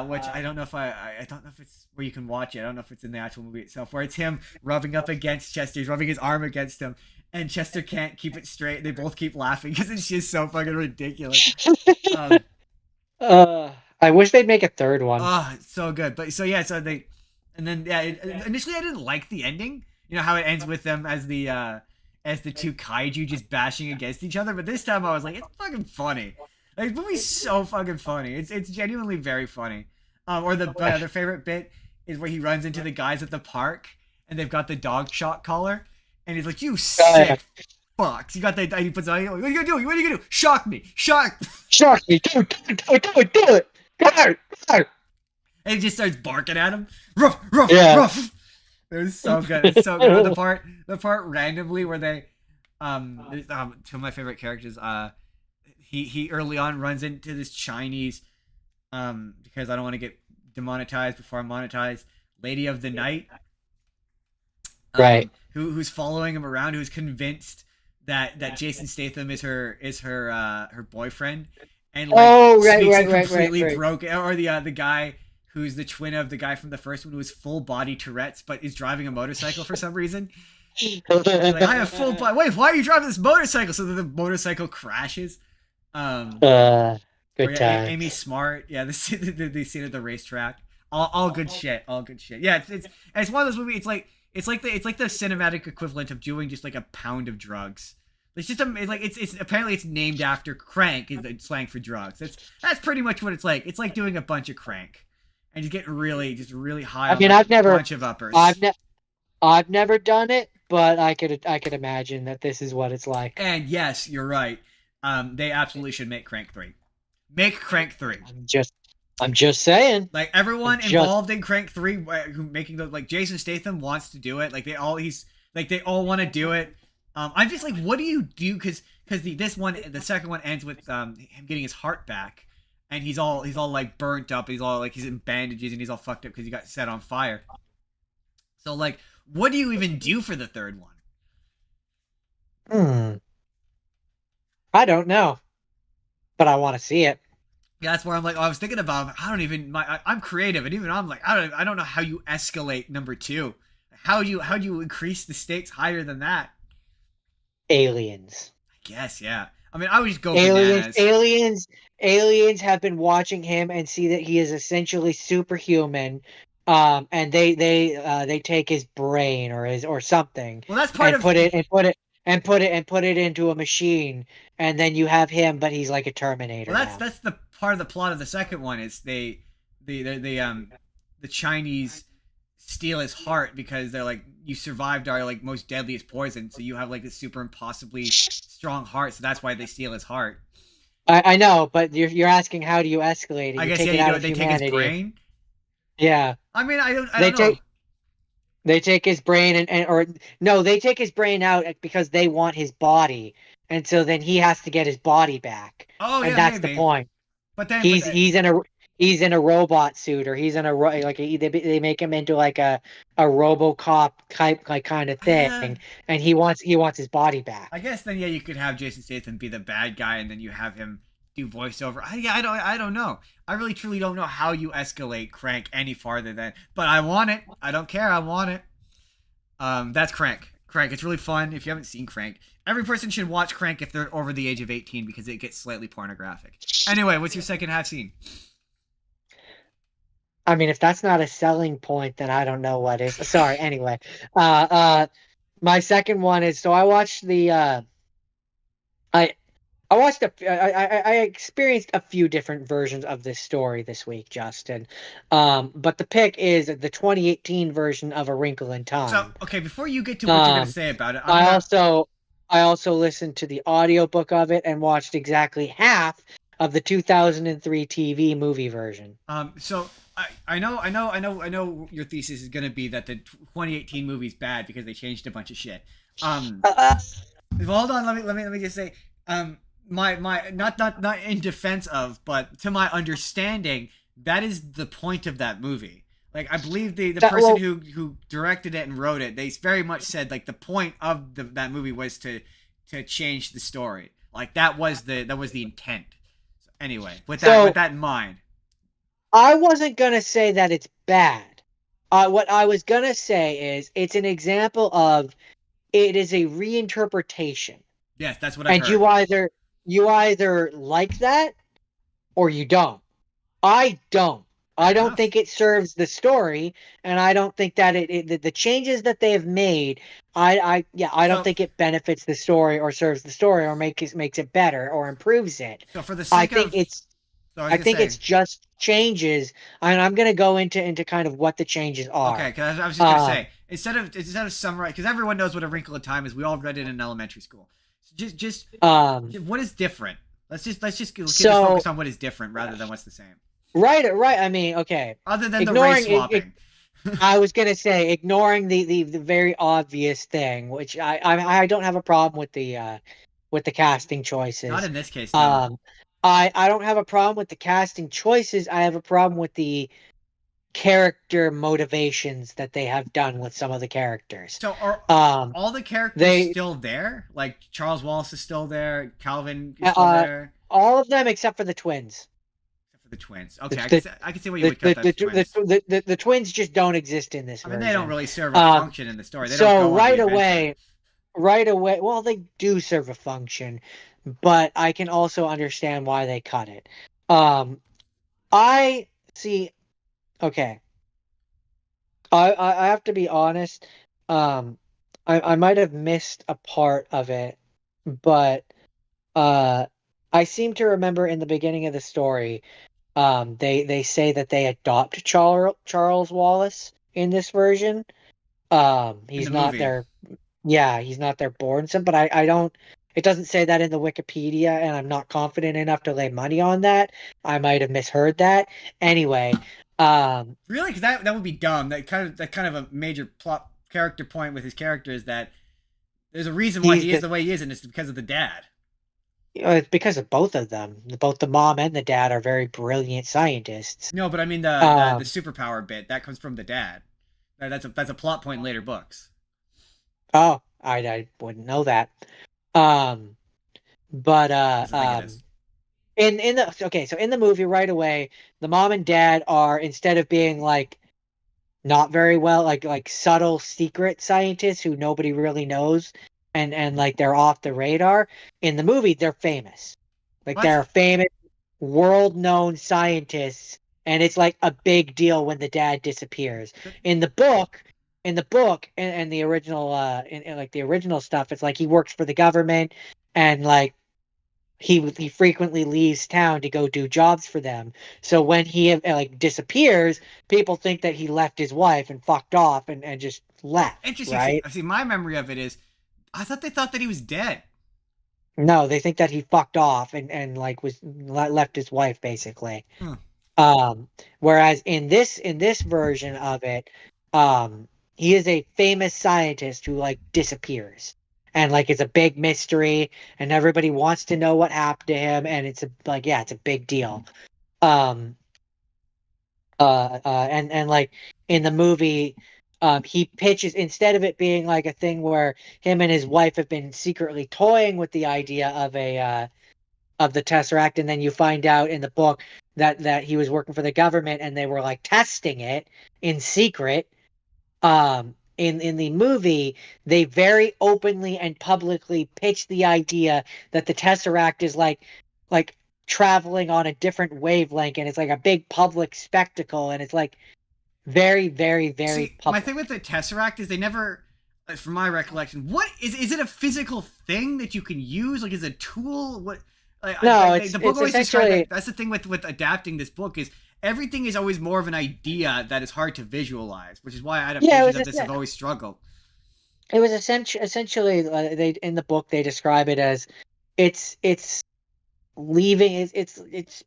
which I don't know if I don't know if it's where you can watch it. I don't know if it's in the actual movie itself, where it's him rubbing up against Chester. He's rubbing his arm against him, and Chester can't keep it straight. They both keep laughing because it's just so fucking ridiculous. I wish they'd make a third one. Oh, it's so good. But so yeah, and then initially I didn't like the ending. You know how it ends with them as the two kaiju just bashing against each other. But this time I was like, it's fucking funny. Like the movie's so fucking funny. It's genuinely very funny. Or the other favorite bit is where he runs into the guys at the park and they've got the dog shot collar. And he's like, "You sick fucks!" You got that? And he puts on. What are you gonna do? What are you gonna do? Shock me! Shock me! Do it! Go! And he just starts barking at him. Ruff, ruff, ruff. It was so good. It's so good. The part randomly where they, two of my favorite characters. He early on runs into this Chinese, because I don't want to get demonetized before I'm monetized. Lady of the Night. Right. Who's following him around? Who's convinced that Jason Statham is her boyfriend, and like completely broken. Or the guy who's the twin of the guy from the first one, who was full body Tourette's but is driving a motorcycle for some reason. Like, I have full body. Wait, why are you driving this motorcycle? So the motorcycle crashes. Good time. Amy Smart. Yeah, the scene at the racetrack. All good shit. All good shit. Yeah, it's one of those movies. It's like the cinematic equivalent of doing just like a pound of drugs. It's just it's apparently it's named after crank, is the slang for drugs. That's pretty much what it's like. It's like doing a bunch of crank, and you get really high. I've never bunch of uppers. I've never done it, but I could imagine that this is what it's like. And yes, you're right. They absolutely should make Crank 3. Make Crank 3. I'm just saying. Like everyone involved in Crank 3, who making the like Jason Statham wants to do it. Like they all want to do it. I'm just like, what do you do? Because the second one ends with him getting his heart back, and he's all like burnt up. He's all like he's in bandages and he's all fucked up because he got set on fire. So like, what do you even do for the third one? I don't know, but I want to see it. Yeah, that's where I'm like, I was thinking about. I'm creative, and even I'm like, I don't know how you escalate number 2. How do you increase the stakes higher than that? Aliens. I guess, yeah. I mean, I would just go bananas. Aliens have been watching him and see that he is essentially superhuman. And they take his brain or something. Well, that's part of put it into a machine, and then you have him, but he's like a Terminator. Well, that's the part of the plot of the second one is the Chinese steal his heart because they're like, you survived our like most deadliest poison, so you have like this super impossibly strong heart, so that's why they steal his heart. I know, but you're asking how do you escalate it? I guess they take his brain. Yeah. I mean, I don't know. They take his brain they take his brain out because they want his body, and so then he has to get his body back. Oh, and that's the point. But then he's in a robot suit, or he's in they make him into like a RoboCop type like kind of thing, and he wants his body back. I guess then you could have Jason Statham be the bad guy, and then you have him do voiceover. I don't know. I really truly don't know how you escalate Crank any farther than. But I want it. I don't care. I want it. That's Crank. Crank. It's really fun. If you haven't seen Crank, every person should watch Crank if they're over the age of 18 because it gets slightly pornographic. Anyway, what's your second half scene? I mean, if that's not a selling point, then I don't know what is. Sorry. Anyway, uh, uh, my second one is so I watched I I watched I experienced a few different versions of this story this week, Justin. But the pick is the 2018 version of A Wrinkle in So, Time. okay, before you get to what you're gonna Um, say about it, I'm I gonna. also I also listened to the audiobook of it and watched exactly half of the 2003 TV movie version. So I know your thesis is gonna be that the 2018 movie's bad because they changed a bunch of shit. Um, Uh, well, hold on. Let me just say. My not in defense of, but to my understanding, that is the point of that movie. Like I believe the that person well, who directed it and wrote it, they very much said like the point of that movie was to change the story. Like that was the intent. So anyway, with so that in mind, I wasn't gonna say that it's bad. What I was gonna say is it's an example of it is a reinterpretation, yes, that's what I've and heard. you either like that or you don't. I don't. I Fair don't enough. think it serves the story, and I don't think that the changes that they have made. I don't So think it benefits the story or serves the story or makes it better or improves it. so for the I sake think of, it's so I was I gonna think say, it's just changes, and I'm gonna go into kind of what the changes okay, are. because I was just gonna Um, say instead of summarize, because everyone knows what A Wrinkle in Time is. We all read it in elementary school. So just um, what is different? Let's just keep this so focus on what is different rather than what's the same. right. I mean, okay, Other than the race ignoring it, swapping. I was gonna say ignoring the very obvious thing, which I don't have a problem with the casting Not choices. in this case, no. Um, I don't have a problem with the casting choices. I have a problem with the character motivations that they have done with some of the characters. So are Um, all the characters they still there? Like Charles Wallace is still there, Calvin is still uh there, all of them except for the twins. except for the twins. The Okay, the I can see why you would cut out the twins. the twins just don't exist in this I mean, they don't version. really serve a Um, function in the story. They don't so go on the adventure. right away, well, they do serve a function, but I can also understand why they cut it. Um, I see. Okay, I have to be honest. Um, I might have missed a part of it, but uh, I seem to remember in the beginning of the story, they say that they adopt Charles Wallace in this version. In the He's not movie. their Yeah, he's not their born son, but I don't. It doesn't say that in the Wikipedia, and I'm not confident enough to lay money on that. I might have misheard that. Anyway, um, Really? Because that would be dumb. That kind of a major plot character point with his character is that there's a reason why he's he is the the way he is, and it's because of the dad. it's because of both of them. Both the mom and the dad are very brilliant scientists. No, but I mean the Um, superpower bit that comes from the dad. That's a plot point in later books. oh, I wouldn't know that. Um, but Yes, I think it is. in the okay, so in the movie right away, the mom and dad are, instead of being like not very well, like subtle secret scientists who nobody really knows, and like they're off the radar. In the movie, they're famous, like What? they're famous, world known scientists, and it's like a big deal when the dad disappears. In the book, and the original in like the original stuff, it's like he works for the government, and like he frequently leaves town to go do jobs for them. So when he like disappears, people think that he left his wife and fucked off and just Oh, left, interesting. See, right? see, my memory of it is, I thought they thought that he was dead. No, they think that he fucked off and like left his wife basically. Huh. Um, whereas in this version of it, he is a famous scientist who like disappears. And like it's a big mystery, and everybody wants to know what happened to him, and it's it's a big deal. Um, and like in the movie, he pitches, instead of it being like a thing where him and his wife have been secretly toying with the idea the Tesseract, and then you find out in the book that he was working for the government and they were like testing it in secret. In the movie, they very openly and publicly pitch the idea that the Tesseract is like traveling on a different wavelength, and it's like a big public spectacle, and it's like very, very, very See, my public. thing with the Tesseract is they never, from my recollection, what is it a physical thing that you can use? Like, is it a tool? What? No, The book it's always describes essentially that's the thing with adapting this book is everything is always more of an idea that is hard to visualize, which is why yeah, adaptations of this have always struggled. it was essentially they in the book they describe it as it's leaving it's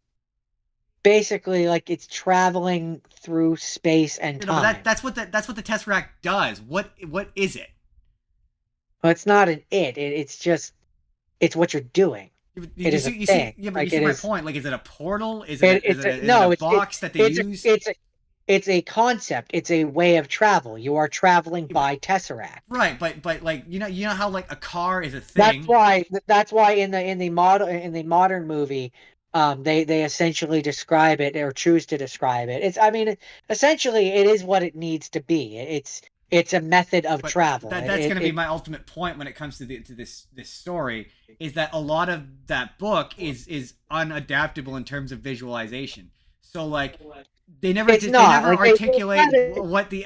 basically like it's traveling through space and You know, but time. that's what the Tesseract does. What is it? Well, it's not it's just it's what you're doing. It is a thing. Yeah, but Like you see it my is. point. Like, is it a portal? Is It's is it no. a It's box that they use? it's a concept. It's a way of travel. You are traveling by Tesseract. Right, but like you know how like a car is a thing. That's why in the modern movie, they essentially describe it or choose to describe it. It's I mean essentially it is what it needs to be. It's a method of But travel. that's going to be my ultimate point when it comes to this story is that a lot of that book is unadaptable in terms of visualization. So like they never articulate what the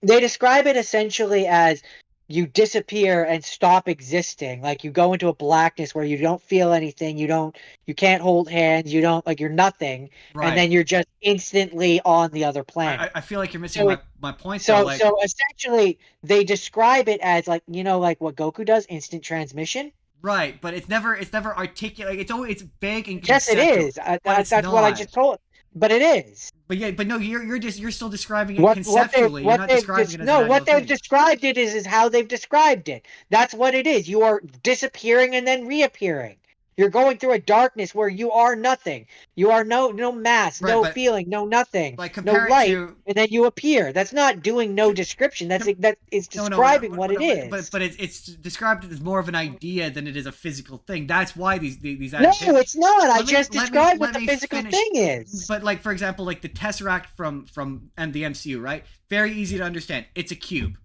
they describe it essentially as you disappear and stop existing. Like you go into a blackness where you don't feel anything, you can't hold hands, you don't like you're nothing, right. And then you're just instantly on the other planet. I feel like you're missing my point. So essentially they describe it as like like what Goku does, instant transmission. Right, but it's never articulate. It's vague and yes, it is. That's what I just told. But it is. But yeah, but no, you're still describing it conceptually. You're not describing it as no. What they've described it is how they've described it. That's what it is. You are disappearing and then reappearing. You're going through a darkness where you are nothing. You are no mass, right, no feeling, no nothing, no light, and then you appear. That's not doing no description. That is describing what it is. But it's described as more of an idea than it is a physical thing. That's why these No, it's not. I just described what the physical thing is. But like for example, like the Tesseract from and the MCU, right? Very easy to understand. It's a cube.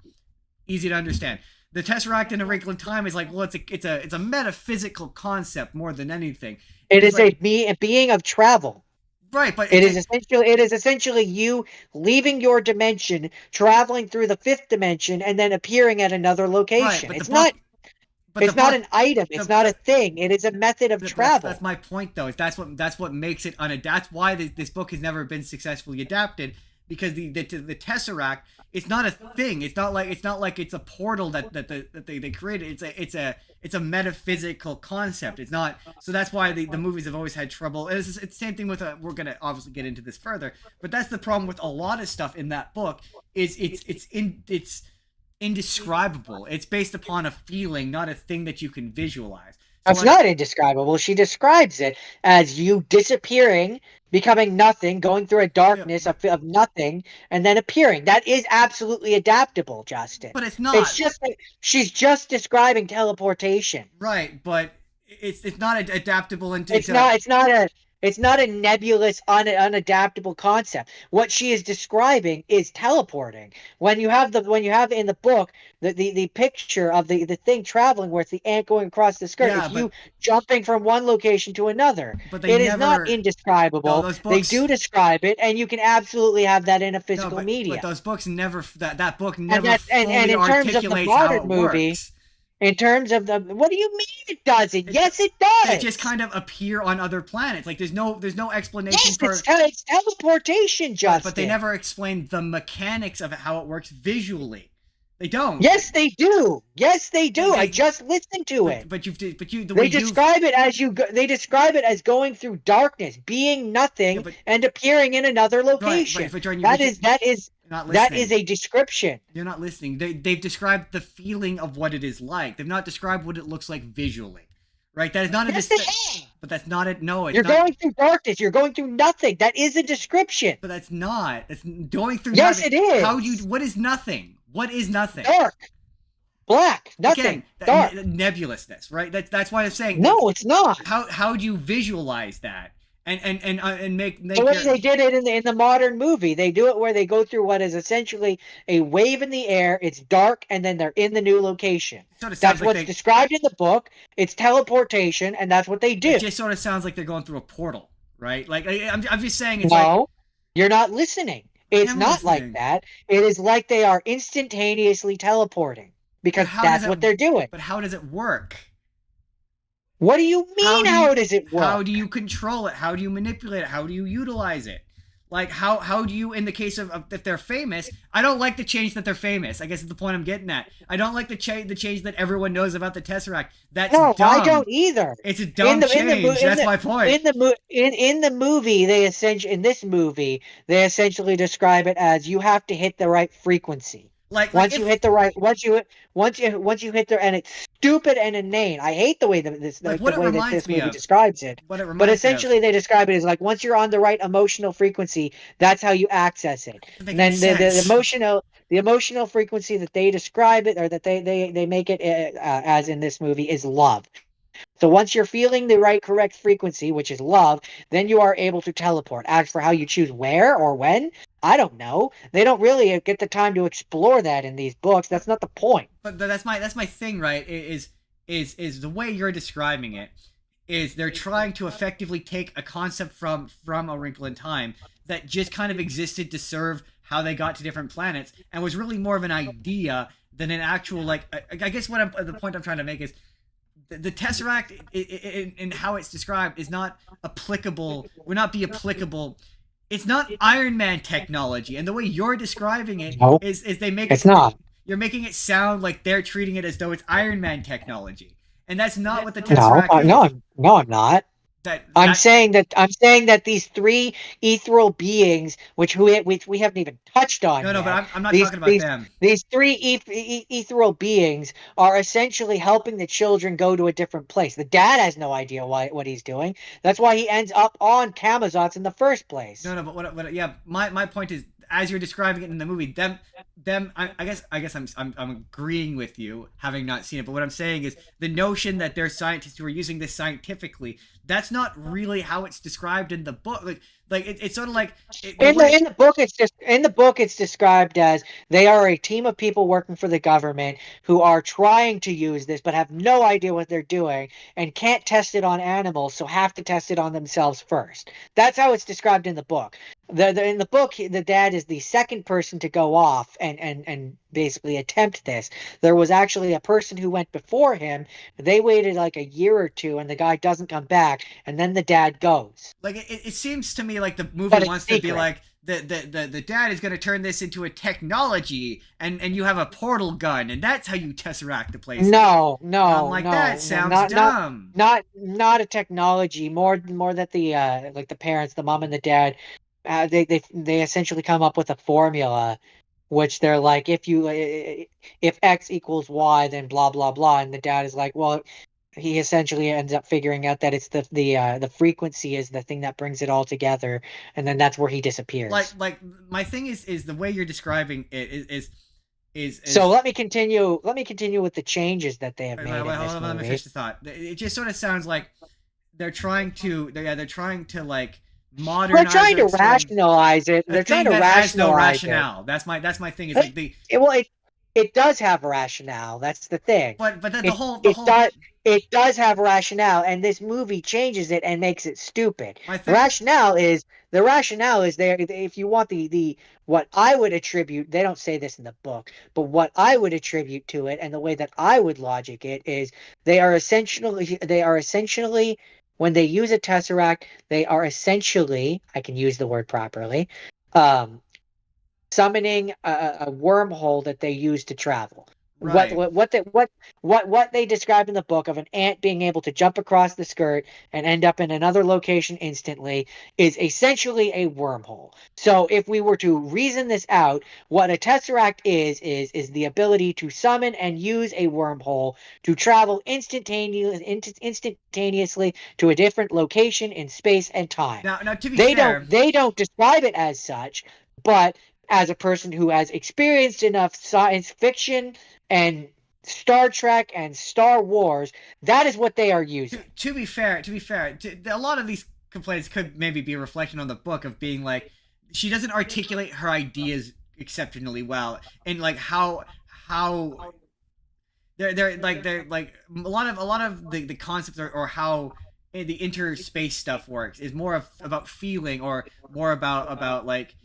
Easy to understand. The Tesseract in A Wrinkle in Time is like, well, it's a metaphysical concept more than anything. It is like, a being of travel. Right, but it is essentially you leaving your dimension, traveling through the fifth dimension, and then appearing at another location. Right, it's not an item. It's not a thing. It is a method of travel. That's my point, though. Is that's what makes it that's why this book has never been successfully adapted. Because the Tesseract, it's not a thing. It's not like it's a portal that they created. It's a metaphysical concept. It's not. So that's why the movies have always had trouble. It's the same thing with we're gonna obviously get into this further, but that's the problem with a lot of stuff in that book. Is it's indescribable. It's based upon a feeling, not a thing that you can visualize. So that's not indescribable. She describes it as you disappearing, becoming nothing, going through a darkness of nothing, and then appearing. That is absolutely adaptable, Justin. But it's not. It's just she's just describing teleportation. Right, but it's not adaptable into. It's not a nebulous, unadaptable concept. What she is describing is teleporting. When you have in the book the picture of the thing traveling, where it's the ant going across the skirt, it's you jumping from one location to another. But it is not indescribable. No, they do describe it, and you can absolutely have that in a physical media. But those books never that book never and in terms of the modern movie. In terms of what do you mean it doesn't? Yes, it does. They just kind of appear on other planets. Like there's no explanation for it's teleportation, Justin. But they never explain the mechanics of how it works visually. They don't. Yes, they do. Yes, they do. I just listened to it. They describe it as going through darkness, being nothing, and appearing in another location. Right, Jordan, that is a description. You're not listening. They've described the feeling of what it is like. They've not described what it looks like visually. Right? That is not but that's not it. No, it's You're going through darkness. You're going through nothing. That is a description. But that's not. That's going through Yes, nothing. it is. What is nothing? What is nothing? Dark. Black, Again, nothing, dark. nebulousness, right? That's why I'm saying, like, No, it's not. how do you visualize that and The make way your they did it in the modern movie, they do it where they go through what is essentially a wave in the air. It's dark, and then they're in the new location. sort of sounds That's like what's described in the book. It's teleportation, and that's what they it do. just sort of sounds like they're going through a portal, right? Like I'm just saying, it's like No, you're not listening. I It's am not like listening, that. It is like they are instantaneously teleporting but because how does that's it? what they're doing. But how does it work? What do you How mean? do you How does it how do work? you control it? How do you manipulate it? How do you utilize it? Like how do you, in the case of if they're famous, I don't like the change that they're famous. I guess is the point I'm getting at. I don't like the change that everyone knows about the Tesseract. That's No, I dumb. don't either. It's a dumb change. That's my point. In the movie they essentially in this movie they essentially describe it as you have to hit the right frequency. Like Once you hit the right once you hit the and it's stupid and inane. I hate the way that what the it way that reminds this me movie of. describes it. What it But reminds me of. essentially they describe it as like once you're on the right emotional frequency, that's how you access it. Doesn't make And any then sense. the emotional frequency that they describe it or that they make it as in this movie is love. So once you're feeling the right correct frequency, which is love, then you are able to teleport. As for how you choose where or when, I don't know. They don't really get the time to explore that in these books. But That's not the point. that's my thing, right? Is the way you're describing it is they're trying to effectively take a concept from A Wrinkle in Time that just kind of existed to serve how they got to different planets and was really more of an idea than an actual, like, I guess the point I'm trying to make is the Tesseract in how it's described is not applicable, would not be applicable. It's not Iron Man technology, and the way you're describing it No, is they make it's it, not. you're making it sound like they're treating it as though it's Iron Man technology, and that's not what the No, Tesseract no, is. I'm not. That I'm that saying that these three ethereal beings, which we haven't even touched on no, but yet, I'm not these talking about these them. these three ethereal beings are essentially helping the children go to a different place. The dad has no idea what he's doing. That's why he ends up on Camazotz in the first place. But yeah, my point is, as you're describing it in the movie, them. I guess I'm agreeing with you, having not seen it. But what I'm saying is the notion that they're scientists who are using this scientifically. That's not really how it's described in the book. It's sort of like the way. In the book, it's described as they are a team of people working for the government who are trying to use this but have no idea what they're doing and can't test it on animals, so have to test it on themselves first. That's how it's described in the book. In the book, the dad is the second person to go off and basically attempt this. There was actually a person who went before him. They waited like a year or two, and the guy doesn't come back, and then the dad goes. Like it seems to me like the movie But it's wants to be secret. like the dad is going to turn this into a technology, and you have a portal gun, and that's how you tesseract the place. No, I'm no, like, no, that no, sounds dumb. not a technology. More that the like the parents, the mom and the dad, they essentially come up with a formula, which they're like, if X equals Y, then blah blah blah, and the dad is like, well, he essentially ends up figuring out that it's the frequency is the thing that brings it all together, and then that's where he disappears. Like my thing is the way you're describing it So is. let me continue with the changes that they have Wait, made in hold this on, let me movie. finish the thought. It just sort of sounds like they're trying to like They're modernize trying or to explain rationalize it. a They're trying thing to that has no rationalize it. rationale. That's my thing. Is It, like the well, it does have rationale. That's the thing. but then It the it whole does it does have rationale, and this movie changes it and makes it stupid. my The thing. rationale is the rationale is there. If you want the what I would attribute, they don't say this in the book, but what I would attribute to it and the way that I would logic it is they are essentially when they use a tesseract, they are essentially, I can use the word properly, um, summoning a wormhole that they use to travel. Right. What they describe in the book of an ant being able to jump across the skirt and end up in another location instantly is essentially a wormhole. So if we were to reason this out, what a tesseract is the ability to summon and use a wormhole to travel instantaneously to a different location in space and time. Now to be fair, They don't describe it as such, but as a person who has experienced enough science fiction and Star Trek and Star Wars, that is what they are using. To be fair, a lot of these complaints could maybe be a reflection on the book of being like she doesn't articulate her ideas exceptionally well, and like how they're like a lot of the concepts or how the interspace stuff works is more about feeling or more about like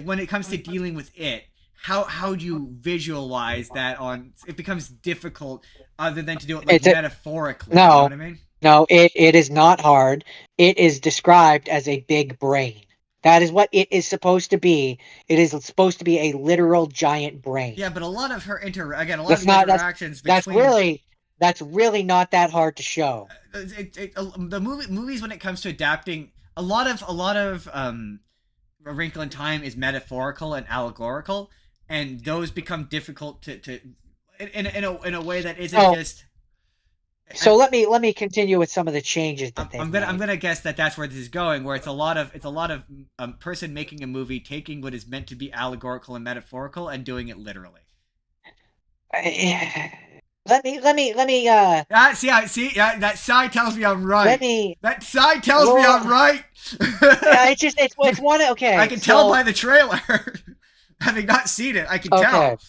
when it comes to dealing with it, how do you visualize that on it becomes difficult other than to do it like metaphorically, you know what No, I mean? no, it is not hard. It is described as a big brain. That is what it is supposed to be. It is supposed to be a literal giant brain. Yeah, but a lot of her a lot of That's the not interactions that's between really that's really not that hard to show. the movies when it comes to adapting a lot of A Wrinkle in Time is metaphorical and allegorical, and those become difficult to in a way that isn't So just. so let me continue with some of the changes that they've I'm made. gonna guess that that's where this is going, where it's a lot of person making a movie taking what is meant to be allegorical and metaphorical and doing it literally. Let me Yeah, that side tells me I'm let right. me That side tells me I'm well right. it's one I okay. can tell So by the trailer. Having not seen it, I can okay. tell.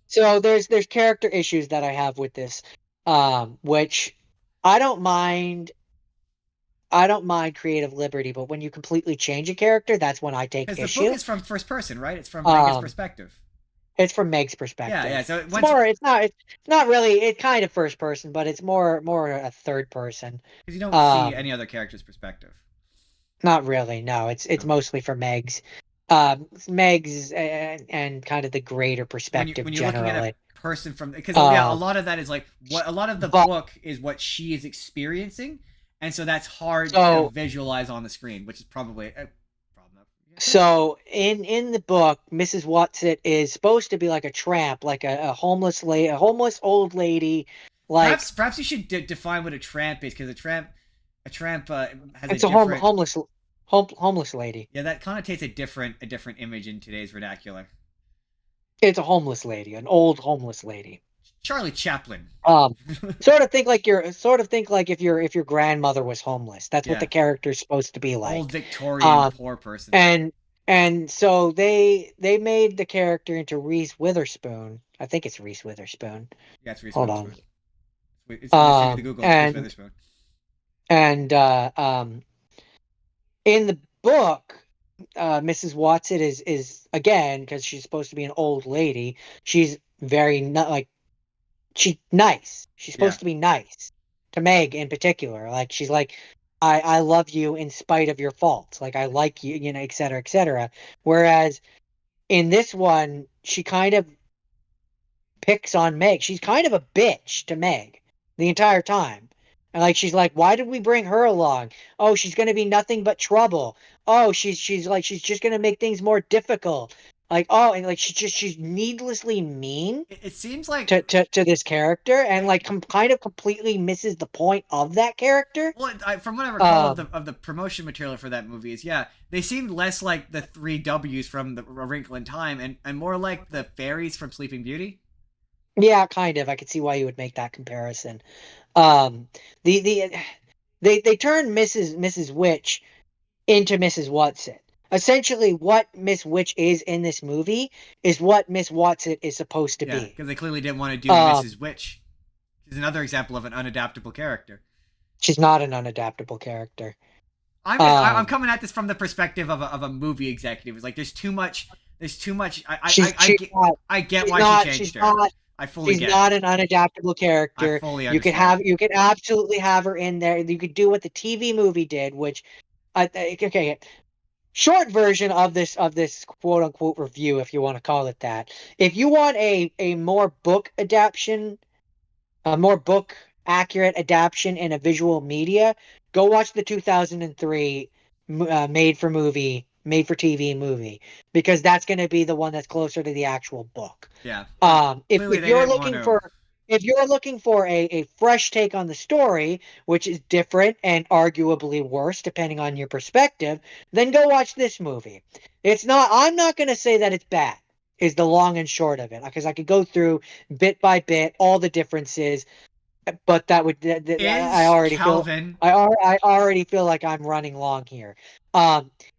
So there's character issues that I have with this, which I don't mind. I don't mind creative liberty, but when you completely change a character, that's when I take Because the book issue. is from first person, right? It's from Megan's Um, perspective. it's from Meg's Yeah, yeah. perspective. So It's once more. It's not really. It's kind of first person, but it's more a third person. because you don't see Um, any other character's perspective. Not really. No, it's Okay. mostly for Meg's. Meg's and kind of the greater So perspective when you're looking at a generally. person from because yeah, a Uh, lot of that is like what a lot of the but book is what she is experiencing, and so that's hard to so visualize on the screen, which is probably a problem. Yeah. So in the book, Mrs. Watson is supposed to be like a tramp, like a homeless lady, a homeless old lady. Like Perhaps you should define what a tramp is, because a tramp has a it's a different. homeless lady. Yeah, that connotates a different image in today's vernacular. It's a homeless lady, an old homeless lady. Charlie Chaplin. Um, sort of think like if your grandmother was homeless. That's what the Yeah, character's supposed to be old like. Victorian Um, poor person. and so they made the character into Reese Witherspoon. I think it's Reese Witherspoon. Yeah, it's Reese Hold on. Witherspoon. It's send me the Google. It's Reese Witherspoon. And in the book, Mrs. Watson is again because she's supposed to be an old lady. She's very not like she's nice. She's Yeah, supposed to be nice to Meg in particular. Like she's like, I love you in spite of your faults. Like I like you, you know, et cetera, et cetera. Whereas in this one, she kind of picks on Meg. She's kind of a bitch to Meg the entire time. And like she's like, why did we bring her along? Oh, she's gonna be nothing but trouble. Oh, she's just gonna make things more difficult. Like, oh, and like she's needlessly mean it seems like. to this character and like kind of completely misses the point of that character. Well, from what I recall of Um the promotion material for that movie is yeah, they seemed less like the three W's from the A Wrinkle in Time and more like the fairies from Sleeping Beauty. yeah, kind of. I could see why you would make that comparison. Um the they turn Mrs. Witch into Mrs. Watson. Essentially, what Miss Witch is in this movie is what Miss Watson is supposed to Yeah, be. because they clearly didn't want to do Um, Mrs. Witch. She's another example of an unadaptable character. she's not an unadaptable character. I'm Um, coming at this from the perspective of a movie executive. It's like there's too much. There's too much. she's not I get she's why not she she's changed her. not I fully get it. not an unadaptable I character. fully You understand. could absolutely have her in there. You could do what the TV movie did, which okay, short version of this quote unquote review, if you want to call it that. If you want a more book adaptation, a more book accurate adaptation in a visual media, go watch the 2003 made for TV movie because that's going to be the one that's closer to the actual book. Yeah, but clearly If they you're didn't want looking to. for a fresh take on the story, which is different and arguably worse depending on your perspective, then go watch this movie. I'm not going to say that it's bad. is the long and short of it, because I could go through bit by bit all the differences, but that would I Is already feel Calvin I already feel like I'm running long here.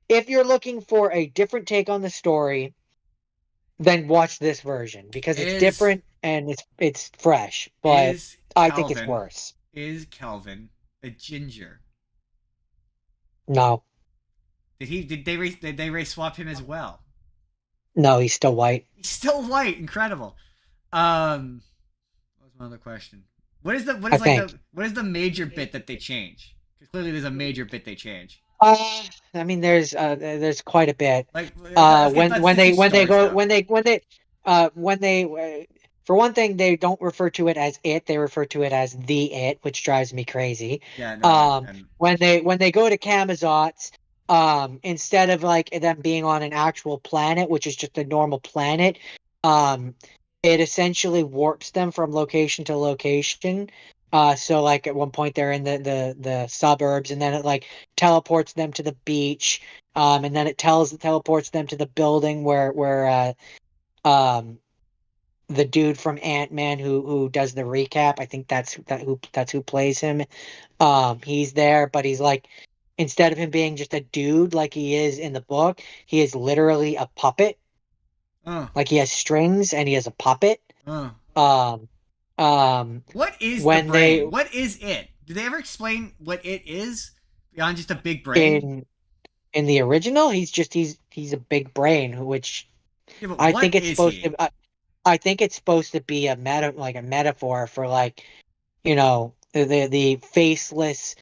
If you're looking for a different take on the story, then watch this version because it's is different and it's fresh, but is I think it's Calvin worse. is Calvin a ginger? No, Did they race swap him as well? no, he's still white. He's still white. Incredible. What was my other question? I think. what is the major bit that they change? Because clearly there's a major bit they change. I mean, there's quite a bit. Like let's do When they story go stuff. when they for one thing, they don't refer to it as it, they refer to it as the it, which drives me crazy. Yeah, no, and When they go to Camazotz, instead of like them being on an actual planet, which is just a normal planet, um it essentially warps them from location to location. So like at one point they're in the suburbs, and then it like teleports them to the beach, and then it teleports them to the building where um the dude from Ant-Man who does the recap. I think that's who plays him. He's there, but he's like, instead of him being just a dude like he is in the book, he is literally a puppet. uh, Like he has strings and he is a puppet. uh. Um, um, What is the when they brain? What is it? Do they ever explain what it is beyond just a big brain? in in the original, he's a big brain, which Yeah, but I what think it's is supposed he? to. I think it's supposed to be a metaphor for like, the faceless,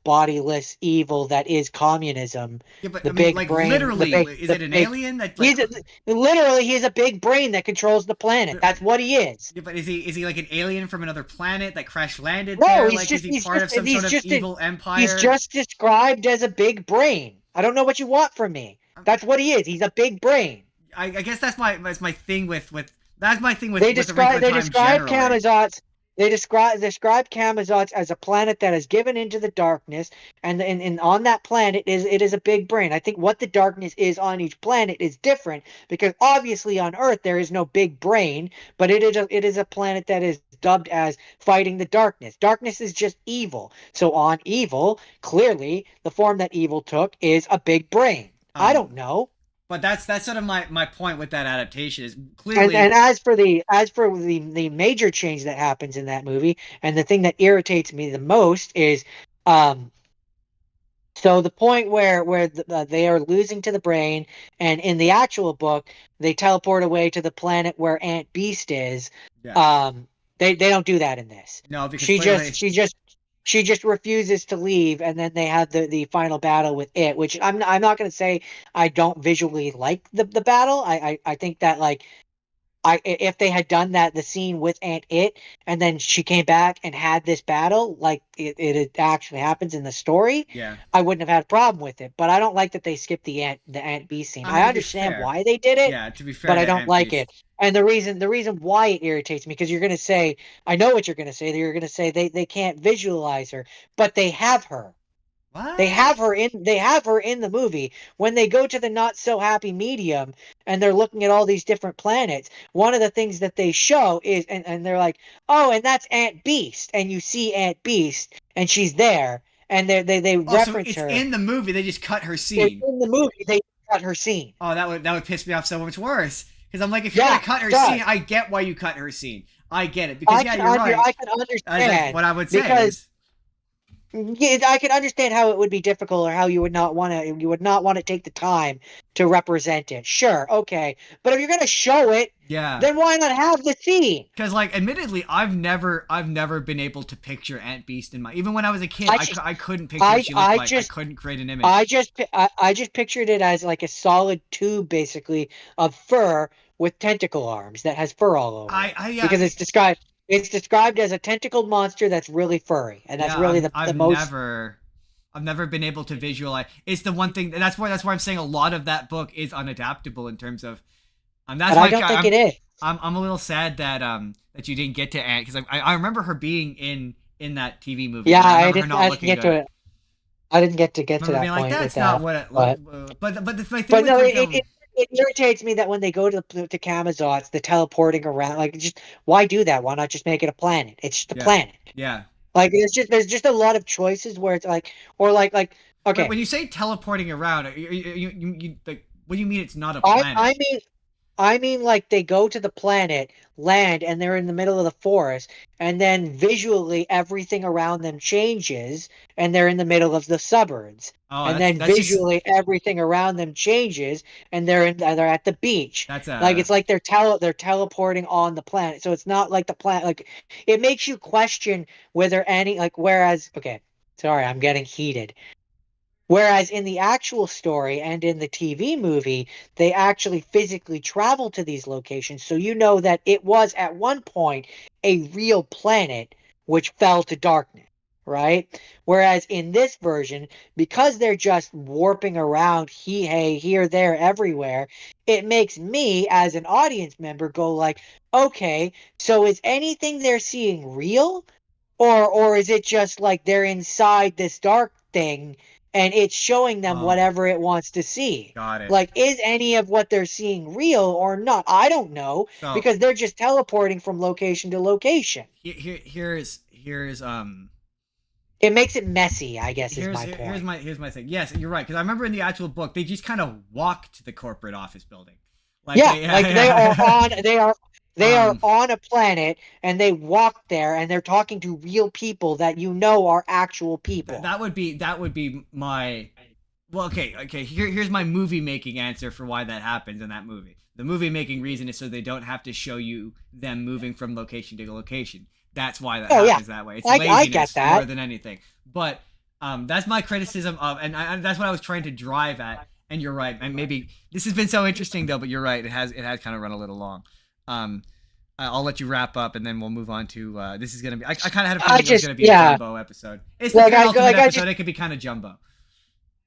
bodiless evil that is communism. Yeah, but The I mean, big like brain, literally, is the it an big. alien that like? He's literally he's a big brain that controls the planet. That's what he is. Yeah, but is he like an alien from another planet that crash landed No, there? Like, is he part of some sort of evil he's empire? just described as a big brain. I don't know what you want from me. That's what he is. He's a big brain. I guess that's my thing with that's my thing They with the Wrinkle describe in they Time describe generally. Camazotz. They describe Camazotz as a planet that is given into the darkness, and on that planet it is a big brain. I think what the darkness is on each planet is different, because obviously on Earth there is no big brain, but it is a planet that is dubbed as fighting the darkness. Darkness is just evil. So on evil, clearly the form that evil took is a big brain. I Um, don't know. but that's sort of my point with that adaptation is And clearly. as for the major change that happens in that movie, and the thing that irritates me the most is, um so the point where they are losing to the brain, and in the actual book they teleport away to the planet where Aunt Beast is. Yes. um they don't do that in this. No, because she just clearly. she just she just refuses to leave, and then they have the final battle with it, which I'm not going to say I don't visually like the battle. I think that, like, if they had done that, the scene with Aunt It, and then she came back and had this battle like it actually happens in the story, Yeah. I wouldn't have had a problem with it. But I don't like that they skipped the Aunt B scene. I mean, I to be understand fair. why they did it, Yeah, to be fair but I to don't Aunt like Beast. it. And the reason why it irritates me, because you're gonna say, I know what you're gonna say. You're gonna say they can't visualize her, but they have her. What? They have her in the movie. When they go to the not so happy medium and they're looking at all these different planets, one of the things that they show is, and they're like, "Oh, and that's Aunt Beast." And you see Aunt Beast and she's there, and they Oh, so reference it's her. in the movie. They just cut her It's scene. in the movie. They cut her scene. Oh, that would piss me off so much worse. Because I'm like, if you're gonna Yeah, cut it her does. scene, I get why you cut her scene. I get it because yeah, you're right. I can That's understand, what I would say because is yeah, I can understand how it would be difficult, or how you would not want to take the time to represent it. Sure, okay, but if you're gonna show it, yeah. then why not have the scene? Because like, admittedly, I've never been able to picture Aunt Beast in my. Even when I was a kid, I just, I couldn't picture what she looked I like. I just, couldn't create an image. I just pictured it as like a solid tube, basically, of fur with tentacle arms that has fur all over it, because Yeah. it's described as a tentacled monster that's really furry, and that's Yeah, really the most. I've never been able to visualize. It's the one thing that's why I'm saying a lot of that book is unadaptable in terms of. That's But I why don't think it is. I'm a little sad that that you didn't get to Ant because I remember her being in that TV movie Yeah, and I remember her not I didn't looking get to good. it. I didn't get I to remember being that like point with that's not that, what it looked. but But my thing but with no, like it irritates me that when they go to Kamazots, the teleporting around, like, just why do that? Why not just make it a planet? It's just a Yeah, planet. yeah. Like, there's just a lot of choices where it's like, or like Wait, okay, when you say teleporting around, like, what do you mean it's not a I planet? I mean I mean, like, they go to the planet, land, and they're in the middle of the forest, and then visually everything around them changes, and they're in the middle of the suburbs. Oh, And then that's just visually everything around them changes, and they're at the beach. that's Like, it's like they're teleporting on the planet. So it's not like the planet. Like, it makes you question whether any, like, whereas, okay, sorry, I'm getting heated. Whereas in the actual story and in the TV movie, they actually physically travel to these locations. So you know that it was at one point a real planet which fell to darkness, right? Whereas in this version, because they're just warping around hey, here, there, everywhere, it makes me as an audience member go like, okay, so is anything they're seeing real? Or is it just like they're inside this dark thing and it's showing them oh, whatever it wants to see? got it. Like, is any of what they're seeing real or not? I don't know, So because they're just teleporting from location to location. here's It makes it messy, I guess, is my here's point. my thing. Yes, you're right, because I remember in the actual book they just kind of walk to the corporate office building, like Yeah, they like yeah. they are on a planet and they walk there and they're talking to real people that you know are actual people. That would be my well, okay. Here's my movie making answer for why that happens in that movie. The movie making reason is so they don't have to show you them moving from location to location. That's why that Oh yeah, happens that way. It's I get laziness more that. than anything. But that's my criticism of, and that's what I was trying to drive at. And you're right. And maybe this has been so interesting though. But you're right. It has kind of run a little long. Um, I'll let you wrap up, and then we'll move on to this is gonna be. I kind of had a I feeling it was just, gonna be a yeah, jumbo episode. It's the penultimate I just episode. It could be kind of jumbo.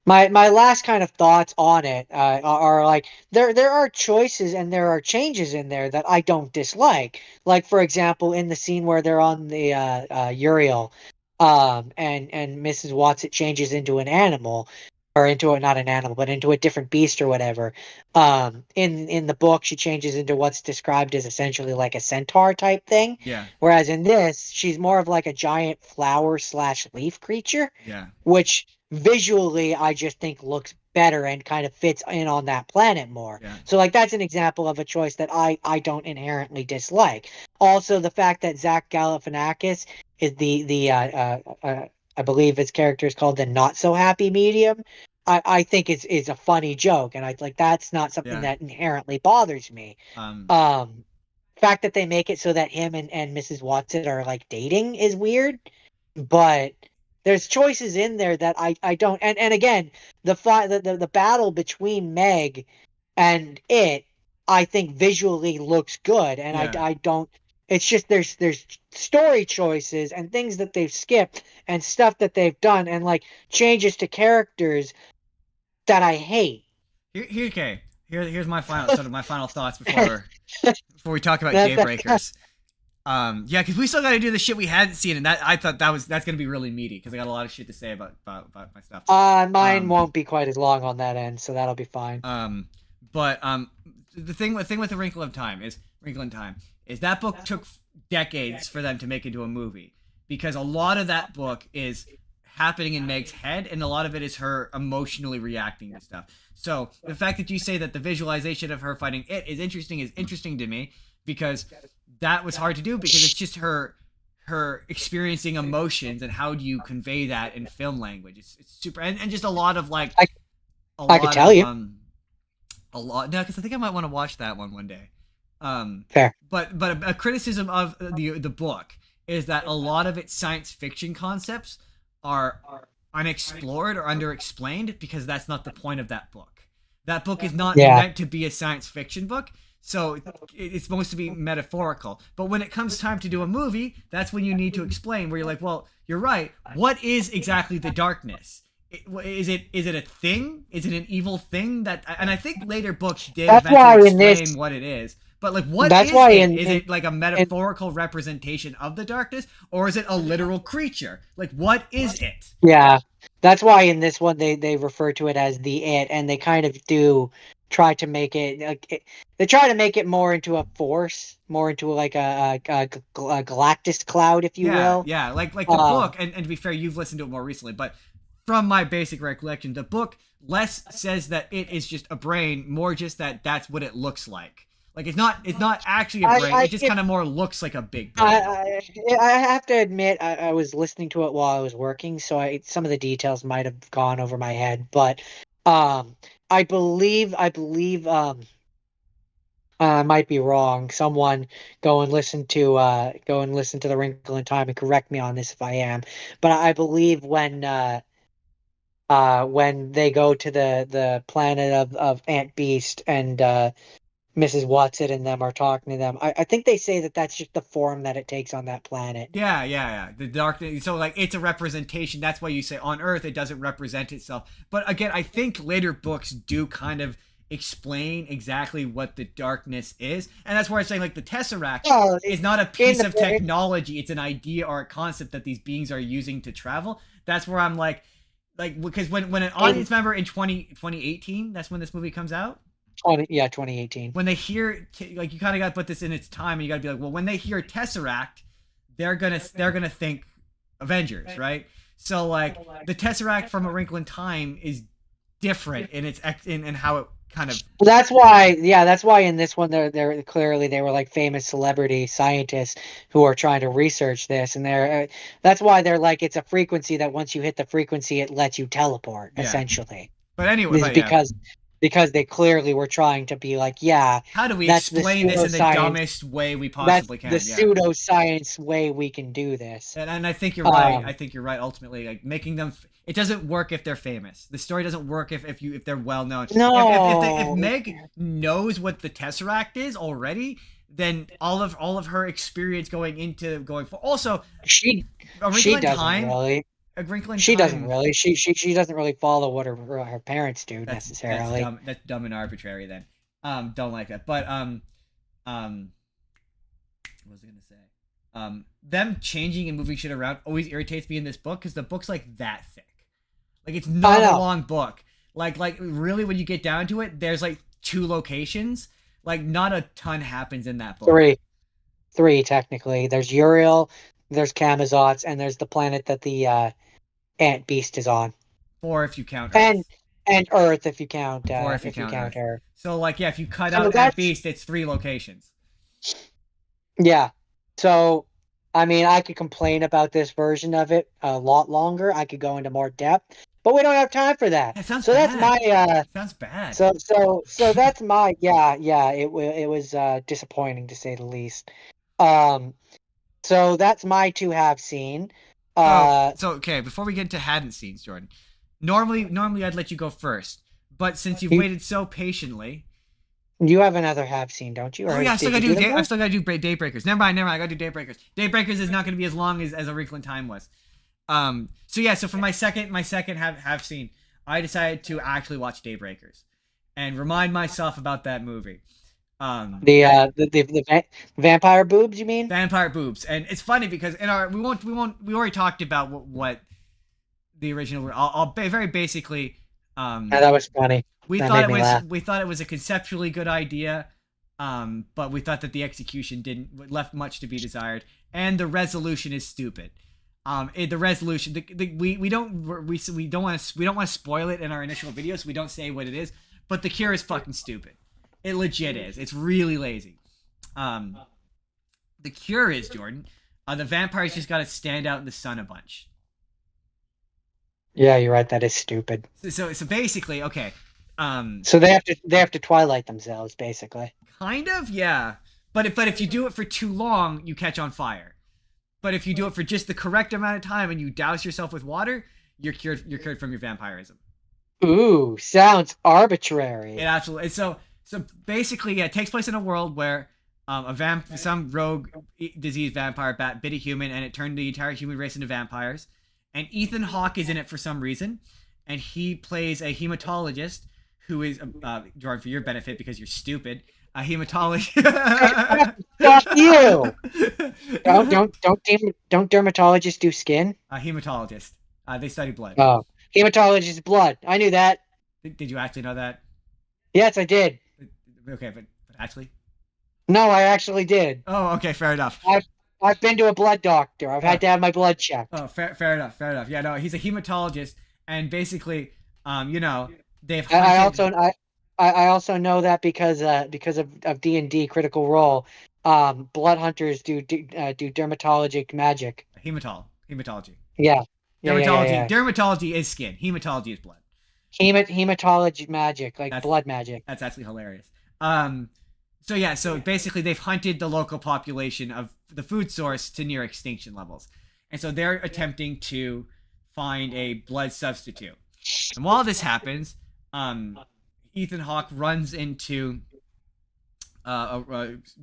my last kind of thoughts on it are like there are choices and there are changes in there that I don't dislike. Like, for example, in the scene where they're on the Uriel, and Mrs. Watson changes into an animal, or into a, not an animal, but into a different beast or whatever. In the book, she changes into what's described as essentially like a centaur type thing, Yeah. whereas in this, she's more of like a giant flower slash leaf creature, Yeah. which visually I just think looks better and kind of fits in on that planet more. Yeah. So, like, that's an example of a choice that I don't inherently dislike. Also, the fact that Zach Galifianakis is I believe his character is called the not so happy medium. I think is a funny joke, and I like that's not something Yeah. that inherently bothers me. Um. Um, Fact that they make it so that him and Mrs. Watson are like dating is weird, but there's choices in there that I don't. And again, the battle between Meg and it, I think visually looks good, and Yeah. I don't. It's just there's story choices and things that they've skipped and stuff that they've done and like changes to characters that I hate. Okay. Here's my final thoughts before we talk about That Daybreakers. Yeah, because we still got to do the shit we hadn't seen, and that I thought that's gonna be really meaty because I got a lot of shit to say about my stuff. mine Um. won't be quite as long on that end, so that'll be fine. Um. But the thing with the Wrinkle in Time is that book took decades for them to make into a movie because a lot of that book is happening in Meg's head, and a lot of it is her emotionally reacting to stuff. So the fact that you say that the visualization of her fighting it is interesting to me because that was hard to do because it's just her experiencing emotions and how do you convey that in film language. It's super and just a lot of like I a I could lot tell of you. a lot no because I think I might want to watch that one day. Fair. But a criticism of the book is that a lot of its science fiction concepts are unexplored or underexplained because that's not the point of that book. That book is not Yeah. meant to be a science fiction book, so it's supposed to be metaphorical. But when it comes time to do a movie, that's when you need to explain. Where you're like, well, you're right. What is exactly the darkness? Is it a thing? Is it an evil thing that? And I think later books did That's why eventually in this explain what it is. But like, what that's is why it? in, Is it like a in metaphorical representation of the darkness, or is it a literal creature? Like, what is it? yeah. That's why in this one they refer to it as the it, and they kind of do try to make it like they try to make it more into a force, more into like a Galactus cloud, if you Yeah, will. yeah. Like the Um, book, and to be fair, you've listened to it more recently, but from my basic recollection, the book less says that it is just a brain, more just that that's what it looks like. Like it's not actually a brain. I It just if kind of more looks like a big I, brain. I have to admit I was listening to it while I was working, so some of the details might have gone over my head, but um, I believe I might be wrong. Someone go and listen to the Wrinkle in Time and correct me on this if I am. But I believe when they go to the planet of Aunt Beast and Mrs. Watson and them are talking to them, I think they say that that's just the form that it takes on that planet. Yeah, yeah, yeah. The darkness. So like it's a representation. That's why you say on Earth it doesn't represent itself. But again, I think later books do kind of explain exactly what the darkness is, and that's where I'm saying like the Tesseract Oh, is not a in piece the of technology. It's an idea or a concept that these beings are using to travel. That's where I'm like because when an in audience member in 2018, that's when this movie comes out. 2018. When they hear like you kind of got to put this in its time, and you got to be like, well, when they hear Tesseract, they're gonna think Avengers, right? So like the Tesseract from A Wrinkle in Time is different in its in how it kind of That's why, yeah, that's why in this one they're clearly they were like famous celebrity scientists who are trying to research this, and that's why they're like it's a frequency that once you hit the frequency it lets you teleport yeah. essentially. But anyway, This is but yeah, because they clearly were trying to be like, yeah, how do we that's the explain this in the pseudoscience, dumbest way we that's possibly the can? Yeah. pseudoscience way we can do this. And I think you're right. I Um, think you're right. Ultimately, like making them, it doesn't work if they're famous. The story doesn't work if they're well known. If no, Meg knows what the Tesseract is already, then all of her experience going for also she a Wrinkle she in doesn't Time, really. a Wrinkle in She doesn't Time. really. She doesn't really follow what her parents do That's necessarily. dumb. That's dumb and arbitrary. Then, don't like that. But um, what was I gonna say? Them changing and moving shit around always irritates me in this book because the book's like that thick. Like it's I not a know. long book. Like really, when you get down to it, there's like two locations. Like not a ton happens in that book. Three, three technically. There's Uriel, there's Camazotz, and there's the planet that the Ant Beast is on, Four if you count and Earth. Earth if you count Four if you if you count count Earth. her. So like yeah, if you cut So out Ant that's Beast, it's three locations. yeah. So I mean, I could complain about this version of it a lot longer. I could go into more depth, but we don't have time for that. That sounds So that's bad. my Sounds bad. so that's my yeah. It was disappointing to say the least. Um, so that's my two have seen. So Uh, so okay, before we get into hadn't scenes, Jordan. Normally I'd let you go first, but since you've you waited so patiently, you have another have seen, don't you? oh Or yeah, I still did you gotta do do them I both? still gotta do Daybreakers. Never mind. I gotta do Daybreakers. Daybreakers is not gonna be as long as A Wrinkle in Time was. So yeah, so for my second have seen, I decided to actually watch Daybreakers, and remind myself about that movie. And Vampire boobs, you mean? vampire boobs, and it's funny because in our we already talked about what the original. I'll very basically. Yeah, that was funny. We That thought made it me was laugh. we thought it was a conceptually good idea, but we thought that the execution didn't left much to be desired, and the resolution is stupid. The resolution we don't want to spoil it in our initial videos. So we don't say what it is, but the cure is fucking stupid. It legit is. It's really lazy. Um, the cure is Jordan. The vampires just got to stand out in the sun a bunch. Yeah, you're right. That is stupid. So basically, okay. So they have to twilight themselves, basically. Kind of, yeah. But if you do it for too long, you catch on fire. But if you do it for just the correct amount of time and you douse yourself with water, you're cured from your vampirism. Ooh, sounds It arbitrary. absolutely so basically, yeah, it takes place in a world where some rogue disease vampire bat bit a human and it turned the entire human race into vampires. And Ethan Hawke is in it for some reason, and he plays a hematologist who is Jordan, for your benefit because you're stupid. A hematologist. Fuck you! Don't dermatologists do skin? A hematologist. They study blood. Oh, hematologist blood. I knew that. Did you actually know that? Yes, I did. Okay, but actually. No, I actually did. Oh, okay, fair enough. I've been to a blood doctor. I've Uh, had to have my blood checked. oh, fair enough, fair enough. Yeah, no, he's a hematologist, and basically, you know, they've I hunted. also I also know that because of D&D Critical Role, blood hunters do dermatologic magic. Hematology. Yeah, Dermatology. yeah. Dermatology is skin. Hematology is blood. Hematology magic, like That's blood magic. that's actually hilarious. Um, so yeah, so basically they've hunted the local population of the food source to near extinction levels, and so they're attempting to find a blood substitute. And while this happens, um, Ethan Hawke runs into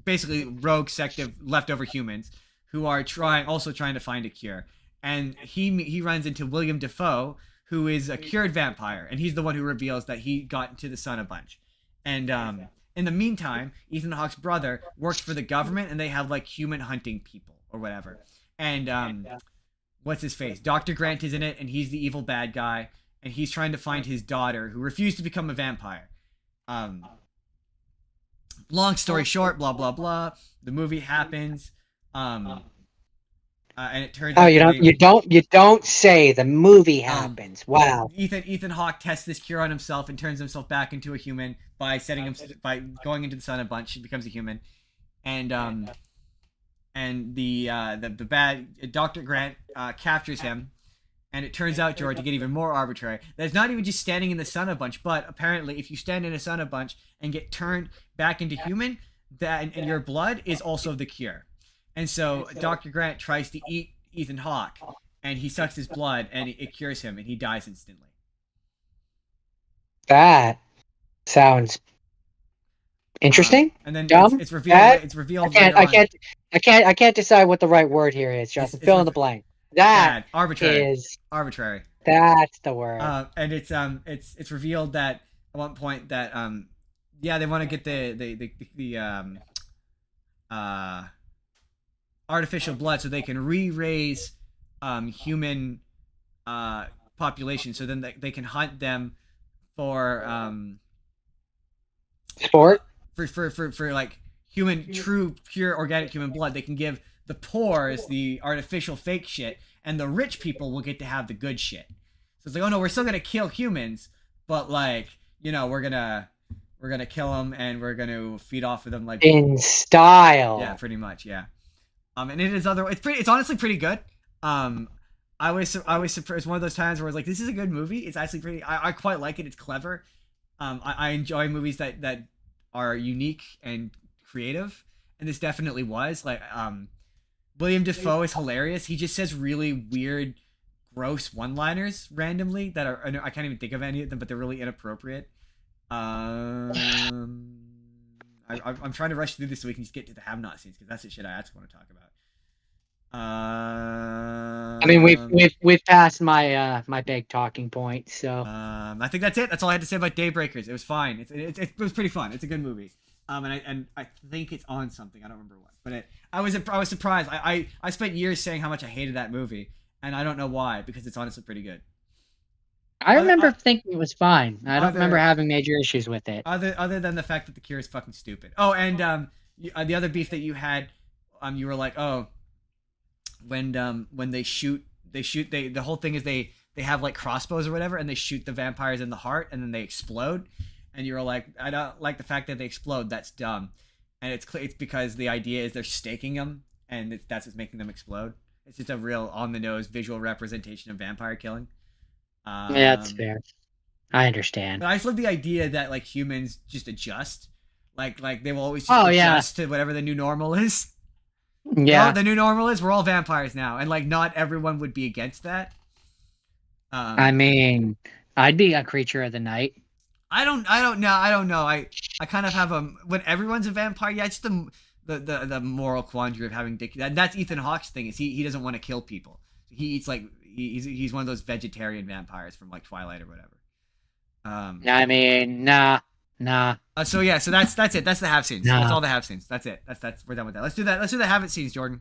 basically rogue sect of leftover humans who are trying to find a cure. And he runs into William Defoe, who is a cured vampire, and he's the one who reveals that he got into the sun a bunch. And in the meantime, Ethan Hawke's brother works for the government, and they have like human hunting people or whatever. And what's his face? Dr. Grant is in it, and he's the evil bad guy, and he's trying to find his daughter who refused to become a vampire. Um, Long story short, blah blah blah. The movie happens, and it turns Oh, out that they you don't say the movie um, happens. Wow. Ethan Hawke tests this cure on himself and turns himself back into a human by by going into the sun a bunch. He becomes a human, and the bad Dr. Grant captures him. And it turns out, George, to get even more arbitrary, that it's not even just standing in the sun a bunch, but apparently, if you stand in the sun a bunch and get turned back into human, that and your blood is also the cure. And so Dr. Grant tries to eat Ethan Hawke, and he sucks his blood, and it cures him, and he dies instantly. That sounds interesting. And then Dumb. it's revealed Bad. it's revealed later on. I can't decide what the right word here is. Justin, It's fill in the blank. That bad, arbitrary, is arbitrary. that's the word. And it's revealed that at one point that yeah, they want to get the uh artificial blood so they can re-raise human population, so then they can hunt them for Sport. For like human, true pure organic human blood. They can give the poors the artificial fake shit, and the rich people will get to have the good shit. So it's like, oh no, we're still gonna kill humans, but like, we're gonna kill them, and we're gonna feed off of them like In style. yeah, pretty much, yeah. And it's honestly pretty good. Um, I was surprised. It's one of those times where I was like, this is a good movie. It's actually pretty. I quite like it. It's clever. I enjoy movies that are unique and creative, and this definitely was. Like, William Defoe is hilarious. He just says really weird, gross one-liners randomly that are I can't even think of any of them, but they're really inappropriate. I'm trying to rush through this so we can just get to the have-not scenes, because that's the shit I actually want to talk about. I mean, we've passed my my big talking point. So I think that's it. That's all I had to say about Daybreakers. It was fine. It was pretty fun. It's a good movie. And I think it's on something. I don't remember what. But I was surprised. I spent years saying how much I hated that movie, and I don't know why, because it's honestly pretty good. I remember thinking it was fine. I don't remember Other having major issues with it. other than the fact that the cure is fucking stupid. Oh, and the other beef that you had, you were like, oh, when they shoot the whole thing is they have like crossbows or whatever, and they shoot the vampires in the heart, and then they explode, and you're like, I don't like the fact that they explode. That's dumb. And it's because the idea is they're staking them, and that's what's making them explode. It's just a real on the nose visual representation of vampire killing. Yeah, that's fair. I understand. But I just love the idea that like humans just adjust, like they will always just Oh, adjust to whatever the new normal is. Yeah. No, the new normal is we're all vampires now, and like not everyone would be against that. I mean, I'd be a creature of the night. I don't know. I kind of have a when everyone's a vampire. Yeah, it's the moral quandary of having dick. That's Ethan Hawke's thing. Is he doesn't want to kill people. He eats like he's one of those vegetarian vampires from like Twilight or whatever. I mean, nah. So yeah, so that's it. That's the have scenes. Nah. That's all the have scenes. That's it. We're done with that. Let's do that. Let's do the have it scenes, Jordan.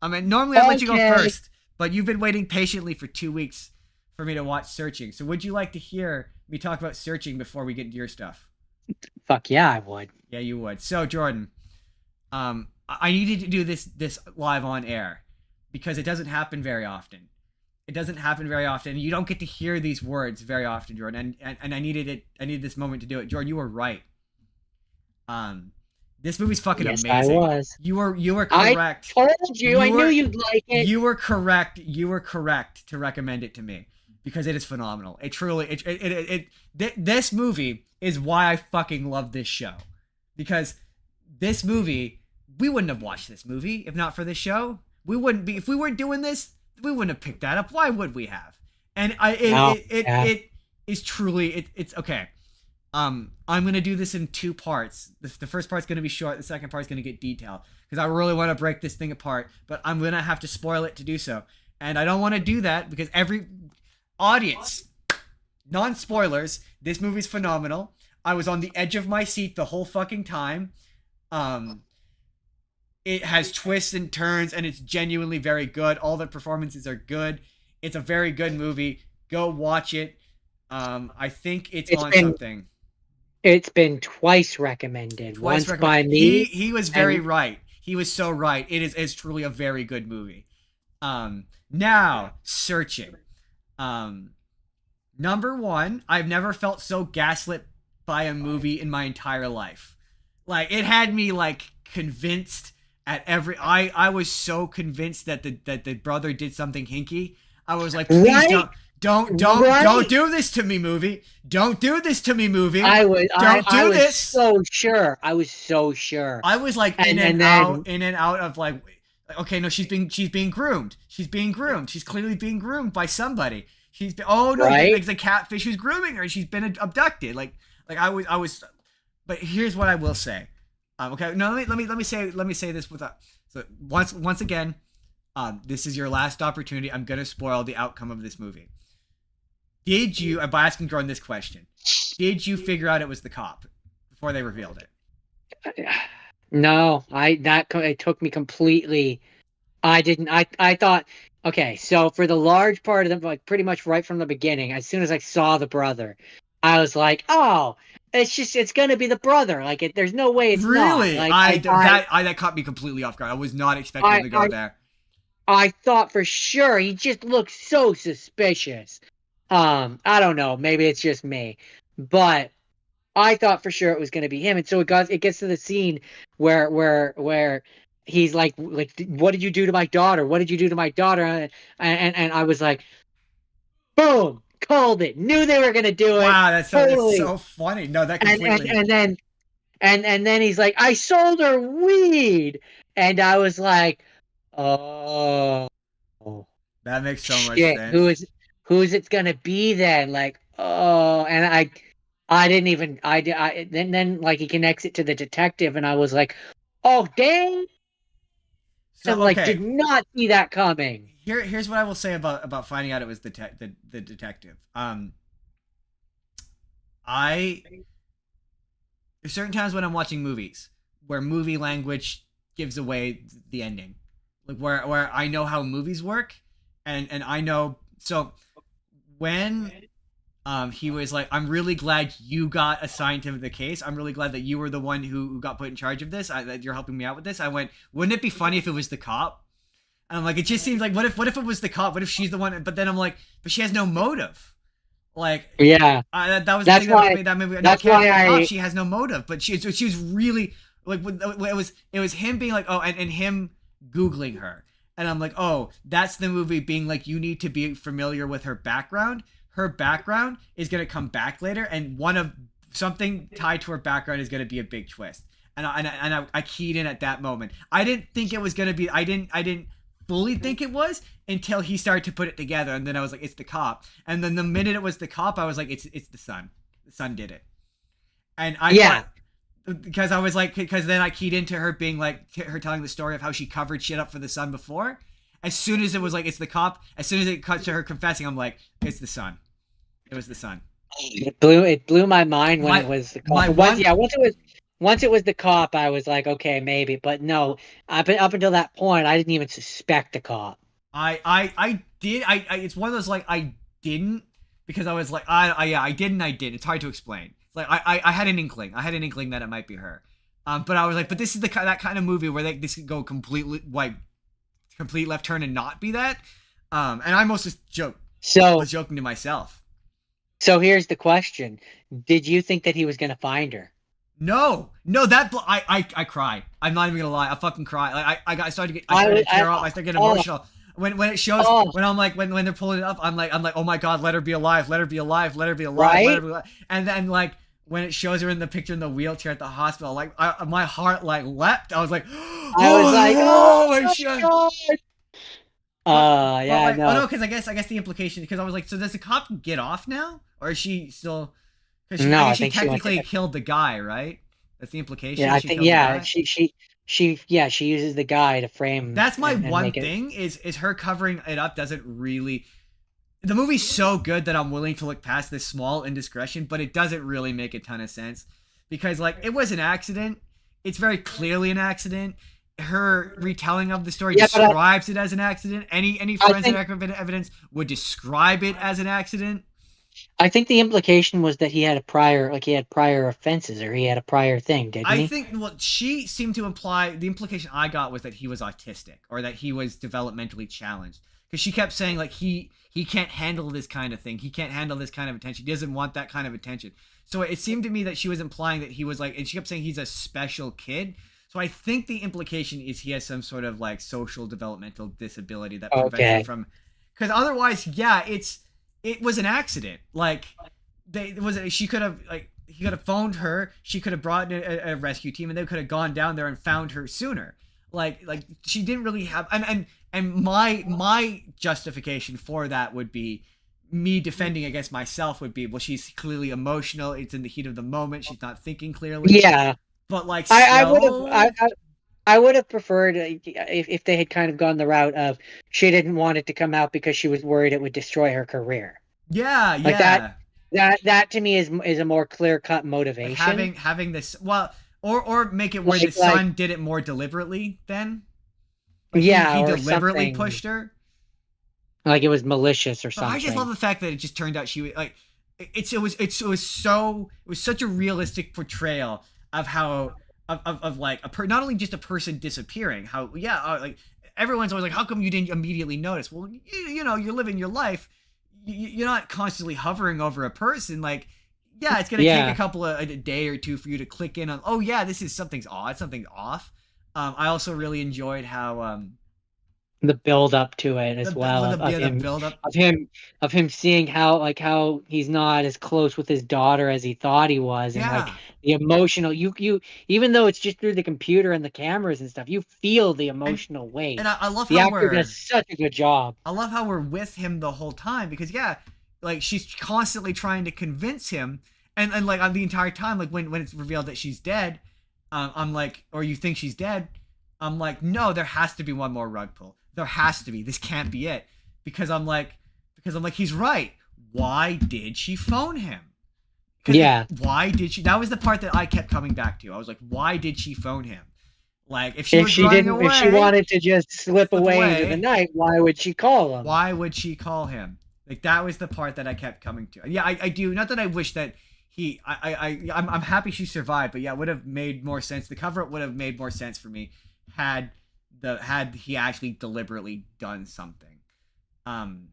I mean, normally I'd let you go first, but you've been waiting patiently for 2 weeks for me to watch Searching. So would you like to hear me talk about Searching before we get into your stuff? Fuck yeah, I would. Yeah, you would. So Jordan, I needed to do this live on air because it doesn't happen very often. It doesn't happen very often. You don't get to hear these words very often, Jordan. And I needed it. I needed this moment to do it. Jordan, you were right. Um, this movie's fucking Yes, I amazing. was. You were I correct. told you. I knew were you'd like it. you were correct. You were correct to recommend it to me because it is phenomenal. It truly this movie is why I fucking love this show. Because this movie, we wouldn't have watched this movie if not for this show. We wouldn't be if we weren't doing this, we wouldn't have picked that up. Why would we have? And No, yeah. it is truly it's okay. I'm gonna do this in two parts. The first part's gonna be short. The second part's gonna get detailed because I really want to break this thing apart. But I'm gonna have to spoil it to do so, and I don't want to do that because every audience, non spoilers, this movie's phenomenal. I was on the edge of my seat the whole fucking time. Um, it has twists and turns, and it's genuinely very good. All the performances are good. It's a very good movie. Go watch it. I think it's on something. It's been twice recommended. Once by me. He was very right. He was so right. It's truly a very good movie. Now searching. Number one, I've never felt so gaslit by a movie in my entire life. Like it had me like convinced at every. I was so convinced that the brother did something hinky. I was like, please Right? don't do this to me, movie. Don't do this to me, movie. I was. Don't I do was this. so sure. I was so sure. I was like in and out of like, okay, no, she's being groomed. She's being groomed. She's clearly being groomed by somebody. Oh no, Right? like the catfish who's grooming her. She's been abducted. Like I was. But here's what I will say. Okay, no, let me say this with so once again. This is your last opportunity. I'm gonna spoil the outcome of this movie. Did you, by asking Jordan this question, did you figure out it was the cop before they revealed it? No, it took me completely. I didn't. I thought. Okay, so for the large part of them, like pretty much right from the beginning, as soon as I saw the brother, I was like, oh, it's gonna be the brother. Like there's no way it's really? not. Like that caught me completely off guard. I was not expecting him to go there. I thought for sure he just looked so suspicious. I don't know. Maybe it's just me, but I thought for sure it was going to be him. And so it gets to the scene where he's like, what did you do to my daughter? What did you do to my daughter? And I was like, boom, called it. Knew they were going to do it. Wow, that's so funny. No, that completely. And then he's like, I sold her weed, and I was like, oh, that makes so much sense. Who's it gonna be then? Like, oh, and I didn't even then like he connects it to the detective, and I was like, oh dang, so like did not see that coming. Here's what I will say about finding out it was the detective. There's certain times when I'm watching movies where movie language gives away the ending, like where I know how movies work, and I know so. When he was like, I'm really glad you got assigned to the case. I'm really glad that you were the one who got put in charge of this. That you're helping me out with this. I went, wouldn't it be funny if it was the cop? And I'm like, it just seems like, what if it was the cop? What if she's the one? But then I'm like, but she has no motive. Like, yeah, that was the thing that made that movie. That's why she has no motive, but she was really like, it was him being like, oh, and him Googling her. And I'm like, oh, that's the movie being like, you need to be familiar with her background. Her background is going to come back later, and something tied to her background is going to be a big twist. And I keyed in at that moment. I didn't think it was going to be. I didn't fully think it was until he started to put it together, and then I was like, it's the cop. And then the minute it was the cop, I was like, it's the son. The son did it. And I thought, because I was like, because then I keyed into her being like, her telling the story of how she covered shit up for the son before. As soon as it was like, it's the cop, as soon as it cut to her confessing, I'm like, it's the son. It was the son. It blew my mind when it was the cop. Once it was the cop, I was like, okay, maybe. But no, up until that point, I didn't even suspect the cop. I did. It's one of those like, I didn't, because I was like, I didn't. It's hard to explain. Like I had an inkling. I had an inkling that it might be her. But I was like, but this is that kind of movie where this could go completely like complete left turn and not be that. And I almost just So was joking to myself. so here's the question: did you think that he was gonna find her? No, I cry. I'm not even gonna lie. I fucking cry. Like I started to get, I I started was to tear up. I started getting oh emotional when it shows oh when I'm like when they're pulling it up. I'm like oh my god, let her be alive, let her be alive, let her be alive, let her right. be alive. And then like when it shows her in the picture in the wheelchair at the hospital, like my heart like leapt. I was like, I was like, oh oh my my shit. god. But Yeah, like oh no, no, because I guess the implication because I was like, so does the cop get off now or is she still? Because no. I I guess she think she went technically to. killed the guy, right? That's the Yeah, implication. I She think kills the yeah. guy. She uses the guy to frame That's my and one make it. thing is her covering it up doesn't really. The movie's so good that I'm willing to look past this small indiscretion, but it doesn't really make a ton of sense because like it was an accident. It's very clearly an accident. Her retelling of the story Yeah, but describes it as an accident. Any I forensic think evidence would describe it as an accident. I think the implication was that he had a prior, like he had prior offenses or he had a prior thing, didn't I he? think what she seemed to imply, the implication I got was that he was autistic or that he was developmentally challenged. Because she kept saying like he can't handle this kind of thing. He can't handle this kind of attention. He doesn't want that kind of attention. So it seemed to me that she was implying that he was like, and she kept saying he's a special kid. So I think the implication is he has some sort of like social developmental disability that prevents him Okay. from. Because otherwise, yeah, it was an accident. Like she could have like he could have phoned her. She could have brought in a rescue team, and they could have gone down there and found her sooner. Like she didn't really have and my justification for that would be me defending against myself would be well she's clearly emotional, it's in the heat of the moment, she's not thinking clearly, Yeah, but like I would have still I would have preferred if they had kind of gone the route of she didn't want it to come out because she was worried it would destroy her career. yeah Like that yeah that to me is a more clear cut like motivation. having this well or make it where the Like son did it more deliberately then like yeah, he or deliberately something pushed her. like it was malicious or But I just love something. the fact that it just turned out she was like it was such a realistic portrayal of how of like not only just a person disappearing how yeah like everyone's always like how come you didn't immediately notice well you know you're living your life you're not constantly hovering over a person like yeah it's gonna take Yeah, a day or two for you to click in on oh yeah this is something's odd something's off. I also really enjoyed how the build up to it as well the build up of him of him seeing how like how he's not as close with his daughter as he thought he was and like yeah the emotional you even though it's just through the computer and the cameras and stuff you feel the and emotional weight. I love The how actor does such a good job. we're with him the whole time because yeah, like she's constantly trying to convince him, and like on the entire time, like when it's revealed that she's dead, I'm like, or you think she's dead, I'm like, no, there has to be one more rug pull. There has to be. This can't be it because I'm like he's right. Why did she phone him? Because Yeah, why did she? That was the part that I kept coming back to. I was like, why did she phone him? Like if she if was she running didn't if she away, wanted to just slip slip away into the away. night, why would she call him? Why would she call him? Like that was the part that I kept coming to. Yeah, I do. Not that I wish that I'm happy she survived, but yeah, it would have made more sense. The cover up would have made more sense for me had had he actually deliberately done something. Um,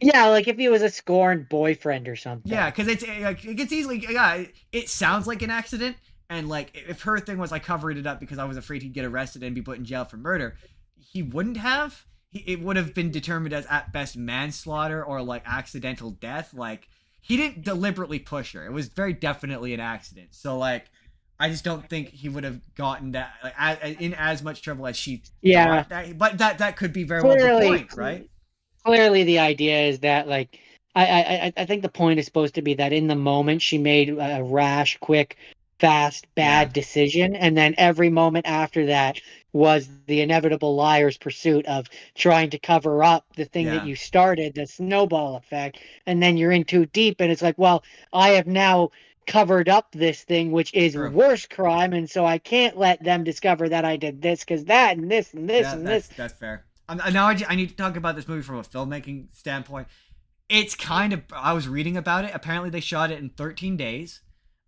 Yeah, like if he was a scorned boyfriend or yeah, something. because it's like it gets easily yeah, it sounds like an accident, and like if her thing was I covered it up because I was afraid he'd get arrested and be put in jail for murder, he wouldn't have. It would have been determined as at best manslaughter or like accidental death. Like he didn't deliberately push her. It was very definitely an accident. So like I just don't think he would have gotten that like in as much trouble as she Yeah, thought. But that could be very well the clearly, point, right? clearly the idea is that like I think the point is supposed to be that in the moment she made a rash, quick, fast, Yeah. bad decision, and then every moment after that was the inevitable liar's pursuit of trying to cover up the thing that Yeah. you started, the snowball effect, and then you're in too deep, and it's like, well, I have now covered up this thing which is True. worse crime, and so I can't let them discover that I did this because that and this and this Yeah, and this. that's fair. Now I need to talk about this movie from a filmmaking standpoint. It's kind of I was reading about it. Apparently they shot it in 13 days.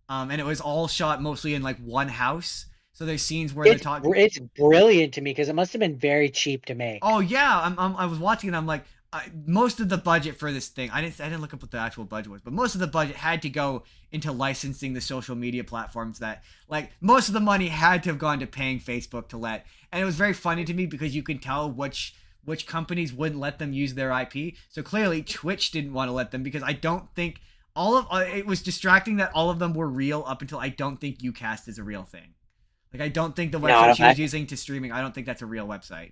and it was all shot mostly in like one house. So there's scenes where they're talking. It's brilliant to me because it must have been very cheap to make. Oh yeah, I was watching and I'm like, most of the budget for this thing, I didn't look up what the actual budget was, but most of the budget had to go into licensing the social media platforms that, like, most of the money had to have gone to paying Facebook to let. And it was very funny to me because you can tell which companies wouldn't let them use their IP. So clearly Twitch didn't want to let them because I don't think all of it was distracting that all of them were real up until I don't think Ucast is a real thing. Like, I don't think the website she was using to streaming, I don't think that's a real website.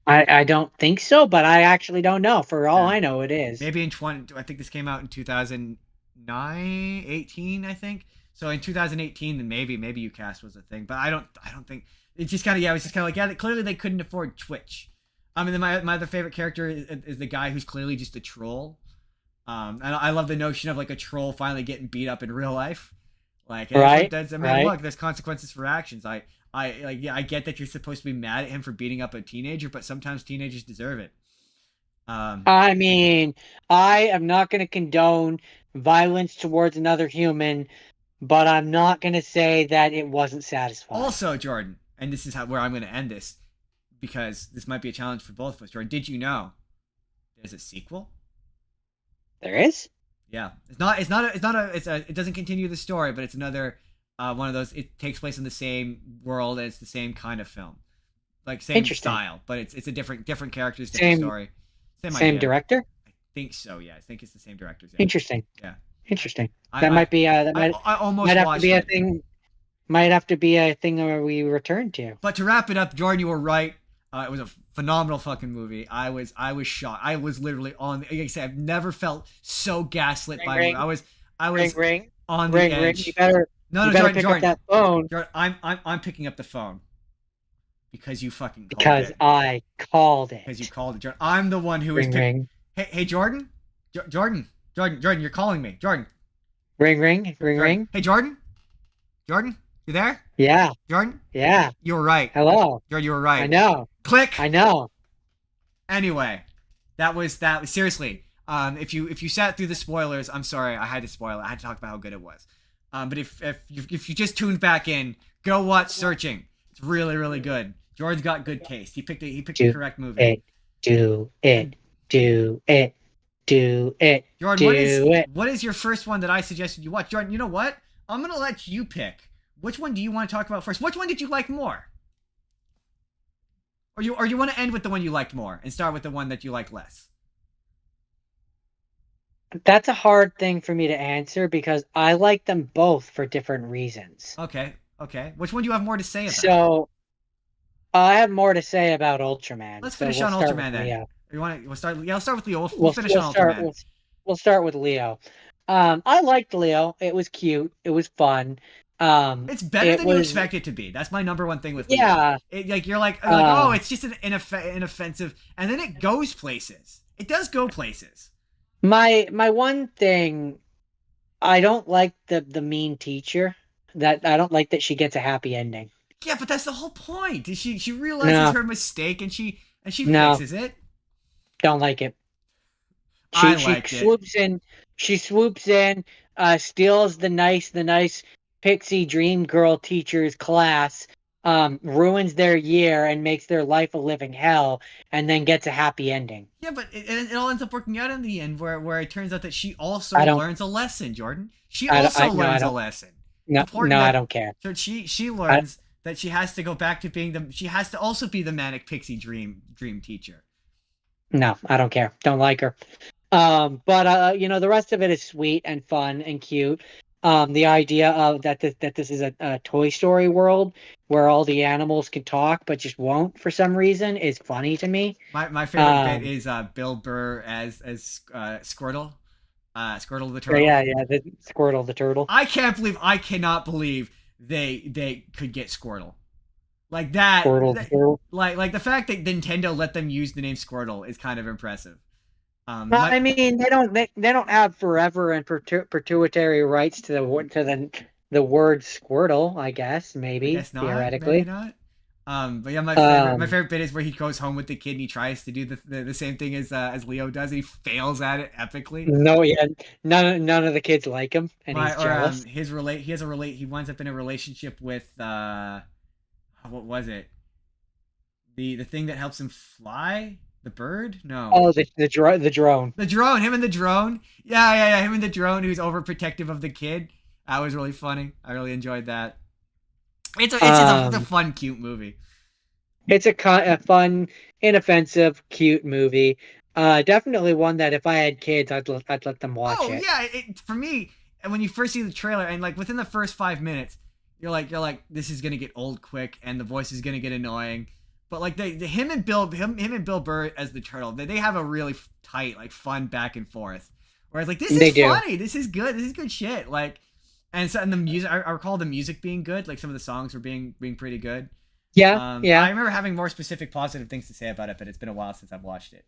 I don't think so, but I actually don't know. For all I know, it is. Maybe in 20, I think this came out in 2009, 18, I think. So in 2018, then maybe Ucast was a thing, but I don't think it's just kind of, yeah, it was just kind of like, yeah, clearly they couldn't afford Twitch. I mean, my other favorite character is the guy who's clearly just a troll. And I love the notion of like a troll finally getting beat up in real life. Like, right, I mean, right. Look, there's consequences for actions. Yeah, I get that you're supposed to be mad at him for beating up a teenager, but sometimes teenagers deserve it. I mean, I am not going to condone violence towards another human, but I'm not going to say that it wasn't satisfying. Also, Jordan, and this is where I'm going to end this, because this might be a challenge for both of us. Jordan, did you know there's a sequel? There is? Yeah, it doesn't continue the story, but it's another one of those. It takes place in the same world and it's the same kind of film, like same style, but it's a different characters, different story, same idea. Director. I think so. Yeah, I think it's the same directors. Yeah. Interesting. Yeah. Interesting. That might be I almost might have to be a thing. Might have to be a thing where we return to. But to wrap it up, Jordan, you were right. It was a phenomenal fucking movie. I was shocked. I was literally on. Like I said, I've never felt so gaslit by a movie. I was on the edge. You better pick up that phone. Jordan, I'm picking up the phone because you fucking called because it. I called it. Because you called it, Jordan. I'm the one who ring. Hey, Jordan, Jordan, you're calling me, Jordan. Ring. Hey, Jordan, you there? Yeah. Jordan? Yeah. You were right. Hello. Jordan, you were right. I know. Click. I know. Anyway, that was seriously. If you sat through the spoilers, I'm sorry, I had to spoil it. I had to talk about how good it was. But if you just tuned back in, go watch Searching. It's really, really good. Jordan's got good taste. He picked the correct movie. Do it. Jordan, what is your first one that I suggested you watch? Jordan, you know what? I'm gonna let you pick. Which one do you want to talk about first? Which one did you like more? Or you want to end with the one you liked more and start with the one that you like less? That's a hard thing for me to answer because I like them both for different reasons. Okay. Which one do you have more to say about? So, I have more to say about Ultraman. Let's finish on Ultraman then. Leo. We'll start with Leo. We'll finish on Ultraman. We'll start with Leo. I liked Leo. It was cute. It was fun. It's better than you expect it to be. That's my number one thing with Leo. Yeah. You're like, oh, it's just an inoffensive, and then it goes places. It does go places. My one thing, I don't like the mean teacher. I don't like that she gets a happy ending. Yeah, but that's the whole point. She realizes her mistake and she fixes it. Don't like it. She swoops in, steals the nice pixie dream girl teacher's class, ruins their year and makes their life a living hell, and then gets a happy ending. Yeah, but it all ends up working out in the end, where it turns out that she also learns a lesson, Jordan. She also learns a lesson. No, I don't care. So she learns that she has to go back to being she has to also be the manic pixie dream teacher. No, I don't care. Don't like her. But the rest of it is sweet and fun and cute. The idea of that this is a Toy Story world where all the animals can talk but just won't for some reason is funny to me. My favorite bit is Bill Burr as Squirtle. Squirtle the turtle. Yeah, the Squirtle the turtle. I cannot believe they could get Squirtle. Like that. Squirtle. Like the fact that Nintendo let them use the name Squirtle is kind of impressive. I mean, they don't have forever and perpetuatory rights to the word Squirtle. I guess maybe theoretically. Maybe not. But yeah, my favorite bit is where he goes home with the kid and he tries to do the same thing as Leo does. And he fails at it epically. No, yeah, none of the kids like him, and My he's or jealous. his relate he has a relate he winds up in a relationship with what was it, the thing that helps him fly, the bird, no, Oh, the drone. the drone, him and the drone, yeah, him and the drone who's overprotective of the kid. That was really funny. I really enjoyed that. It's a fun, cute movie. It's a fun, inoffensive, cute movie. Definitely one that if I had kids, I'd let them watch Oh it. yeah, for me, and when you first see the trailer and like within the first 5 minutes, you're like this is gonna get old quick and the voice is gonna get annoying. But like him and Bill Burr as the turtle, they have a really tight, like, fun back and forth. Whereas like this They is do. funny, this is good shit. Like, and the music, I recall the music being good. Like some of the songs were being pretty good. Yeah, I yeah. remember having more specific positive things to say about it, but it's been a while since I've watched it.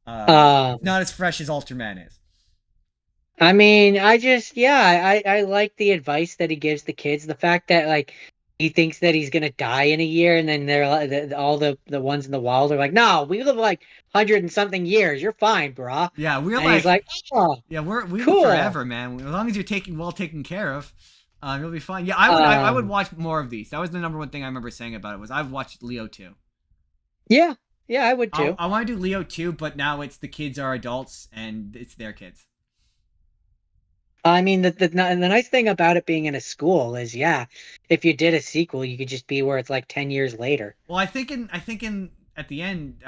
Um, Not as fresh as Ultraman is. I mean, I like the advice that he gives the kids. The fact that like he thinks that he's gonna die in a year, and then all the ones in the wild are like, no, we live like 100 and something years. You're fine, brah. Yeah, we're And he's like, like, oh, yeah, we live cool. forever, man. As long as you're taken care of, you'll be fine. Yeah, I would watch more of these. That was the number one thing I remember saying about it was I've watched Leo too. Yeah, yeah, I would I, too. I want to do Leo too, but now it's the kids are adults and it's their kids. I mean, the nice thing about it being in a school is, yeah, if you did a sequel, you could just be where it's like 10 years later. Well, I think in at the end,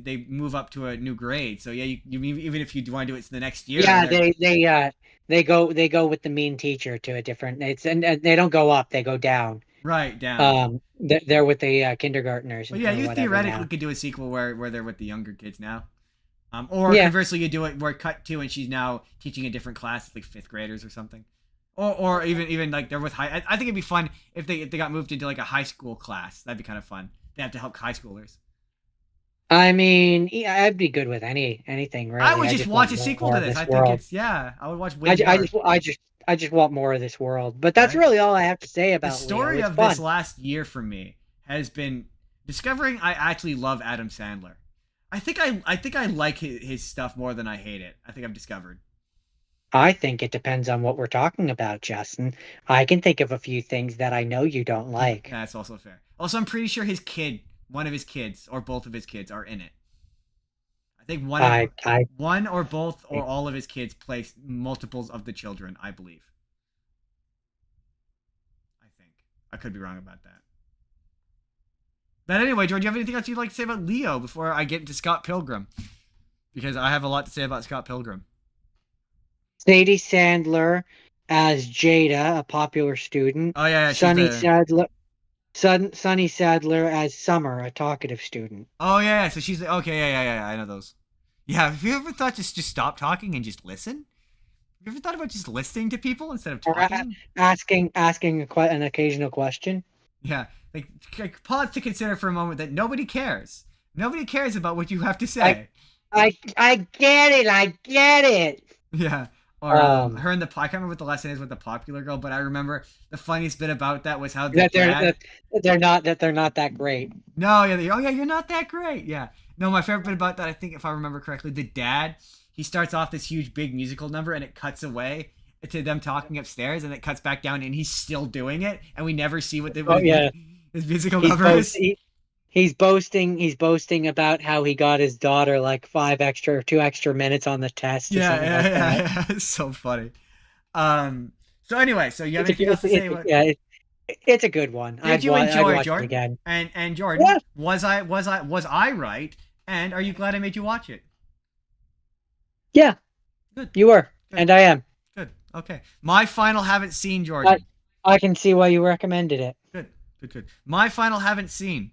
they move up to a new grade. So yeah, even if you want to do it the next year. Yeah, they go with the mean teacher to a different. And they don't go up; they go down. Right down. They're with the kindergartners But yeah, or you whatever theoretically now. could do a sequel where they're with the younger kids now. Or Yeah, conversely, you do it where cut to and she's now teaching a different class, like fifth graders or something. Or even like they're with high. I think it'd be fun if they got moved into like a high school class. That'd be kind of fun. They have to help high schoolers. I mean, yeah, I'd be good with anything I really. would I just just watch want a sequel more to of this. this I think world. it's yeah. I would watch way more. I just want more of this world. But that's Right. really all I have to say The about Leo. story It's of this fun. last year for me has been discovering I actually love Adam Sandler. I think I like his stuff more than I hate it. I think I've discovered. I think it depends on what we're talking about, Justin. I can think of a few things that I know you don't like. That's also fair. Also, I'm pretty sure one of his kids, or both of his kids, are in it. I think I one or both or all of his kids play multiples of the children. I believe. I think I could be wrong about that. But anyway, George, do you have anything else you'd like to say about Leo before I get into Scott Pilgrim? Because I have a lot to say about Scott Pilgrim. Sadie Sandler as Jada, a popular student. Oh yeah, she's Sunny the. Sadler, Sunny Sadler as Summer, a talkative student. Oh yeah, so she's the. Okay, yeah. I know those. Yeah, have you ever thought just stop talking and just listen? Have you ever thought about just listening to people instead of Or talking? asking an occasional question. Yeah, like pause to consider for a moment that nobody cares. Nobody cares about what you have to I say. I get it. I get it. Yeah. Or Um, her and I can't remember what the lesson is with the popular girl, but I remember the funniest bit about that was how the that dad. they're not that great. No, yeah, oh yeah, you're not that great. Yeah. No, my favorite bit about that, I think if I remember correctly, the dad, he starts off this huge big musical number and it cuts away to them talking upstairs and it cuts back down and he's still doing it and we never see Oh yeah, his musical he's number is. he's boasting about how he got his daughter like 2 extra minutes on the test or Yeah, something like that. yeah. It's so funny. So anyway, so you have anything else to say about It's a good one. did you I'd enjoy it, watch it Jordan? again. And Jordan, Yeah, was I right? And are you glad I made you watch it? yeah, Good, you were, good, and I am. good. Okay. My final haven't seen I Jordan. I can see why you recommended it. Good, good. My final haven't seen.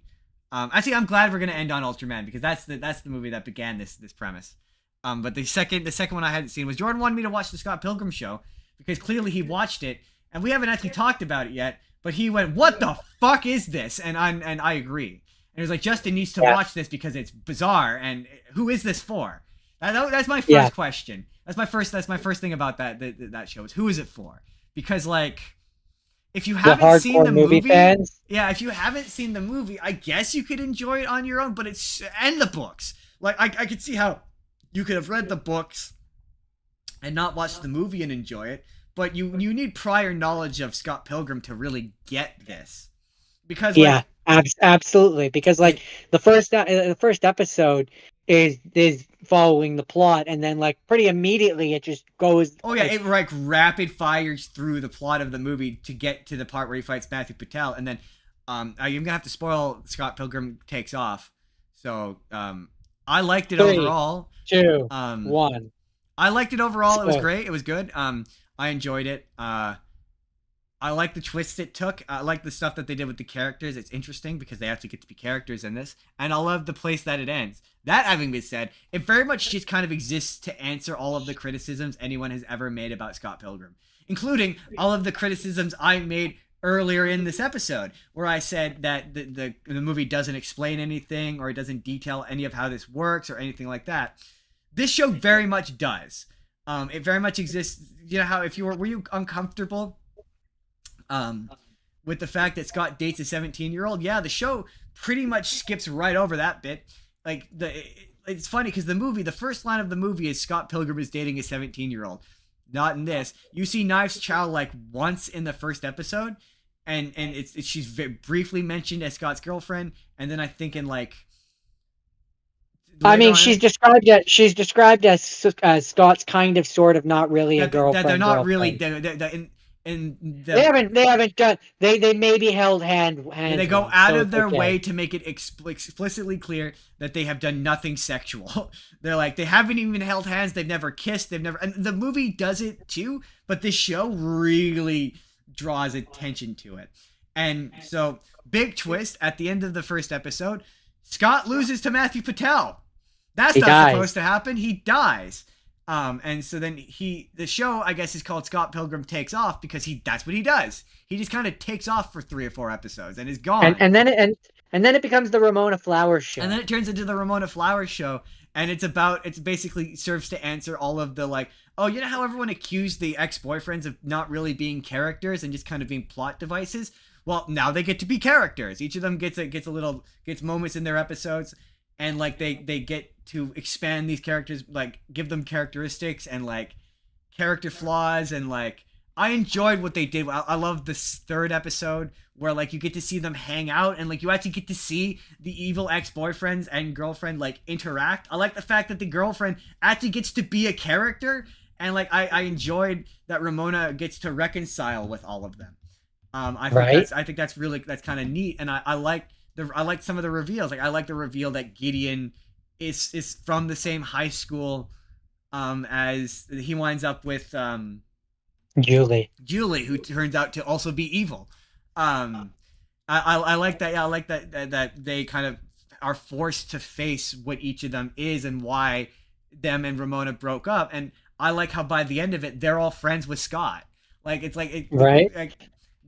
Actually, I'm glad we're gonna end on Ultraman because that's the movie that began this premise. But the second one I hadn't seen was Jordan wanted me to watch the Scott Pilgrim show because clearly he watched it and we haven't actually talked about it yet. But he went, "What the fuck is this?" And I agree. And he was like, "Justin needs to Yeah, watch this because it's bizarre. And who is this for?" That's my yeah. first question. That's my first thing about that show is who is it for? Because like if you The haven't seen hardcore the movie movie, fans. yeah, if you haven't seen the movie, I guess you could enjoy it on your own. But it's and the books. Like I could see how you could have read the books and not watch the movie and enjoy it. But you need prior knowledge of Scott Pilgrim to really get this, because Yeah, like absolutely. Because like it. the first episode is following the plot, and then like pretty immediately it just goes Oh yeah, like it like rapid fires through the plot of the movie to get to the part where he fights Matthew Patel, and then I'm gonna have to spoil Scott Pilgrim takes off. So I liked it three, overall. two, Um, one. I liked it overall. It was So great. It was good. I enjoyed it. I like the twists it took. I like the stuff that they did with the characters. It's interesting because they actually get to be characters in this. And I love the place that it ends. That having been said, it very much just kind of exists to answer all of the criticisms anyone has ever made about Scott Pilgrim, including all of the criticisms I made earlier in this episode, where I said that the movie doesn't explain anything or it doesn't detail any of how this works or anything like that. This show very much does. It very much exists. You know how if you were you uncomfortable with the fact that Scott dates a 17-year-old? Yeah, the show pretty much skips right over that bit. Like it's funny because the movie, the first line of the movie is Scott Pilgrim is dating a 17-year-old. Not in this. You see Knives Chow like once in the first episode, and she's briefly mentioned as Scott's girlfriend, and then I think in like. I mean, On, she's described as Scott's kind of sort of not really a that they're girlfriend not really girlfriend. in They the haven't done they maybe held they hands go once, out so of it's their way okay. to make it explicitly clear that they have done nothing sexual. They're like they haven't even held hands, they've never kissed, they've never, and the movie does it too, but this show really draws attention to it. And so big twist at the end of the first episode, Scott loses to Matthew Patel. That's He not supposed dies. to happen. He dies. And so then the show, I guess, is called Scott Pilgrim Takes Off because that's what he does. He just kind of takes off for 3 or 4 episodes and is And gone. and then it becomes the Ramona Flowers And show. then it turns into the Ramona Flowers show, and it's basically serves to answer all of the like, oh, you know how everyone accused the ex-boyfriends of not really being characters and just kind of being plot devices? Well, now they get to be characters. Each of them gets moments in their episodes, and like they get to expand these characters, like give them characteristics and like character flaws, and like I enjoyed what they did. I love this third episode where like you get to see them hang out and like you actually get to see the evil ex-boyfriends and girlfriend like interact. I like the fact that the girlfriend actually gets to be a character, and like I enjoyed that Ramona gets to reconcile with all of them. Right? I think that's really that's kind of neat, and I like I like some of the reveals. Like I like the reveal that Gideon is from the same high school as he winds up with Julie. Julie, who turns out to also be evil. I like that. Yeah, I like that they kind of are forced to face what each of them is and why them and Ramona broke up. And I like how by the end of it, they're all friends with Scott. Like it's like Right?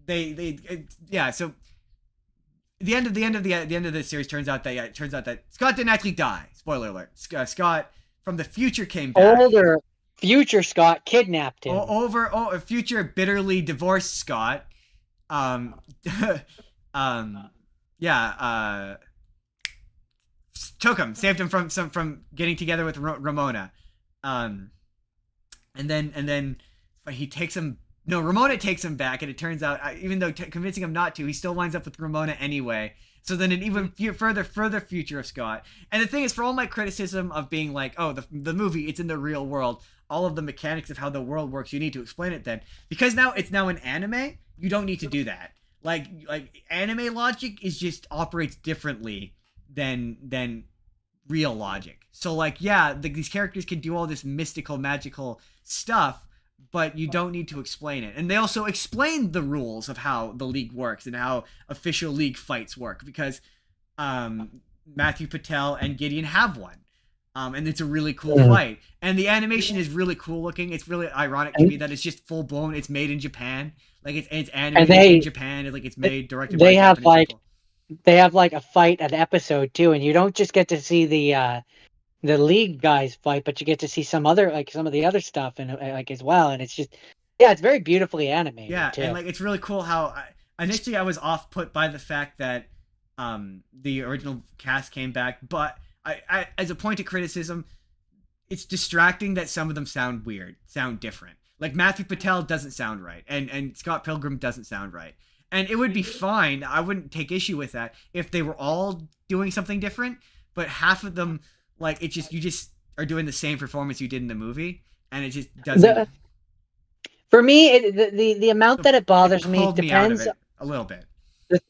yeah. So the end of the end of the series turns out that it turns out that Scott didn't actually die. Spoiler alert. Scott from the future came back. Older future Scott kidnapped him. A future bitterly divorced Scott. Um, yeah. Took him, saved him from getting together with Ramona. Um, and then he takes him. No, Ramona takes him back, and it turns out, even though convincing him not to, he still winds up with Ramona anyway. So then an even further future of Scott. And the thing is, for all my criticism of being like, oh, the movie, it's in the real world, all of the mechanics of how the world works, you need to explain it then. Because now it's now an anime, you don't need to do that. Like anime logic is just operates differently than real logic. So like, yeah, these characters can do all this mystical, magical stuff, but you don't need to explain it. And they also explain the rules of how the league works and how official league fights work, because Matthew Patel and Gideon have one. And it's a really cool fight. And the animation is really cool looking. It's really ironic to me that it's just full blown. It's made in Japan. Like it's animated in Japan. It's like it's made directed by Japanese people. They have like a fight an episode too, and you don't just get to see the league guys fight, but you get to see some of the other stuff and like as well, and it's just Yeah, it's very beautifully animated Yeah, too. and like it's really cool how initially I was off put by the fact that the original cast came back, but I as a point of criticism, it's distracting that some of them sound weird, sound different. Like Matthew Patel doesn't sound right, and Scott Pilgrim doesn't sound right. And it would be fine. I wouldn't take issue with that if they were all doing something different. But half of them, like you just are doing the same performance you did in the movie, and it just doesn't. For me, the amount that it It bothers me pulled me out of depends. it a little bit.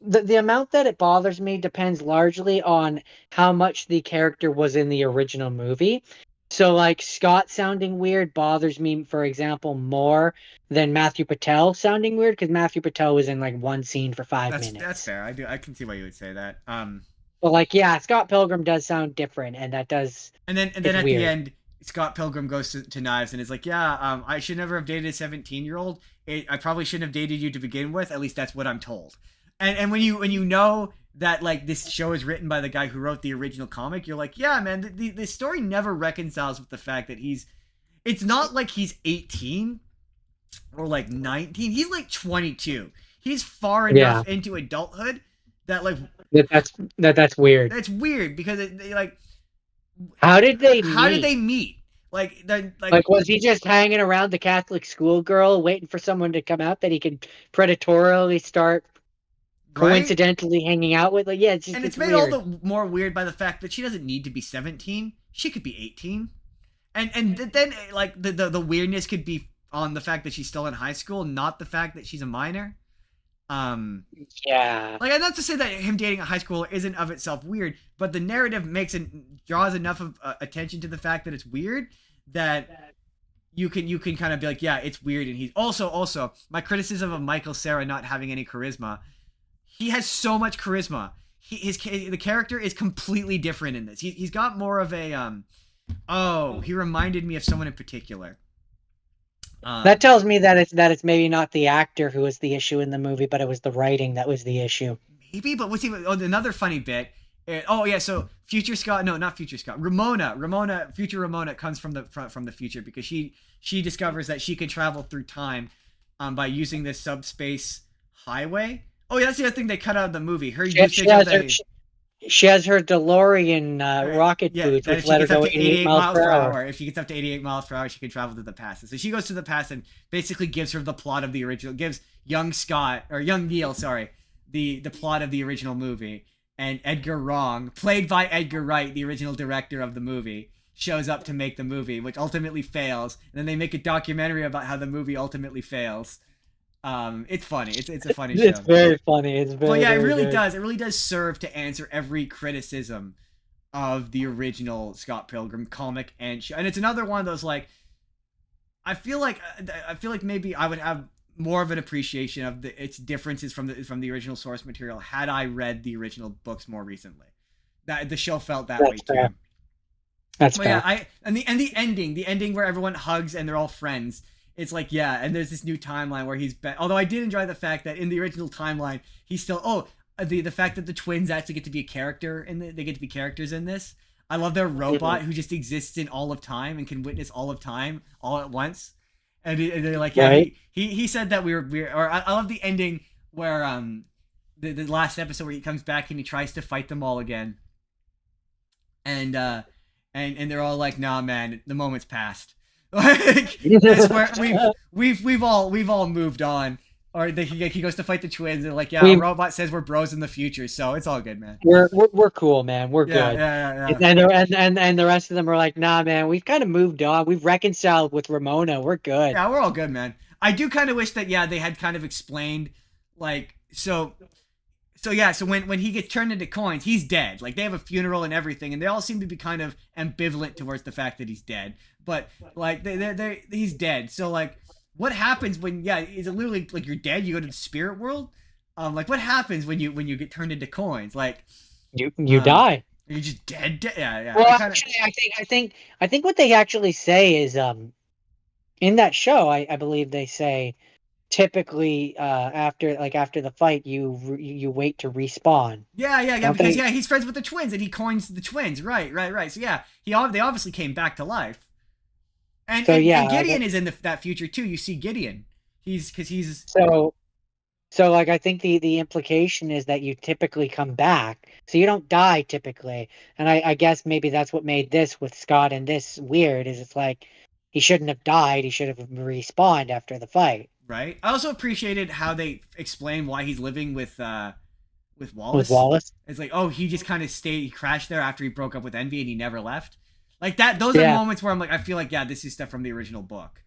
The amount that it bothers me depends largely on how much the character was in the original movie. So, like, Scott sounding weird bothers me, for example, more than Matthew Patel sounding weird, because Matthew Patel was in like one scene for 5 minutes. That's fair. I can see why you would say that. But like, yeah, Scott Pilgrim does sound different, and that does. And then It's at the weird. end, Scott Pilgrim goes to Knives and is like, "Yeah, I should never have dated a 17-year-old. I probably shouldn't have dated you to begin with. At least that's what I'm told." And when you know that like this show is written by the guy who wrote the original comic, you're like, "Yeah, man, the story never reconciles with the fact that he's. It's not like he's 18 or like 19. He's like 22. He's far enough into adulthood that like That's weird. that's weird because like How did they meet? Like, like, was he just hanging around the Catholic schoolgirl waiting for someone to come out that he could predatorily start right? coincidentally hanging out with? Like, yeah, And it's it's made weird. all the more weird by the fact that she doesn't need to be 17. She could be 18. And then like the weirdness could be on the fact that she's still in high school, not the fact that she's a minor. Yeah. Like, not to say that him dating a high schooler isn't of itself weird, but the narrative draws enough of attention to the fact that it's weird that you can kind of be like, yeah, it's weird. And he's also my criticism of Michael Cera not having any charisma. He has so much charisma. The character is completely different in this. He's got more of a he reminded me of someone in particular. That tells me that it's maybe not the actor who was the issue in the movie, but it was the writing that was the issue. Maybe, but what's even another funny bit? So future Scott, no, not future Scott. Future Ramona comes from the future because she discovers that she can travel through time, by using this subspace highway. Oh yeah, that's the other thing they cut out of the movie. Her usage of she has her DeLorean rocket boots, which let her go 88 miles per hour. If she gets up to 88 miles per hour, she can travel to the past. So she goes to the past and basically gives her the plot of the original, gives young Neil, the plot of the original movie. And Edgar Wrong, played by Edgar Wright, the original director of the movie, shows up to make the movie, which ultimately fails. And then they make a documentary about how the movie ultimately fails. It's funny. It's a funny show. It's very funny. It's very. Well, yeah, very it really good. does. It really does serve to answer every criticism of the original Scott Pilgrim comic and show. And it's another one of those like, I feel like maybe I would have more of an appreciation of its differences from the original source material had I read the original books more recently. That the show felt that way fair. too. That's fair. Yeah, the ending where everyone hugs and they're all friends. It's like, yeah, and there's this new timeline where although I did enjoy the fact that in the original timeline he's still the fact that the twins actually get to be a character they get to be characters in this. I love their robot who just exists in all of time and can witness all of time all at once. And they're like, yeah, right? he said that I love the ending where the last episode where he comes back and he tries to fight them all again. And they're all like, nah, man, the moment's passed. Like, that's where we've all moved on. Or he goes to fight the twins and like, yeah, a robot says we're bros in the future, so it's all good, man. We're cool, man. We're good. Yeah. And the rest of them are like, nah, man, we've kind of moved on. We've reconciled with Ramona. We're good. Yeah, we're all good, man. I do kind of wish that they had kind of explained like so when he gets turned into coins, he's dead. Like they have a funeral and everything, and they all seem to be kind of ambivalent towards the fact that he's dead. But like he's dead. So like, what happens when is it literally like you're dead? You go to the spirit world. Like what happens when you get turned into coins? Like you die. You're just dead. Yeah. Well, actually, I think what they actually say is in that show, I believe they say. Typically, after the fight, you wait to respawn. Yeah, because he's friends with the twins and he coins the twins. Right. So they obviously came back to life. And Gideon is in that future too. You see Gideon. He's So like I think the implication is that you typically come back. So you don't die typically. And I guess maybe that's what made this with Scott and this weird, is it's like he shouldn't have died, he should have respawned after the fight. right. I also appreciated how they explain why he's living with With Wallace. Wallace. It's like, oh, he just kind of stayed. He crashed there after he broke up with Envy, and he never left. Like that. Those are Yeah. moments where I'm like, I feel like, yeah, this is stuff from the original book,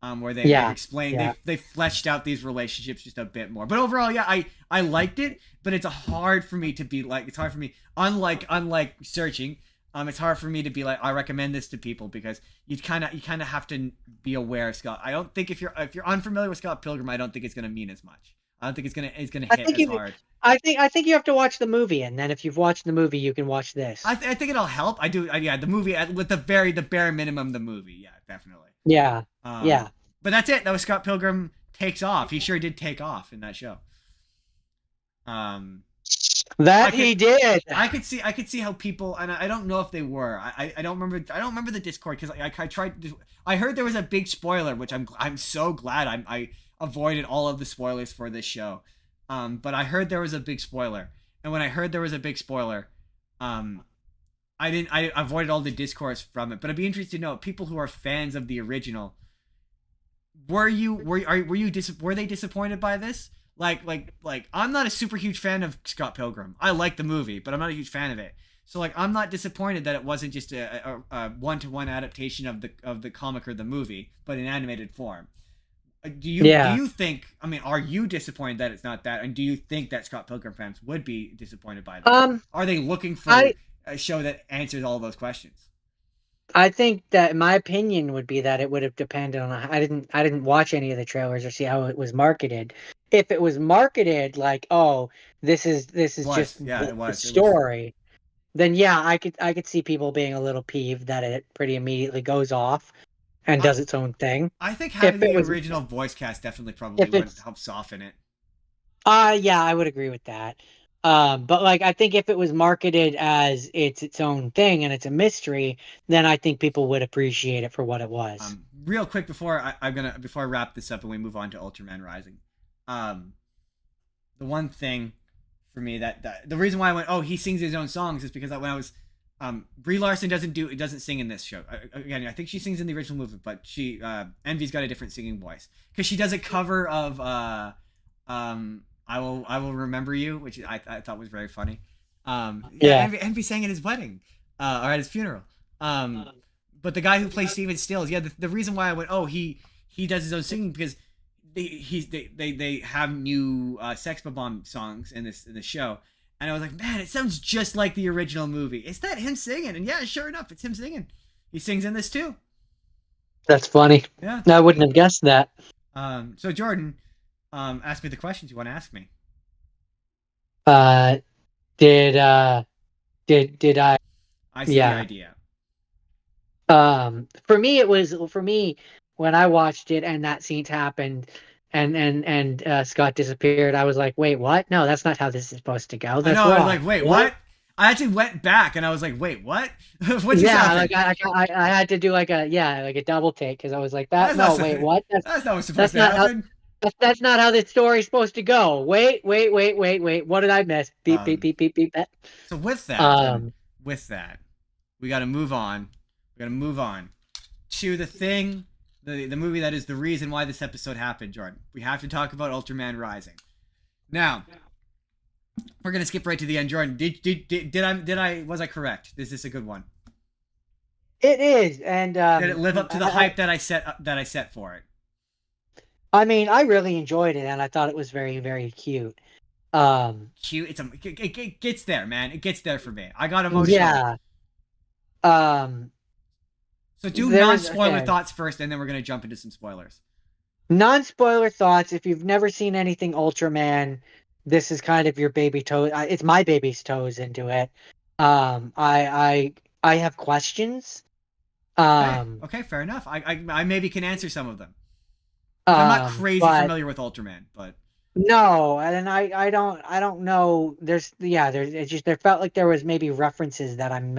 where they've Yeah. explained, Yeah. they fleshed out these relationships just a bit more. But overall, yeah, I liked it. But it's hard for me to be like, it's hard for me. Unlike searching, it's hard for me to be like, I recommend this to people because you kind of have to be aware of Scott. I don't think if you're unfamiliar with Scott Pilgrim, I don't think it's gonna mean as much. I don't think it's gonna I hit think as you hard. I think you have to watch the movie, and then if you've watched the movie, you can watch this. I think it'll help. I do. Yeah, the movie with the bare minimum, the movie. Yeah, definitely. Yeah. Um, Yeah. but that's it. That was Scott Pilgrim takes off. He sure did take off in that show. Um, That I he could- did. I could see how people, and I don't know if they were. I don't remember. I don't remember the Discord because I tried. I heard there was a big spoiler, which I'm so glad I avoided all of the spoilers for this show. But I heard there was a big spoiler, and when I heard there was a big spoiler, um, I avoided all the discourse from it. But I'd be interested to know people who are fans of the original. Were they disappointed by this? Like I'm not a super huge fan of Scott Pilgrim. I like the movie, but I'm not a huge fan of it. So like I'm not disappointed that it wasn't just a one-to-one adaptation of the comic or the movie, but in animated form. Do you think? I mean, are you disappointed that it's not that? And do you think that Scott Pilgrim fans would be disappointed by that? Are they looking for a show that answers all those questions? I think that my opinion would be that it would have depended on. I didn't watch any of the trailers or see how it was marketed. If it was marketed like, oh, this is just the story, then yeah, I could see people being a little peeved that it pretty immediately goes off and does its own thing. I think having the original voice cast definitely probably would help soften it. Yeah, I would agree with that. But like I think if it was marketed as it's its own thing and it's a mystery, then I think people would appreciate it for what it was. Real quick before I wrap this up and we move on to Ultraman Rising, the one thing for me that the reason why I went, oh, he sings his own songs is because when I was Brie Larson doesn't sing in this show. Again, I think she sings in the original movie, but Envy's got a different singing voice because she does a cover of I will remember you, which I thought was very funny. Envy sang at his wedding, or at his funeral. But the guy who plays Steven Stills, the reason why I went, oh, he does his own singing because they have new Sex Bomb songs in this show, and I was like, man, it sounds just like the original movie. Is that him singing? And yeah, sure enough, it's him singing. He sings in this too. That's funny. Yeah, I wouldn't have guessed that. So Jordan, ask me the questions you want to ask me. Did I? I see the idea. For me when I watched it and that scene happened and Scott disappeared, I was like, wait, what? No, that's not how this is supposed to go. That's wrong. I was like, wait, what? I actually went back and I was like, wait, what? What just happened? Like I had to do like a double take because I was like, wait, what? That's not what's supposed to happen. That's not how this story's supposed to go. Wait. What did I miss? Beep. So with that, we got to move on. To the thing, the movie that is the reason why this episode happened, Jordan. We have to talk about Ultraman Rising. Now, we're gonna skip right to the end, Jordan. Was I correct? Is this a good one? It is, and did it live up to the hype that I set for it? I mean, I really enjoyed it, and I thought it was very, very cute. Cute. It gets there, man. It gets there for me. I got emotional. Yeah. So do non-spoiler thoughts first, and then we're gonna jump into some spoilers. Non-spoiler thoughts. If you've never seen anything Ultraman, this is kind of your baby toe. It's my baby's toes into it. I have questions. Okay, fair enough. I maybe can answer some of them. I'm not crazy familiar with Ultraman, but no, and I don't know. It's just there felt like there was maybe references that I'm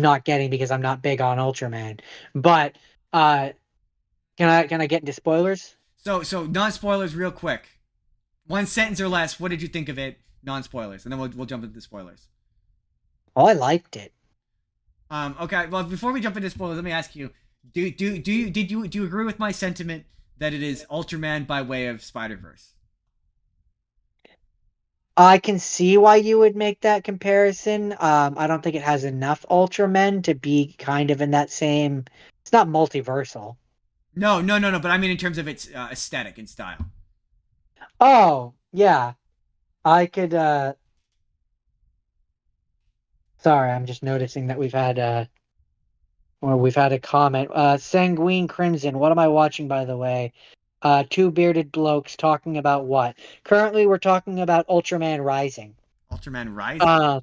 not getting because I'm not big on Ultraman. But can I get into spoilers? So non spoilers, real quick. One sentence or less. What did you think of it? Non spoilers, and then we'll jump into the spoilers. Oh, I liked it. Okay. Well, before we jump into spoilers, let me ask you: do you agree with my sentiment that it is Ultraman by way of Spider Verse? I can see why you would make that comparison. I don't think it has enough Ultramen to be kind of in that same. It's not multiversal. No. But I mean, in terms of its aesthetic and style. Oh, yeah. I could. Sorry, I'm just noticing that we've had a comment. Sanguine Crimson. What am I watching, by the way? Two bearded blokes talking about what? Currently, we're talking about Ultraman Rising. Ultraman Rising. Um,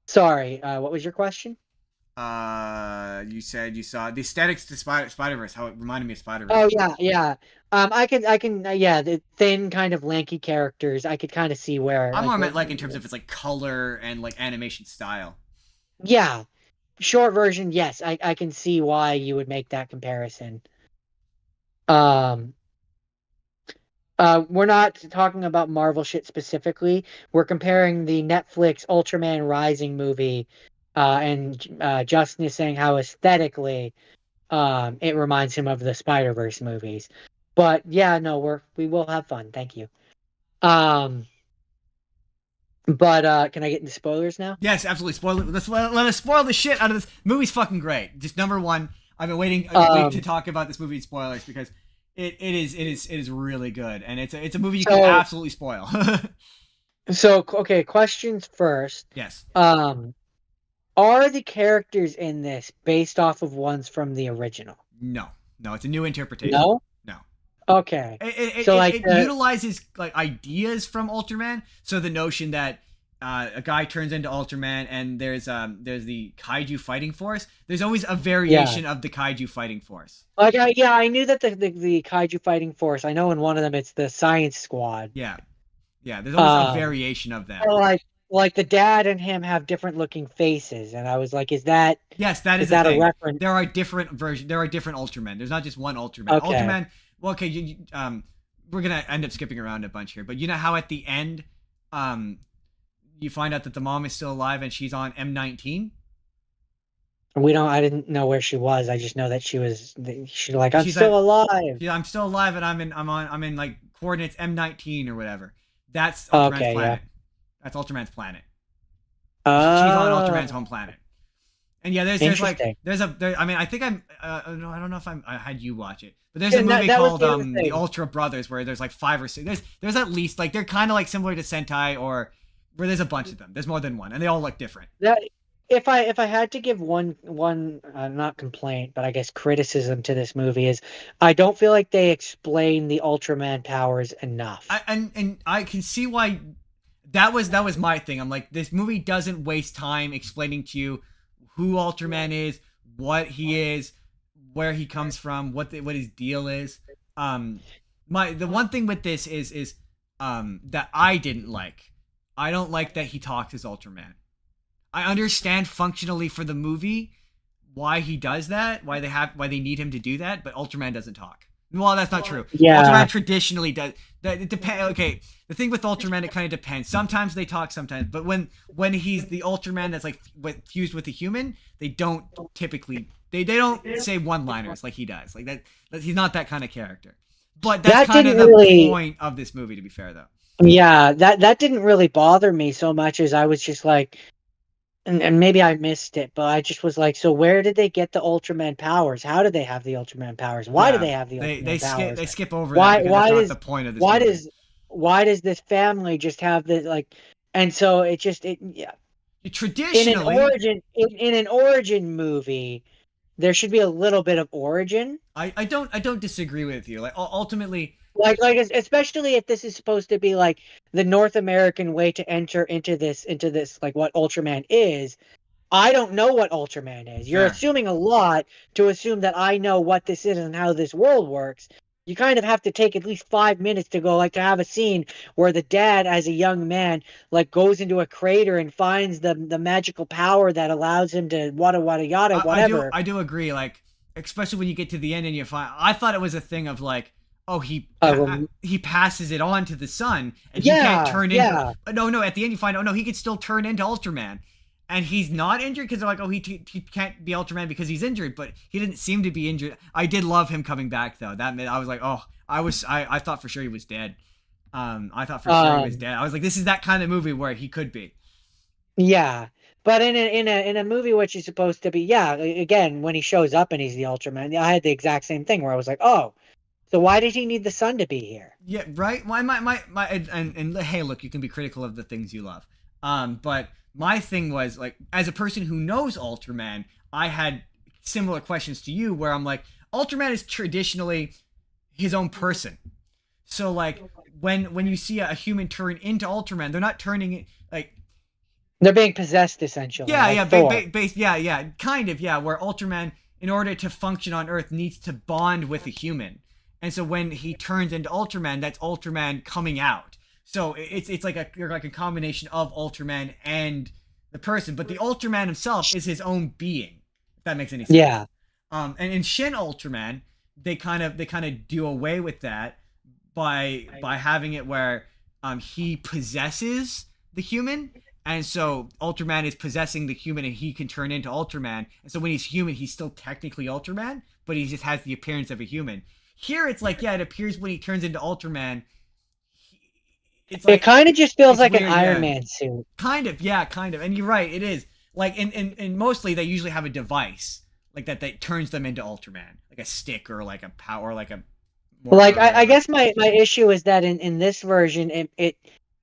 Sorry. What was your question? You said you saw the aesthetics to Spider Verse. How it reminded me of Spider Oh Verse. yeah, yeah. Yeah, the thin kind of lanky characters. I could kind of see where I'm like more meant what. like in terms of its like color and like animation style. Yeah, short version. Yes, I can see why you would make that comparison. Um, we're not talking about Marvel shit specifically. We're comparing the Netflix Ultraman Rising movie, and Justin is saying how aesthetically, it reminds him of the Spider-Verse movies. But yeah, no, we will have fun. Thank you. Um, but can I get into spoilers now? Yes, absolutely. Let us spoil the shit out of this. Movie's fucking great. Just number one. I've been waiting a week to Um, talk about this movie in spoilers because it is really good, and it's a movie you can so absolutely spoil. okay, questions first. Yes. Um, are the characters in this based off of ones from the original? No. No. It's a new interpretation. No? No. Okay. It it, So it, like it utilizes like ideas from Ultraman. So the notion that a guy turns into Ultraman and there's the kaiju fighting force. There's always a yeah. variation of the kaiju fighting force. Like I knew that the kaiju fighting force. I know in one of them it's the science squad. Yeah. Yeah. There's always a Um variation of so them. like the dad and him have different looking faces, and I was like, Yes, that is is a that a thing. reference? There are different versions. There are different Ultramen. There's not just one Ultraman. Okay. Ultraman. Well, okay. We're gonna end up skipping around a bunch here, but you know how at the end, um, you find out that the mom is still alive and she's on M19. I didn't know where she was. I just know that she's like, I'm She's like, still alive. I'm still alive and I'm in like coordinates M19 or whatever. That's Ultraman's Okay, yeah. planet. That's Ultraman's planet. She's on Ultraman's Oh, home planet. And yeah, there's like interesting. I mean I think no, I don't know if I had you watch it, but there's a And movie that was called the other the thing. Ultra Brothers where there's like five or six. There's at least like they're kind of like similar to Sentai or where there's a bunch of them. There's more than one, and they all look different. That if I had to give one not complaint, but I guess criticism to this movie is I don't feel like they explain the Ultraman powers enough. And I can see why that was my thing. I'm like, this movie doesn't waste time explaining to you who Ultraman is, what he is, where he comes from, what his deal is. Um, the one thing with this is that I didn't like. I don't like that he talks as Ultraman. I understand functionally for the movie why he does that, why they need him to do that, but Ultraman doesn't talk. Well, that's not true. Yeah, Ultraman traditionally does. That it depends. Okay, the thing with Ultraman, it kind of depends. Sometimes they talk, sometimes, but when he's the Ultraman that's like fused with a human, they don't typically they don't say one-liners like he does. Like that he's not that kind of character. But that's that kind of didn't the really. point of this movie, to be fair, though. Yeah, that didn't really bother me so much as I was just like, and maybe I missed it, but I just was like, so where did they get the Ultraman powers? How did they have the Ultraman powers? Why do Yeah, they have the they Ultraman skip powers? they skip over that Why because that's why not does the point of this why movie. does why does this family just have the like? And so it yeah. Traditionally, In an origin movie, there should be a little bit of origin. I don't disagree with you. Like ultimately, Especially if this is supposed to be like the North American way to enter into this like what Ultraman is. I don't know what Ultraman is. You're fair. assuming a lot to assume that I know what this is and how this world works. You kind of have to take at least 5 minutes to go like to have a scene where the dad, as a young man, like goes into a crater and finds the magical power that allows him to wada yada I do whatever. I do agree. Like especially when you get to the end and you find, I thought it was a thing of like, oh, Rem- he passes it on to the son, and he can't yeah, turn into. yeah. No. At the end, you find out, no, he could still turn into Ultraman, and he's not injured because they're like, oh, he can't be Ultraman because he's injured, but he didn't seem to be injured. I did love him coming back though. That I was like, oh, I thought for sure he was dead. I thought for sure he was dead. I was like, this is that kind of movie where he could be. Yeah, but in a movie which is supposed to be, yeah, again, when he shows up and he's the Ultraman, I had the exact same thing where I was like, oh, so why did he need the sun to be here? Yeah, right. Why my and hey, look, you can be critical of the things you love. But my thing was like, as a person who knows Ultraman, I had similar questions to you, where I'm like, Ultraman is traditionally his own person. So like, when you see a human turn into Ultraman, they're not turning it like. They're being possessed essentially. Yeah, like yeah, Thor. yeah, kind of, yeah. Where Ultraman, in order to function on Earth, needs to bond with a human, and so when he turns into Ultraman, that's Ultraman coming out. So it's like a combination of Ultraman and the person, but the Ultraman himself is his own being. If that makes any sense. Yeah. And in Shin Ultraman, they kind of do away with that by having it where he possesses the human, and so Ultraman is possessing the human, and he can turn into Ultraman. And so when he's human, he's still technically Ultraman, but he just has the appearance of a human. Here, it's like, yeah, it appears when he turns into Ultraman, it's like It kind of just feels like weird, an Iron yeah. Man suit. Kind of, yeah, kind of. And you're right, it is. Like, and mostly they usually have a device like that turns them into Ultraman, like a stick or like a power, like a. Like I guess my issue is that in this version it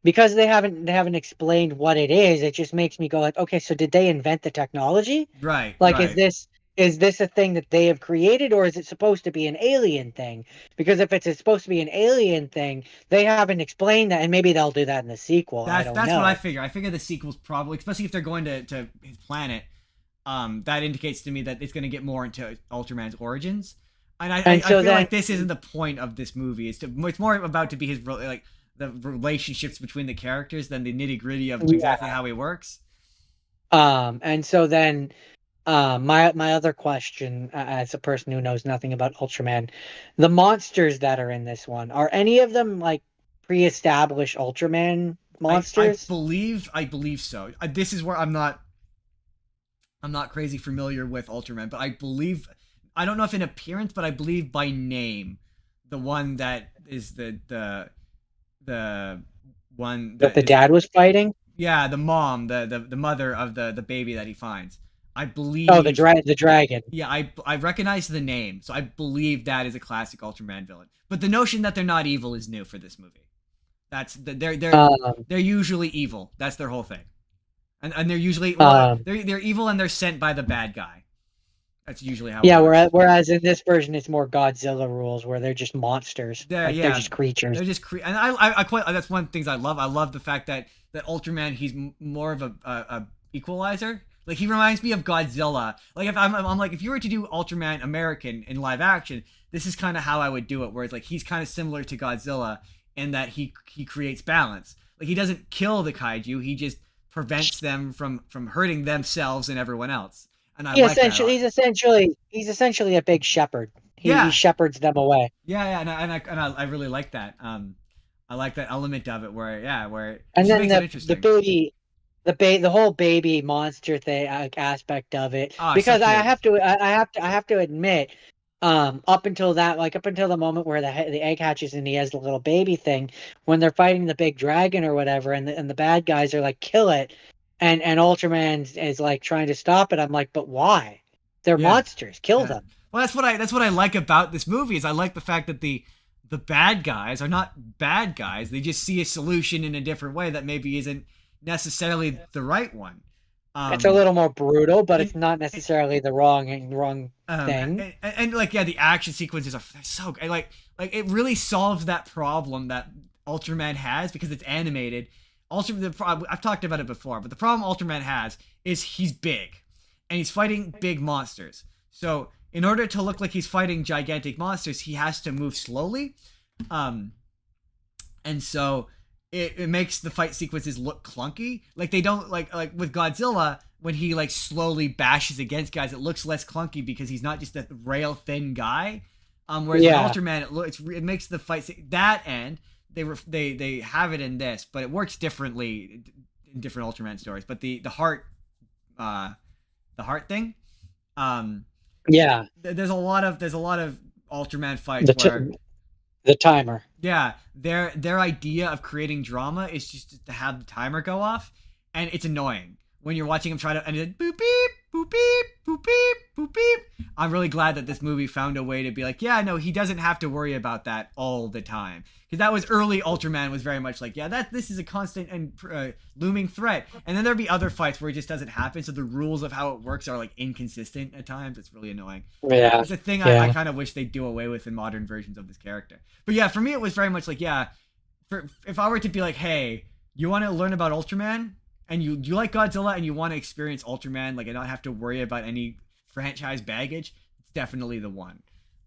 because they haven't explained what it is, it just makes me go like, okay, so did they invent the technology? Right, Like, right. is this a thing that they have created, or is it supposed to be an alien thing? Because if it's supposed to be an alien thing, they haven't explained that, and maybe they'll do that in the sequel. I don't That's what I know. figure. I figure the sequel's probably, especially if they're going to his planet. That indicates to me that it's going to get more into Ultraman's origins, and And I so feel then, like this isn't the point of this movie. It's more about to be his like the relationships between the characters than the nitty gritty of exactly yeah. how he works. And so then, my other question, as a person who knows nothing about Ultraman, the monsters that are in this one, are any of them like pre-established Ultraman monsters? I believe so. This is where I'm not crazy familiar with Ultraman, but I believe, I don't know if in appearance, but I believe by name, the one that is the one That that the is, dad was fighting? yeah, the mom, the mother of the baby that he finds. I Oh, believe, the dragon. yeah, I recognize the name, so I believe that is a classic Ultraman villain. But the notion that they're not evil is new for this movie. Um, They're usually evil. That's their whole thing. And they're usually, well, um, they're evil and they're sent by the bad guy. That's usually how it yeah. works. Whereas in this version, it's more Godzilla rules, where they're just monsters, They're, like they're yeah, just creatures. they're just and I quite, that's one of the things I love. I love the fact that Ultraman, he's more of a equalizer. Like, he reminds me of Godzilla. Like, if I'm like, if you were to do Ultraman American in live action, this is kind of how I would do it. Where it's like, he's kind of similar to Godzilla in that he creates balance. Like, he doesn't kill the kaiju, he just prevents them from hurting themselves and everyone else. And I like that a lot. He's essentially a big shepherd. He Yeah, shepherds them away. yeah, I really like that. I like that element of it where, yeah, where it And just then makes it the interesting. baby, the whole baby monster thing, aspect of it, Oh, it's so because cute. I have to admit, up until that, like up until the moment where the egg hatches and he has the little baby thing, when they're fighting the big dragon or whatever, and the bad guys are like, kill it, and Ultraman is like trying to stop it. I'm like, but why? They're Yeah, monsters. Kill yeah. them. Well, that's what I like about this movie is I like the fact that the bad guys are not bad guys. They just see a solution in a different way that maybe isn't necessarily the right one. It's a Um, little more brutal, but and it's not necessarily the wrong thing. like, yeah, the action sequences are so good. Like it really solves that problem that Ultraman has because it's animated. I've talked about it before, but the problem Ultraman has is he's big and he's fighting big monsters. So in order to look like he's fighting gigantic monsters, he has to move slowly. Um, and so it makes the fight sequences look clunky. Like, they don't, like with Godzilla, when he like slowly bashes against guys, it looks less clunky because he's not just a rail thin guy. Whereas with Ultraman, it makes the fight that end. They have it in this, but it works differently in different Ultraman stories. But the heart thing, there's a lot of Ultraman fights where the timer. Yeah, their idea of creating drama is just to have the timer go off, and it's annoying when you're watching him try to, and it's like, boop beep, boop beep, boop beep, boop beep. I'm really glad that this movie found a way to be like, yeah, no, he doesn't have to worry about that all the time. Because that was early Ultraman was very much like, yeah, this is a constant and looming threat. And then there'd be other fights where it just doesn't happen, so the rules of how it works are like inconsistent at times. It's really annoying. Yeah. It's a thing I kind of wish they'd do away with in modern versions of this character. But yeah, for me it was very much like, yeah, if I were to be like, hey, you want to learn about Ultraman? And you like Godzilla and you want to experience Ultraman, like, and not have to worry about any franchise baggage, it's definitely the one.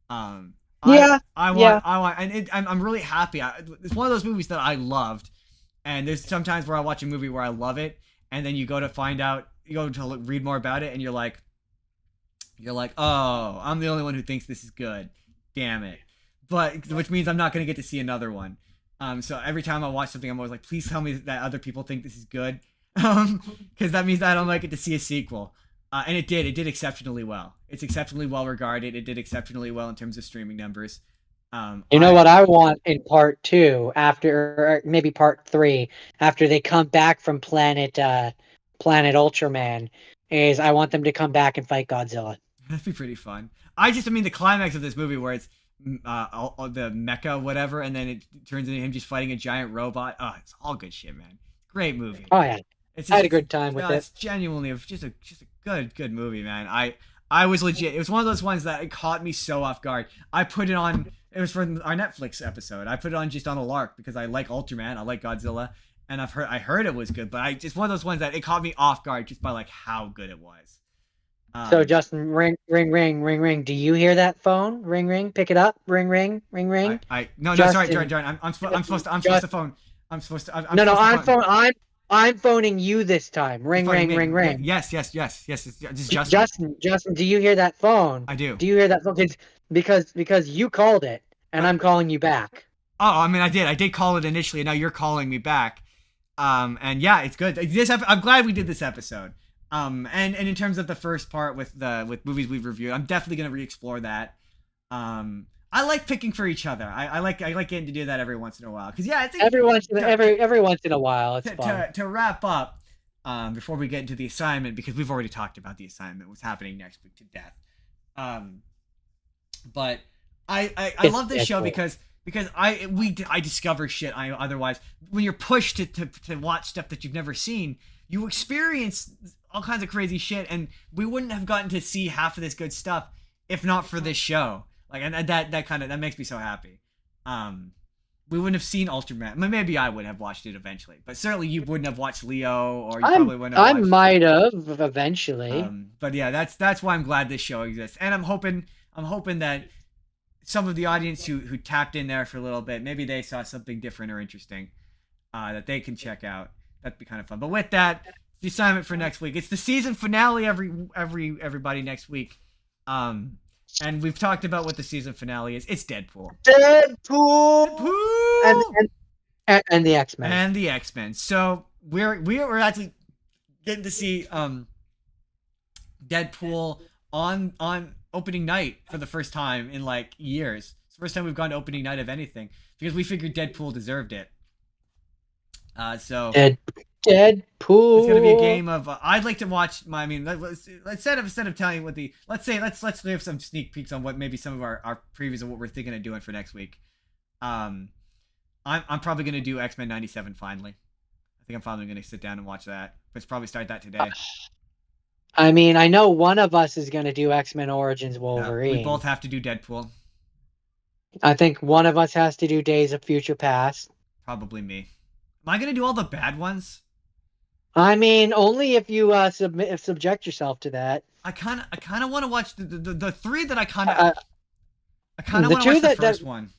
I want, and I'm really happy. It's one of those movies that I loved, and there's sometimes where I watch a movie where I love it, and then you go to find out, you go to read more about it, and you're like, oh, I'm the only one who thinks this is good, damn it. But which means I'm not gonna get to see another one. So every time I watch something, I'm always like, please tell me that other people think this is good. Because that means that I don't get to see a sequel. And it did exceptionally well. It's exceptionally well regarded. It did exceptionally well in terms of streaming numbers. What I want in part 2, or maybe part 3, after they come back from Planet Ultraman, is I want them to come back and fight Godzilla. That'd be pretty fun. The climax of this movie where it's the mecha whatever, and then it turns into him just fighting a giant robot. Oh, it's all good shit, man. Great movie. Oh yeah. I had a good time with it. It's genuinely just a good movie, man. I was legit. It was one of those ones that it caught me so off guard. I put it on. It was for our Netflix episode. I put it on just on a lark because I like Ultraman. I like Godzilla, and I heard it was good. But just one of those ones that it caught me off guard just by like how good it was. So Justin, ring, ring, ring, ring, ring. Do you hear that phone? Ring, ring. Pick it up. Ring, ring, ring, ring. Sorry, Jordan. I'm supposed to phone. I'm phoning you this time. Ring, ring, ring, ring. Yes. It's Justin. Justin, do you hear that phone? I do. Do you hear that phone? Because you called it, and I'm calling you back. Oh, I mean, I did call it initially, and now you're calling me back. And yeah, it's good. I'm glad we did this episode. And in terms of the first part with movies we've reviewed, I'm definitely gonna re-explore that. I like picking for each other. I like getting to do that every once in a while. Because yeah, I think every once in a while, it's fun. To wrap up, before we get into the assignment, because we've already talked about the assignment, what's happening next week to death. But I love this show because I discover shit I otherwise, when you're pushed to watch stuff that you've never seen, you experience all kinds of crazy shit, and we wouldn't have gotten to see half of this good stuff if not for this show. Like, and that makes me so happy. We wouldn't have seen Ultraman. Maybe I would have watched it eventually, but certainly you wouldn't have watched Leo, or you probably wouldn't have. I might have eventually. But yeah, that's why I'm glad this show exists, and I'm hoping that some of the audience who tapped in there for a little bit, maybe they saw something different or interesting, that they can check out. That'd be kind of fun. But with that, the assignment for next week. It's the season finale. Everybody next week. And we've talked about what the season finale is. It's Deadpool. And the X-Men. And the X-Men. So we're actually getting to see Deadpool on opening night for the first time in like years. It's the first time we've gone to opening night of anything because we figured Deadpool deserved it. So Deadpool. It's gonna be a game of. I'd like to watch. Instead of telling you what let's give some sneak peeks on what maybe some of our previews of what we're thinking of doing for next week. I'm probably gonna do X-Men 97 finally. I think I'm finally gonna sit down and watch that. Let's probably start that today. I mean, I know one of us is gonna do X-Men Origins Wolverine. We both have to do Deadpool. I think one of us has to do Days of Future Past. Probably me. Am I gonna do all the bad ones? I mean, only if you subject yourself to that. I kind of want to watch the three that I kind of want to watch the first one.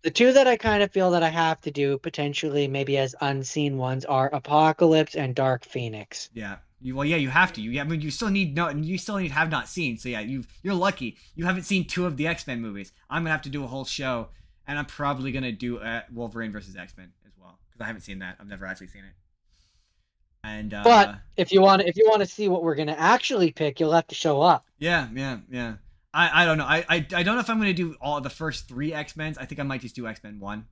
The two that I kind of feel that I have to do potentially maybe as unseen ones are Apocalypse and Dark Phoenix. Yeah. Well, yeah, you have to. I mean, you still need have not seen. So yeah, you're lucky. You haven't seen 2 of the X-Men movies. I'm gonna have to do a whole show, and I'm probably gonna do Wolverine versus X-Men as well because I haven't seen that. I've never actually seen it. And But if you want to see what we're gonna actually pick, you'll have to show up. yeah. I don't know. I don't know if I'm gonna do all the first 3 X-Men's. I think I might just do X-Men 1,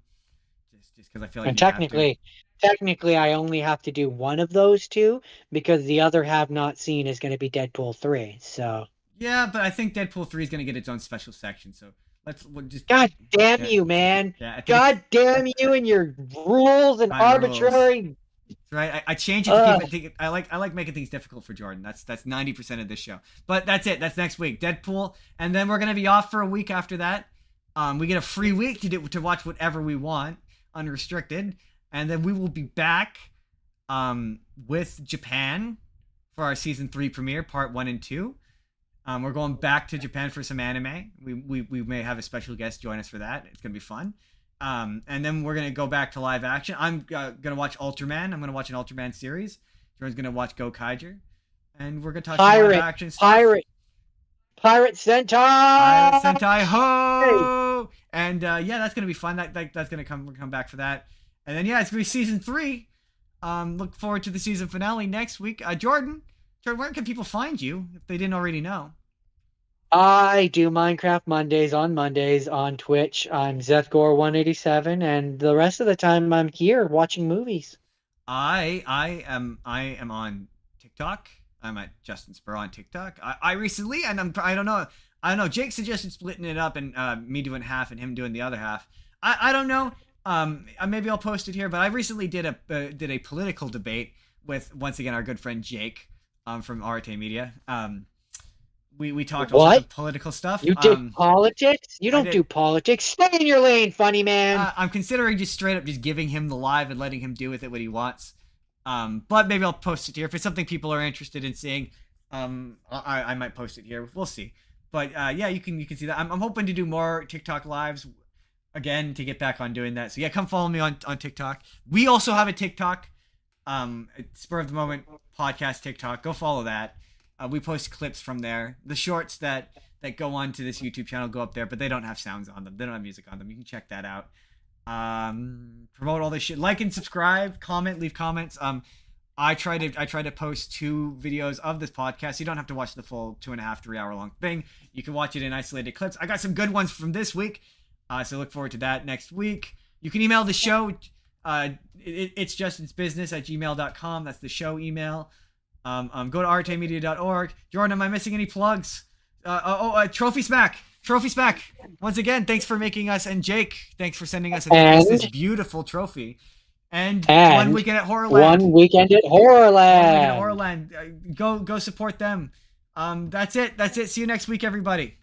just because I feel like And technically, I only have to do one of those 2 because the other have not seen is going to be Deadpool 3. So yeah, but I think Deadpool 3 is gonna get its own special section. So we'll just. God damn you, man! Yeah, God damn you and your rules and arbitrary. Rules. Right, I change it to keep it. I like making things difficult for Jordan. That's 90% of this show. But that's it. That's next week, Deadpool, and then we're gonna be off for a week after that. We get a free week to watch whatever we want, unrestricted, and then we will be back, with Japan for our season 3 premiere, part 1 and 2. We're going back to Japan for some anime. We may have a special guest join us for that. It's gonna be fun. And then we're gonna go back to live action. I'm gonna watch Ultraman. I'm gonna watch an Ultraman series. Jordan's gonna watch Gokaiger, and we're gonna talk some live action stuff. Pirate Sentai ho! And yeah, that's gonna be fun. That's gonna come back for that. And then yeah, it's gonna be season 3. Look forward to the season finale next week. Jordan, where can people find you if they didn't already know? I do Minecraft Mondays on Twitch. I'm ZethGore187, and the rest of the time I'm here watching movies. I am on TikTok. I'm at Justin Spurr on TikTok. I recently, and I don't know. Jake suggested splitting it up and me doing half and him doing the other half. I don't know. Maybe I'll post it here. But I recently did a political debate with, once again, our good friend Jake from Arete Media. We talked about political stuff. You did politics? You don't do politics. Stay in your lane, funny man. I'm considering just straight up just giving him the live and letting him do with it what he wants. But maybe I'll post it here if it's something people are interested in seeing. I might post it here. We'll see. But yeah, you can see that. I'm hoping to do more TikTok lives again to get back on doing that. So yeah, come follow me on TikTok. We also have a TikTok, Spur of the Moment podcast TikTok. Go follow that. We post clips from there. The shorts that go on to this YouTube channel go up there, but they don't have sounds on them. They don't have music on them. You can check that out. Promote all this shit. Like and subscribe. Comment. Leave comments. I try to post 2 videos of this podcast. You don't have to watch the full 2.5, 3 hour long thing. You can watch it in isolated clips. I got some good ones from this week. So look forward to that next week. You can email the show. It's justinsbusiness@gmail.com. That's the show email. Go to aretemedia.org. Jordan, am I missing any plugs? Trophy Smack. Once again, thanks for making us, and Jake, thanks for sending us this beautiful trophy. And one weekend at Horrorland. Go support them. That's it. See you next week, everybody.